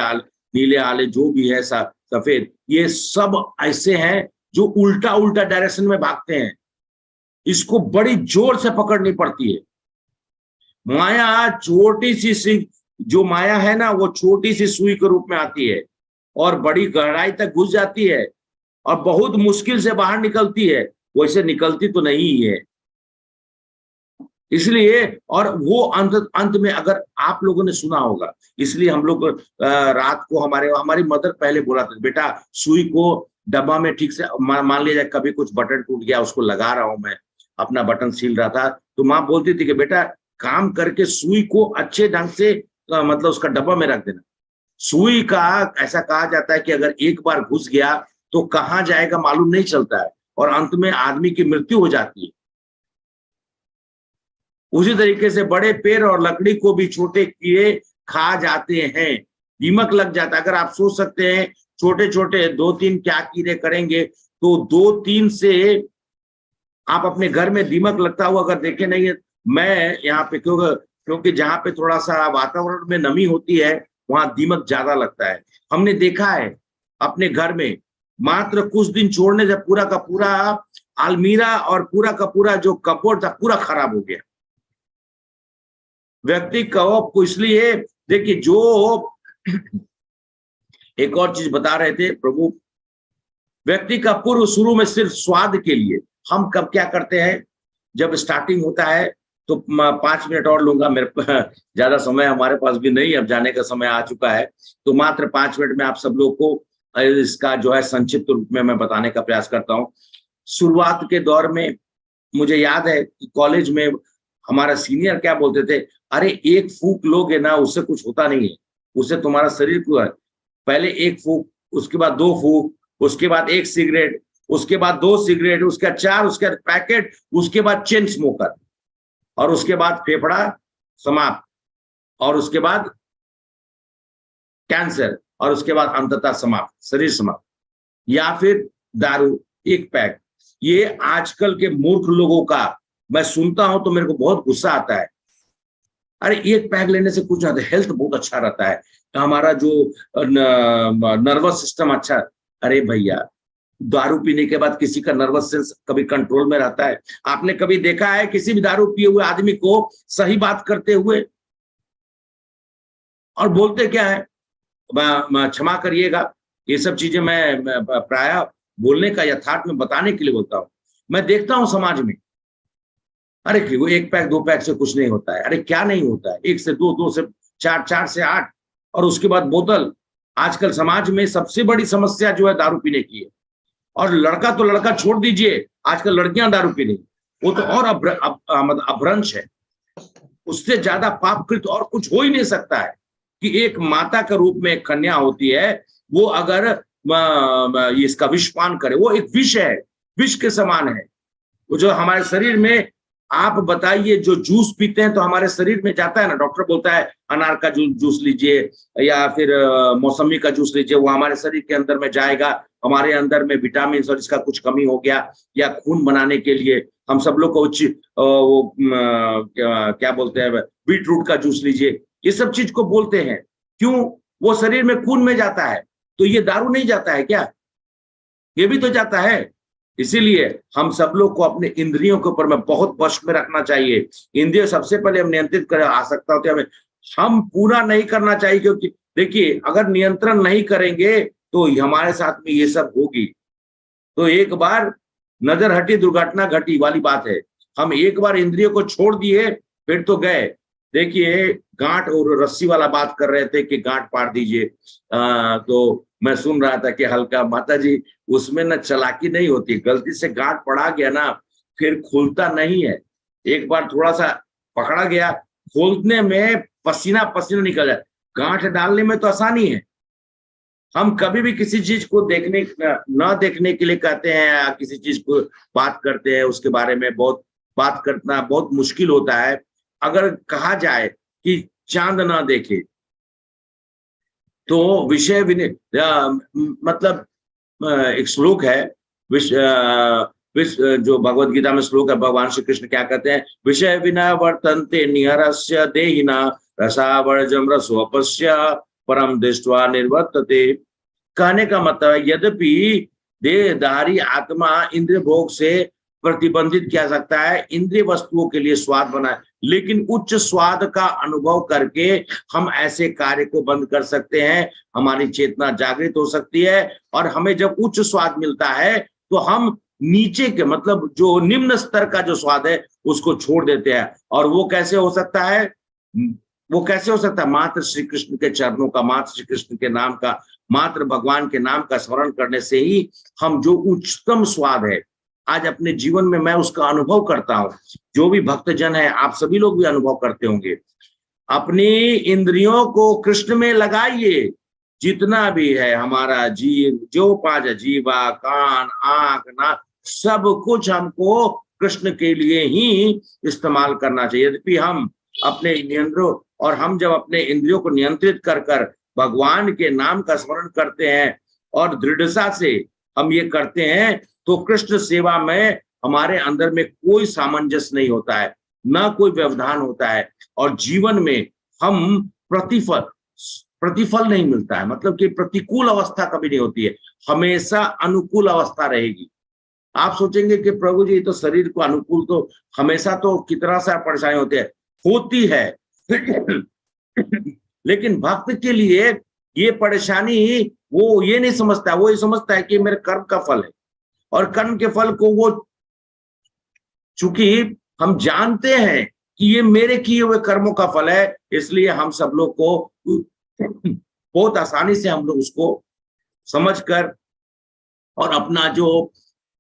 Speaker 1: नीले आले जो भी है सफेद, ये सब ऐसे हैं जो उल्टा उल्टा डायरेक्शन में भागते हैं। इसको बड़ी जोर से पकड़नी पड़ती है। माया छोटी सी जो माया है ना, वो छोटी सी सुई के रूप में आती है और बड़ी गहराई तक घुस जाती है और बहुत मुश्किल से बाहर निकलती है। वैसे निकलती तो नहीं है। इसलिए, और वो अंत में, अगर आप लोगों ने सुना होगा, इसलिए हम लोग रात को हमारी मदर पहले बोला था, बेटा सुई को डब्बा में ठीक से, मान लीजिए कभी कुछ बटन टूट गया, उसको लगा रहा हूं मैं, अपना बटन सील रहा था, तो माँ बोलती थी कि बेटा काम करके सुई को अच्छे ढंग से मतलब उसका डब्बा में रख देना। सुई का ऐसा कहा जाता है कि अगर एक बार घुस गया तो कहाँ जाएगा मालूम नहीं चलता है और अंत में आदमी की मृत्यु हो जाती है। उसी तरीके से बड़े पेड़ और लकड़ी को भी छोटे कीड़े खा जाते हैं, दीमक लग जाता है। अगर आप सोच सकते हैं छोटे छोटे 2-3 क्या कीड़े करेंगे, तो 2-3 से आप अपने घर में दीमक लगता हुआ अगर देखे नहीं है। मैं यहाँ पे क्योंकि जहाँ पे थोड़ा सा वातावरण में नमी होती है वहां दीमक ज्यादा लगता है। हमने देखा है अपने घर में, मात्र कुछ दिन छोड़ने से पूरा का पूरा अलमीरा और पूरा का पूरा जो कपबोर्ड था पूरा खराब हो गया। व्यक्ति को इसलिए देखिए, जो एक और चीज बता रहे थे प्रभु, व्यक्ति का पूर्व शुरू में सिर्फ स्वाद के लिए हम कब क्या करते हैं, जब स्टार्टिंग होता है तो 5 मिनट और लूंगा, मेरे ज्यादा समय हमारे पास भी नहीं, अब जाने का समय आ चुका है, तो मात्र 5 मिनट में आप सब लोग को इसका जो है संक्षिप्त रूप में मैं बताने का प्रयास करता हूँ। शुरुआत के दौर में मुझे याद है कि कॉलेज में हमारा सीनियर क्या बोलते थे, अरे एक फूक लोगे ना उससे कुछ होता नहीं है, उससे तुम्हारा शरीर को, पहले एक फूक, उसके बाद 2 फूक, उसके बाद 1 सिगरेट, उसके बाद 2 सिगरेट, उसके बाद 4, उसके बाद पैकेट, उसके बाद चेन स्मोकर, और उसके बाद फेफड़ा समाप्त, और उसके बाद कैंसर, और उसके बाद अंततः समाप्त, शरीर समाप्त, या फिर दारू 1 पैक। ये आजकल के मूर्ख लोगों का मैं सुनता हूं तो मेरे को बहुत गुस्सा आता है। अरे 1 पैक लेने से कुछ नहीं, हेल्थ बहुत अच्छा रहता है, हमारा जो नर्वस सिस्टम अच्छा। अरे भैया, दारू पीने के बाद किसी का नर्वस सिस्टम कभी कंट्रोल में रहता है? आपने कभी देखा है किसी भी दारू पिए हुए आदमी को सही बात करते हुए? और बोलते क्या है, क्षमा करिएगा, ये सब चीजें मैं प्राय बोलने का यथार्थ में बताने के लिए बोलता हूं। मैं देखता हूं समाज में, अरे वो 1 पैक 2 पैक से कुछ नहीं होता है। अरे क्या नहीं होता है, 1 से 2, 2 से 4, 4 से 8, और उसके बाद बोतल। आजकल समाज में सबसे बड़ी समस्या जो है दारू पीने की है, और लड़का तो लड़का छोड़ दीजिए, आजकल लड़कियां दारू पी रही, वो तो और मतलब अपभ्रंश है। उससे ज्यादा पापकृत और कुछ हो ही नहीं सकता है कि एक माता के रूप में एक कन्या होती है, वो अगर इसका विषपान करे, वो एक विष है, विष के समान है। वो जो हमारे शरीर में, आप बताइए, जो जूस पीते हैं तो हमारे शरीर में जाता है ना, डॉक्टर बोलता है अनार का जूस लीजिए या फिर मौसमी का जूस लीजिए, वो हमारे शरीर के अंदर में जाएगा, हमारे अंदर में विटामिन और इसका कुछ कमी हो गया, या खून बनाने के लिए हम सब लोग को क्या बोलते हैं, बीट रूट का जूस लीजिए, ये सब चीज को बोलते हैं। क्यों? वो शरीर में खून में जाता है। तो ये दारू नहीं जाता है क्या? ये भी तो जाता है। इसीलिए हम सब लोग को अपने इंद्रियों के ऊपर में बहुत वश में रखना चाहिए। इंद्रिय सबसे पहले हम नियंत्रित कर आ सकता होते हमें, हम पूरा नहीं करना चाहिए, क्योंकि देखिए अगर नियंत्रण नहीं करेंगे तो हमारे साथ में ये सब होगी। तो एक बार नजर हटी दुर्घटना घटी वाली बात है। हम एक बार इंद्रियों को छोड़ दिए फिर तो गए। देखिए गांठ और रस्सी वाला बात कर रहे थे कि गांठ पार दीजिए, तो मैं सुन रहा था कि हल्का, माता जी उसमें ना चालाकी नहीं होती, गलती से गांठ पड़ा गया ना फिर खुलता नहीं है। एक बार थोड़ा सा पकड़ा गया, खोलने में पसीना पसीना निकल जाए, गांठ डालने में तो आसानी है। हम कभी भी किसी चीज को देखने न देखने के लिए कहते हैं, या किसी चीज को बात करते हैं, उसके बारे में बहुत बात करना बहुत मुश्किल होता है। अगर कहा जाए कि चांद ना देखे तो विषय मतलब एक श्लोक है, जो भगवत गीता में श्लोक है, भगवान श्री कृष्ण क्या कहते हैं, विषय विना वर्तन्ते निहरस्य देहिना रसावर्जम रसोपस्य परम दृष्ट्वा निर्वर्तते। कहने का मतलब है, यद्यपि देहधारी आत्मा इंद्रिय भोग से प्रतिबंधित किया सकता है, इंद्रिय वस्तुओं के लिए स्वाद बनाए, लेकिन उच्च स्वाद का अनुभव करके हम ऐसे कार्य को बंद कर सकते हैं, हमारी चेतना जागृत हो सकती है, और हमें जब उच्च स्वाद मिलता है तो हम नीचे के मतलब जो निम्न स्तर का जो स्वाद है उसको छोड़ देते हैं। और वो कैसे हो सकता है, वो कैसे हो सकता है, मात्र श्री कृष्ण के चरणों का, मात्र श्री कृष्ण के नाम का, मात्र भगवान के नाम का स्मरण करने से ही हम जो उच्चतम स्वाद है आज अपने जीवन में मैं उसका अनुभव करता हूं। जो भी भक्तजन है, आप सभी लोग भी अनुभव करते होंगे। अपनी इंद्रियों को कृष्ण में लगाइए, जितना भी है हमारा जीव, जो पांच जीवा, कान, आंख, नाक, सब कुछ हमको कृष्ण के लिए ही इस्तेमाल करना चाहिए। यद्यपि हम अपने इंद्रियों, और हम जब अपने इंद्रियों को नियंत्रित कर कर भगवान के नाम का स्मरण करते हैं और दृढ़ता से हम ये करते हैं, तो कृष्ण सेवा में हमारे अंदर में कोई सामंजस्य नहीं होता है, ना कोई व्यवधान होता है, और जीवन में हम प्रतिफल नहीं मिलता है, मतलब कि प्रतिकूल अवस्था कभी नहीं होती है, हमेशा अनुकूल अवस्था रहेगी। आप सोचेंगे कि प्रभु जी तो शरीर को अनुकूल तो हमेशा तो कितना सा परेशानी होती है लेकिन भक्त के लिए ये परेशानी वो ये नहीं समझता, वो ये समझता है कि मेरे कर्म का फल है, और कर्म के फल को वो, चूंकि हम जानते हैं कि ये मेरे किए हुए कर्मों का फल है, इसलिए हम सब लोग को बहुत आसानी से हम लोग उसको समझकर और अपना जो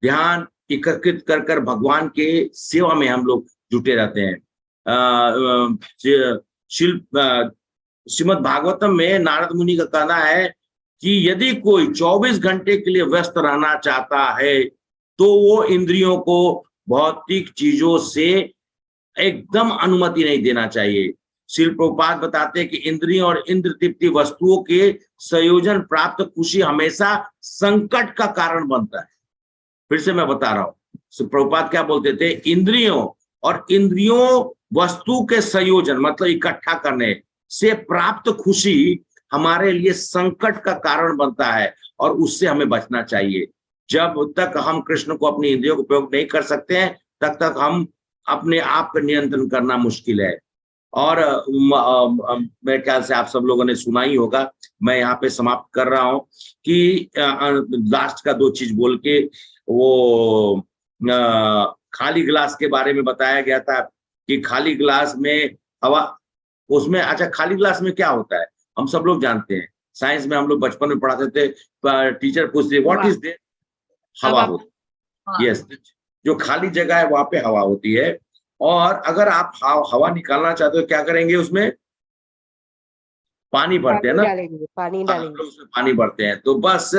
Speaker 1: ध्यान एकत्रित कर कर भगवान के सेवा में हम लोग जुटे रहते हैं। श्रीमद् भागवतम में नारद मुनि का कहना है कि यदि कोई 24 घंटे के लिए व्यस्त रहना चाहता है तो वो इंद्रियों को भौतिक चीजों से एकदम अनुमति नहीं देना चाहिए। श्रील प्रभुपाद बताते हैं कि इंद्रियों और इंद्र तृप्ति वस्तुओं के संयोजन प्राप्त खुशी हमेशा संकट का कारण बनता है। फिर से मैं बता रहा हूं, प्रभुपाद क्या बोलते थे, इंद्रियों और इंद्रियों वस्तु के संयोजन मतलब इकट्ठा करने से प्राप्त खुशी हमारे लिए संकट का कारण बनता है, और उससे हमें बचना चाहिए। जब तक हम कृष्ण को अपनी इंद्रियों को उपयोग नहीं कर सकते हैं, तब तक हम अपने आप पर नियंत्रण करना मुश्किल है। और मेरे ख्याल से आप सब लोगों ने सुना ही होगा, मैं यहाँ पे समाप्त कर रहा हूँ कि लास्ट का 2 चीज बोल के, वो खाली गिलास के बारे में बताया गया था कि खाली गिलास में हवा, उसमें अच्छा खाली गिलास में क्या होता है हम सब लोग जानते हैं, साइंस में हम लोग बचपन में पढ़ाते थे, टीचर पूछते व्हाट इज देयर, हवा होती है। यस, जो खाली जगह है वहां पे हवा होती है, और अगर आप हवा निकालना चाहते हो क्या करेंगे, उसमें पानी भरते हैं ना,
Speaker 7: पानी डालेंगे,
Speaker 1: उसमें पानी भरते हैं। तो बस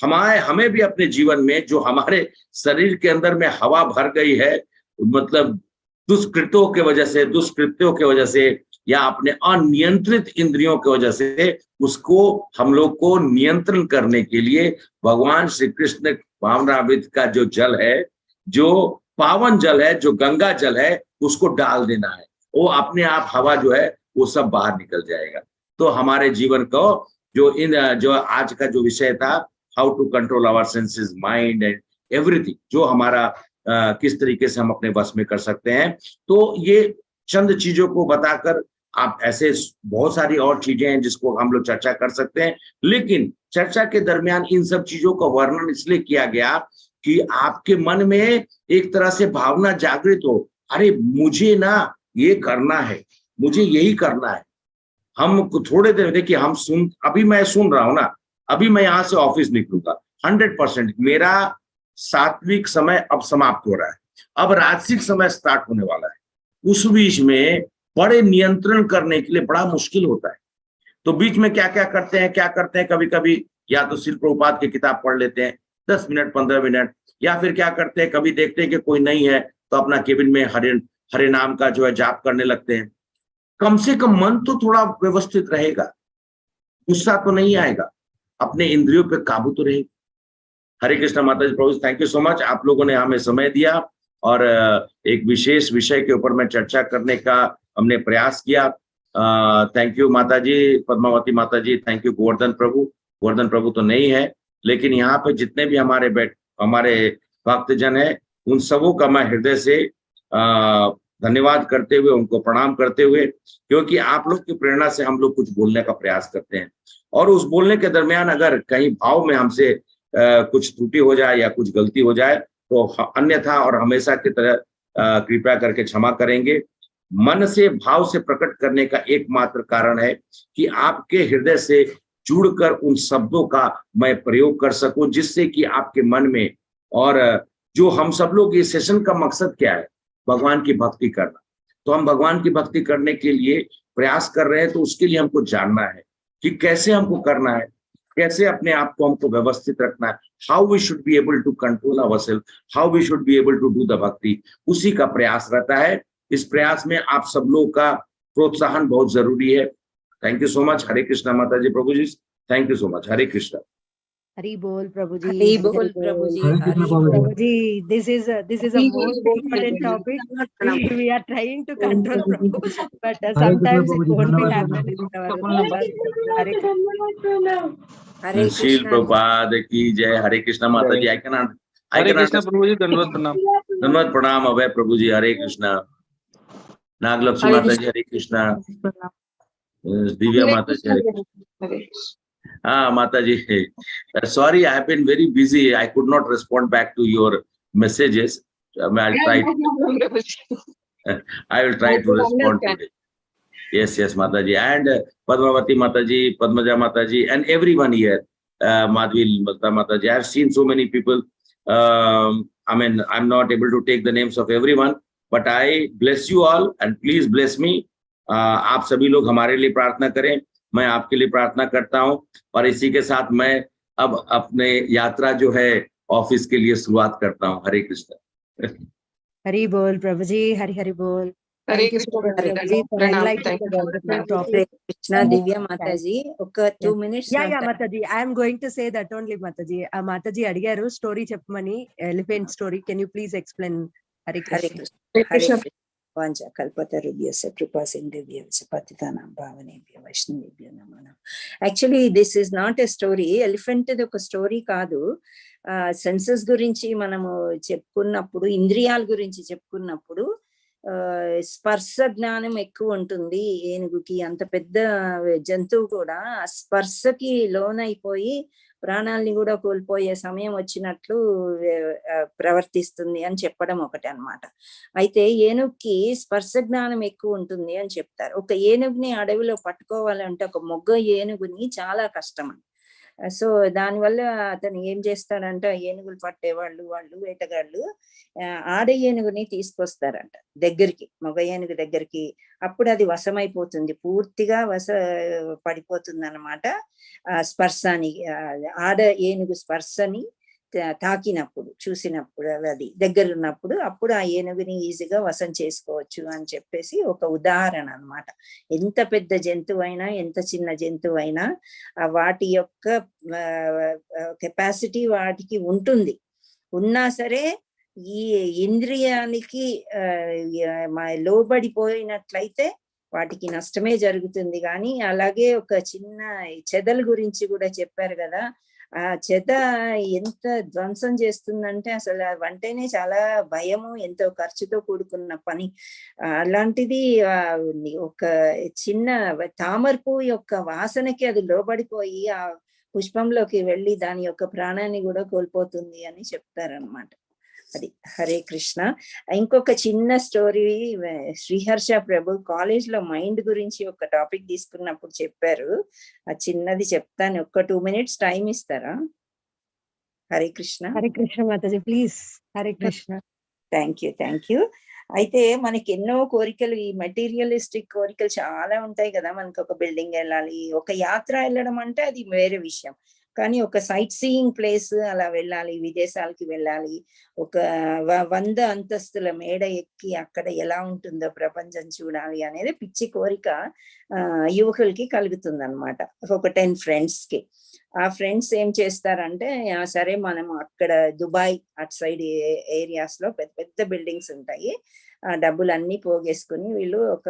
Speaker 1: हमें भी अपने जीवन में जो हमारे शरीर के अंदर में हवा भर गई है, मतलब दुष्कृत्यों के वजह से, दुष्कृत्यों के वजह से, या अपने अनियंत्रित इंद्रियों की वजह से, उसको हम लोग को नियंत्रण करने के लिए भगवान श्री कृष्ण भावनामृत का जो जल है, जो पावन जल है, जो गंगा जल है, उसको डाल देना है, वो अपने आप हवा जो है वो सब बाहर निकल जाएगा। तो हमारे जीवन को जो आज का जो विषय था, how to control our senses, mind and everything, जो हमारा किस तरीके से हम अपने वश में कर सकते हैं, तो ये चंद चीजों को बताकर, आप ऐसे बहुत सारी और चीजें हैं जिसको हम लोग चर्चा कर सकते हैं, लेकिन चर्चा के दरमियान इन सब चीजों का वर्णन इसलिए किया गया कि आपके मन में एक तरह से भावना जागृत हो, अरे मुझे ना ये करना है, मुझे यही करना है। हम थोड़े देर देखिए, अभी मैं सुन रहा हूं ना, अभी मैं यहाँ से ऑफिस निकलूंगा, 100% मेरा सात्विक समय अब समाप्त हो रहा है, अब राजसिक समय स्टार्ट होने वाला है। उस बीच में बड़े नियंत्रण करने के लिए बड़ा मुश्किल होता है, तो बीच में क्या क्या करते हैं, कभी कभी या तो श्रील प्रभुपाद की किताब पढ़ लेते हैं 10 मिनट 15 मिनट, या फिर क्या करते हैं, कभी देखते हैं कि कोई नहीं है तो अपना केबिन में हरे नाम का जो है जाप करने लगते हैं। कम से कम मन तो थोड़ा व्यवस्थित रहेगा, गुस्सा तो नहीं आएगा, अपने इंद्रियों पे काबू तो रहेगा, हरे Krishna Mataji, Prabhu thank you so much, आप लोगों ने हमें समय दिया और एक विशेष विषय के ऊपर में चर्चा करने का हमने प्रयास किया। थैंक यू माता जी, पद्मावती माता जी, थैंक यू गोवर्धन प्रभु। गोवर्धन प्रभु तो नहीं है, लेकिन यहाँ पे जितने भी हमारे भक्तजन है, उन सबों का मैं हृदय से धन्यवाद करते हुए, उनको प्रणाम करते हुए, क्योंकि आप लोग की प्रेरणा से हम लोग कुछ बोलने का प्रयास करते हैं, और उस बोलने के दरमियान अगर कहीं भाव में हमसे कुछ त्रुटि हो जाए या कुछ गलती हो जाए तो अन्यथा और हमेशा की तरह कृपया करके क्षमा करेंगे। मन से भाव से प्रकट करने का एकमात्र कारण है कि आपके हृदय से जुड़कर उन शब्दों का मैं प्रयोग कर सकूं, जिससे कि आपके मन में, और जो हम सब लोग इस सेशन का मकसद क्या है, भगवान की भक्ति करना। तो हम भगवान की भक्ति करने के लिए प्रयास कर रहे हैं, तो उसके लिए हमको जानना है कि कैसे हमको करना है, कैसे अपने आप को हमको व्यवस्थित रखना है, how we should be able to control ourself, how we should be able to do the भक्ति, उसी का प्रयास रहता है। इस प्रयास में आप सब लोगों का प्रोत्साहन बहुत जरूरी है। Thank you so much. Hare Krishna Mataji, Prabhu ji, thank you so much. Hare Krishna.
Speaker 7: Hari बोल प्रभु जी,
Speaker 3: हरि बोल प्रभु जी, हरि
Speaker 7: प्रभु
Speaker 3: बोल।
Speaker 7: जी, this is a most important topic. We are trying to control Prabhu, but sometimes it won't be happening in our Hare
Speaker 3: हरे
Speaker 1: शील
Speaker 3: कृष्णा।
Speaker 1: प्रभुपाद की जय। हरे कृष्णा माता जी,
Speaker 4: हरे कृष्णा प्रभु जी, दंडवत प्रणाम।
Speaker 1: धन्यवाद प्रणाम अभय प्रभु जी। हरे कृष्णा। नागलक्ष्मी माता जी, हरे कृष्णा। दिव्या माता जी, हरे। हाँ माता जी, sorry, I have been very busy. I could not respond back to your messages. I'll try. I will try to respond today. Yes, yes, Mataji, and Padmavati Mataji, Padmaja Mataji, and everyone here, Madhvi Mataji. I have seen so many people. I mean, I'm not able to take the names of everyone, but I bless you all, and please bless me. आप सभी लोग हमारे लिए प्रार्थना करें, मैं आपके लिए प्रार्थना करता हूं, और इसी के साथ मैं अब अपने यात्रा जो है ऑफिस के लिए शुरुआत करता हूं। हरे कृष्ण।
Speaker 7: हरि बोल प्रभु जी, हरि हरि बोल।
Speaker 3: हरे
Speaker 7: Thank you Prabhu ji for enlightening about the topic.
Speaker 3: Krishna. Divya माता जी, ఒక 2 minutes
Speaker 7: Yeah, Mataji, I am going to say that only, Mataji. Mataji అడిగారు స్టోరీ చెప్పమని, elephant story. Can you please explain? Hare
Speaker 3: Hare
Speaker 7: Krishna.
Speaker 3: Krishna. Hare Krishna. वाञ्छा कल्पतरुभ्यश्च कृपा सिन्धुभ्यश्च पतितानां पावनेभ्यो वैष्णवेभ्यो नमो नमः। Actually this is not a story, elephant ఒక స్టోరీ కాదు. సెన్సెస్ గురించి మనము చెప్పుకున్నప్పుడు, ఇంద్రియాల గురించి చెప్పుకున్నప్పుడు స్పర్శ జ్ఞానం ఎక్కువ ఉంటుంది ఏనుగుకి. అంత పెద్ద జంతువు కూడా స్పర్శకి లోనైపోయి ప్రాణాలని కూడా కోల్పోయే సమయం వచ్చినట్లు ప్రవర్తిస్తుంది అని చెప్పడం ఒకటి అన్నమాట. అయితే ఏనుగుకి స్పర్శ జ్ఞానం ఎక్కువ ఉంటుంది అని చెప్తారు. ఒక ఏనుగుని అడవిలో పట్టుకోవాలంటే, ఒక మొగ్గ ఏనుగుని చాలా కష్టం. సో దానివల్ల అతను ఏం చేస్తాడంటే, ఏనుగులు పట్టేవాళ్ళు, వాళ్ళు వేటగాళ్ళు ఆడ ఏనుగుని తీసుకొస్తారంట దగ్గరికి, మగ ఏనుగు దగ్గరికి. అప్పుడు అది వశమైపోతుంది, పూర్తిగా పడిపోతుంది అన్నమాట. స్పర్శని, ఆడ ఏనుగు స్పర్శని తాకినప్పుడు, చూసినప్పుడు, అది దగ్గర ఉన్నప్పుడు, అప్పుడు ఆ ఏనుగుని ఈజీగా వశం చేసుకోవచ్చు అని చెప్పేసి ఒక ఉదాహరణ అన్నమాట. ఎంత పెద్ద జంతువు అయినా, ఎంత చిన్న జంతువు అయినా వాటి యొక్క కెపాసిటీ వాటికి ఉంటుంది. ఉన్నా సరే ఈ ఇంద్రియానికి లోబడిపోయినట్లయితే వాటికి నష్టమే జరుగుతుంది. కానీ అలాగే ఒక చిన్న చెదల గురించి కూడా చెప్పారు కదా, ఆ చెద ఎంత ధ్వంసం చేస్తుందంటే అసలు వంటేనే చాలా భయము, ఎంతో ఖర్చుతో కూడుకున్న పని. అలాంటిది ఒక చిన్న తామర పువ్వు యొక్క వాసనకి అది లోబడిపోయి ఆ పుష్పంలోకి వెళ్ళి దాని యొక్క ప్రాణాన్ని కూడా కోల్పోతుంది అని చెప్తారనమాట. అది హరే కృష్ణ. ఇంకొక చిన్న స్టోరీ, శ్రీహర్ష ప్రభు కాలేజ్ లో మైండ్ గురించి ఒక టాపిక్ తీసుకున్నప్పుడు చెప్పారు. ఆ చిన్నది చెప్తాను, ఒక 2 minutes టైం ఇస్తారా? Hare Krishna.
Speaker 7: Hare Krishna Mataji, please. Hare Krishna.
Speaker 3: Thank you. అయితే మనకి ఎన్నో కోరికలు, ఈ మెటీరియలిస్టిక్ కోరికలు చాలా ఉంటాయి కదా. మనకి ఒక బిల్డింగ్ వెళ్ళాలి, ఒక యాత్ర వెళ్ళడం అంటే అది వేరే విషయం. కానీ ఒక సైట్ సీయింగ్ ప్లేస్ అలా వెళ్ళాలి, విదేశాలకి వెళ్ళాలి, ఒక 100 అంతస్తుల మేడ ఎక్కి అక్కడ ఎలా ఉంటుందో ప్రపంచం చూడాలి అనేది పిచ్చి కోరిక యువకులకి కలుగుతుంది అనమాట. ఒక 10 ఫ్రెండ్స్ కి. ఆ ఫ్రెండ్స్ ఏం చేస్తారంటే సరే మనం అక్కడ దుబాయ్ అటు సైడ్ ఏరియాస్ లో పెద్ద పెద్ద బిల్డింగ్స్ ఉంటాయి, ఆ డబ్బులన్నీ పోగేసుకుని వీళ్ళు ఒక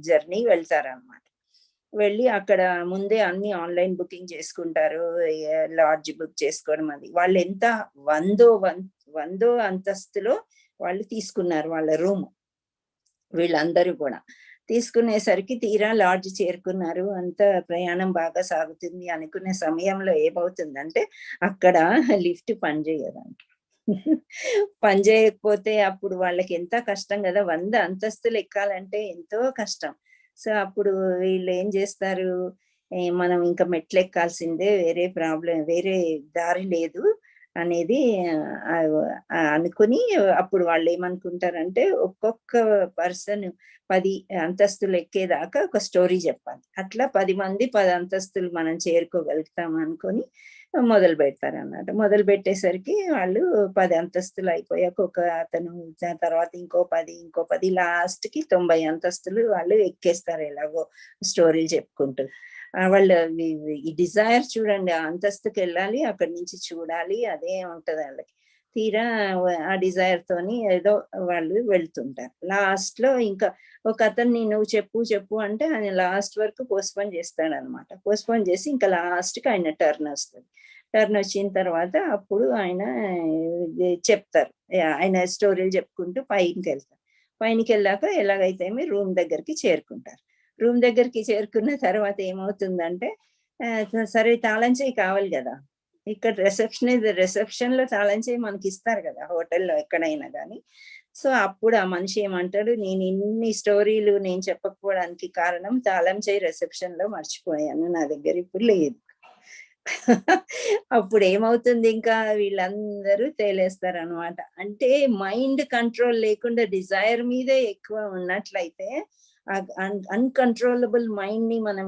Speaker 3: జర్నీ వెళ్తారనమాట. వెళ్ళి అక్కడ ముందే అన్ని ఆన్లైన్ బుకింగ్ చేసుకుంటారు, లాడ్జ్ బుక్ చేసుకోవడం. అది వాళ్ళు ఎంత 100 అంతస్తులో వాళ్ళు తీసుకున్నారు వాళ్ళ రూమ్. వీళ్ళందరూ కూడా తీసుకునేసరికి తీరా లాడ్జ్ చేరుకున్నారు, అంత ప్రయాణం బాగా సాగుతుంది అనుకునే సమయంలో ఏమవుతుందంటే అక్కడ లిఫ్ట్ పనిచేయదంట. పనిచేయకపోతే అప్పుడు వాళ్ళకి ఎంత కష్టం కదా, 100 అంతస్తులు ఎక్కాలంటే ఎంతో కష్టం. సో అప్పుడు వీళ్ళు ఏం చేస్తారు, మనం ఇంకా మెట్లు ఎక్కాల్సిందే, వేరే దారి లేదు అనేది అనుకుని అప్పుడు వాళ్ళు ఏమనుకుంటారంటే ఒక్కొక్క పర్సన్ 10 అంతస్తులు ఎక్కేదాకా ఒక స్టోరీ చెప్పాలి. అట్లా 10 మంది 10 అంతస్తులు మనం చేరుకోగలుగుతాం అనుకొని మొదలు పెడతారు అన్నమాట. మొదలు పెట్టేసరికి వాళ్ళు 10 అంతస్తులు అయిపోయాక ఒక అతను, తర్వాత ఇంకో 10 లాస్ట్ కి 90 అంతస్తులు వాళ్ళు ఎక్కేస్తారు ఎలాగో స్టోరీలు చెప్పుకుంటూ. వాళ్ళు ఈ డిజైర్ చూడండి, ఆ అంతస్తుకి వెళ్ళాలి, అక్కడి నుంచి చూడాలి, అదే ఉంటది వాళ్ళకి. తీరా ఆ డిజైర్ తోని ఏదో వాళ్ళు వెళ్తుంటారు. లాస్ట్ లో ఇంకా ఒక అతన్ని నువ్వు చెప్పు అంటే ఆయన లాస్ట్ వరకు పోస్ట్పోన్ చేస్తాడు అనమాట. పోస్ట్పోన్ చేసి ఇంకా లాస్ట్ కి ఆయన టర్న్ వస్తుంది. టర్న్ వచ్చిన తర్వాత అప్పుడు ఆయన చెప్తారు, ఆయన స్టోరీలు చెప్పుకుంటూ పైకి వెళ్తారు. పైకి వెళ్ళాక ఎలాగైతే రూమ్ దగ్గరికి చేరుకుంటారు. రూమ్ దగ్గరికి చేరుకున్న తర్వాత ఏమవుతుందంటే సరే తాళం చేయి కావాలి కదా, ఇక్కడ రిసెప్షన్ లో తాళం చేయి మనకి ఇస్తారు కదా హోటల్లో ఎక్కడైనా కానీ. సో అప్పుడు ఆ మనిషి ఏమంటాడు, నేను ఇన్ని స్టోరీలు నేను చెప్పకపోవడానికి కారణం తాళం చేయి రిసెప్షన్ లో మర్చిపోయాను, నా దగ్గర ఇప్పుడు లేదు. అప్పుడు ఏమవుతుంది, ఇంకా వీళ్ళందరూ తేలేస్తారు అనమాట. అంటే మైండ్ కంట్రోల్ లేకుండా డిజైర్ మీదే ఎక్కువ ఉన్నట్లయితే అన్కంట్రోలబుల్ మైండ్ ని మనం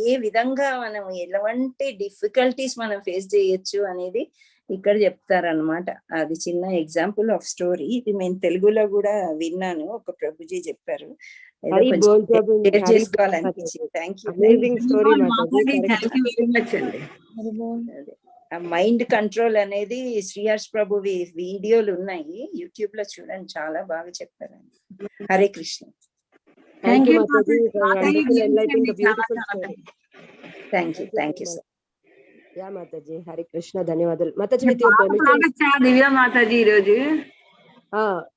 Speaker 3: ఏ విధంగా మనం ఎలాంటి డిఫికల్టీస్ మనం ఫేస్ చేయొచ్చు అనేది ఇక్కడ చెప్తారనమాట. అది చిన్న ఎగ్జాంపుల్ ఆఫ్ స్టోరీ. ఇది నేను తెలుగులో కూడా విన్నాను, ఒక ప్రభుజీ చెప్పారు, చేసుకోవాలనిపించింది. Thank you. మైండ్ కంట్రోల్ అనేది శ్రీహర్ష్ ప్రభు వీడియోలు ఉన్నాయి యూట్యూబ్ లో, చూడండి, చాలా బాగా చెప్పారండి. Hare Krishna.
Speaker 7: Thank you, Mataji, for wonderful enlightening the beautiful story.
Speaker 3: Thank you, sir.
Speaker 7: Yeah, Mataji, Hare Krishna, ధన్యవాదాలు. Mataji, with your permission,
Speaker 5: దివ్య మాతాజీ ఈరోజు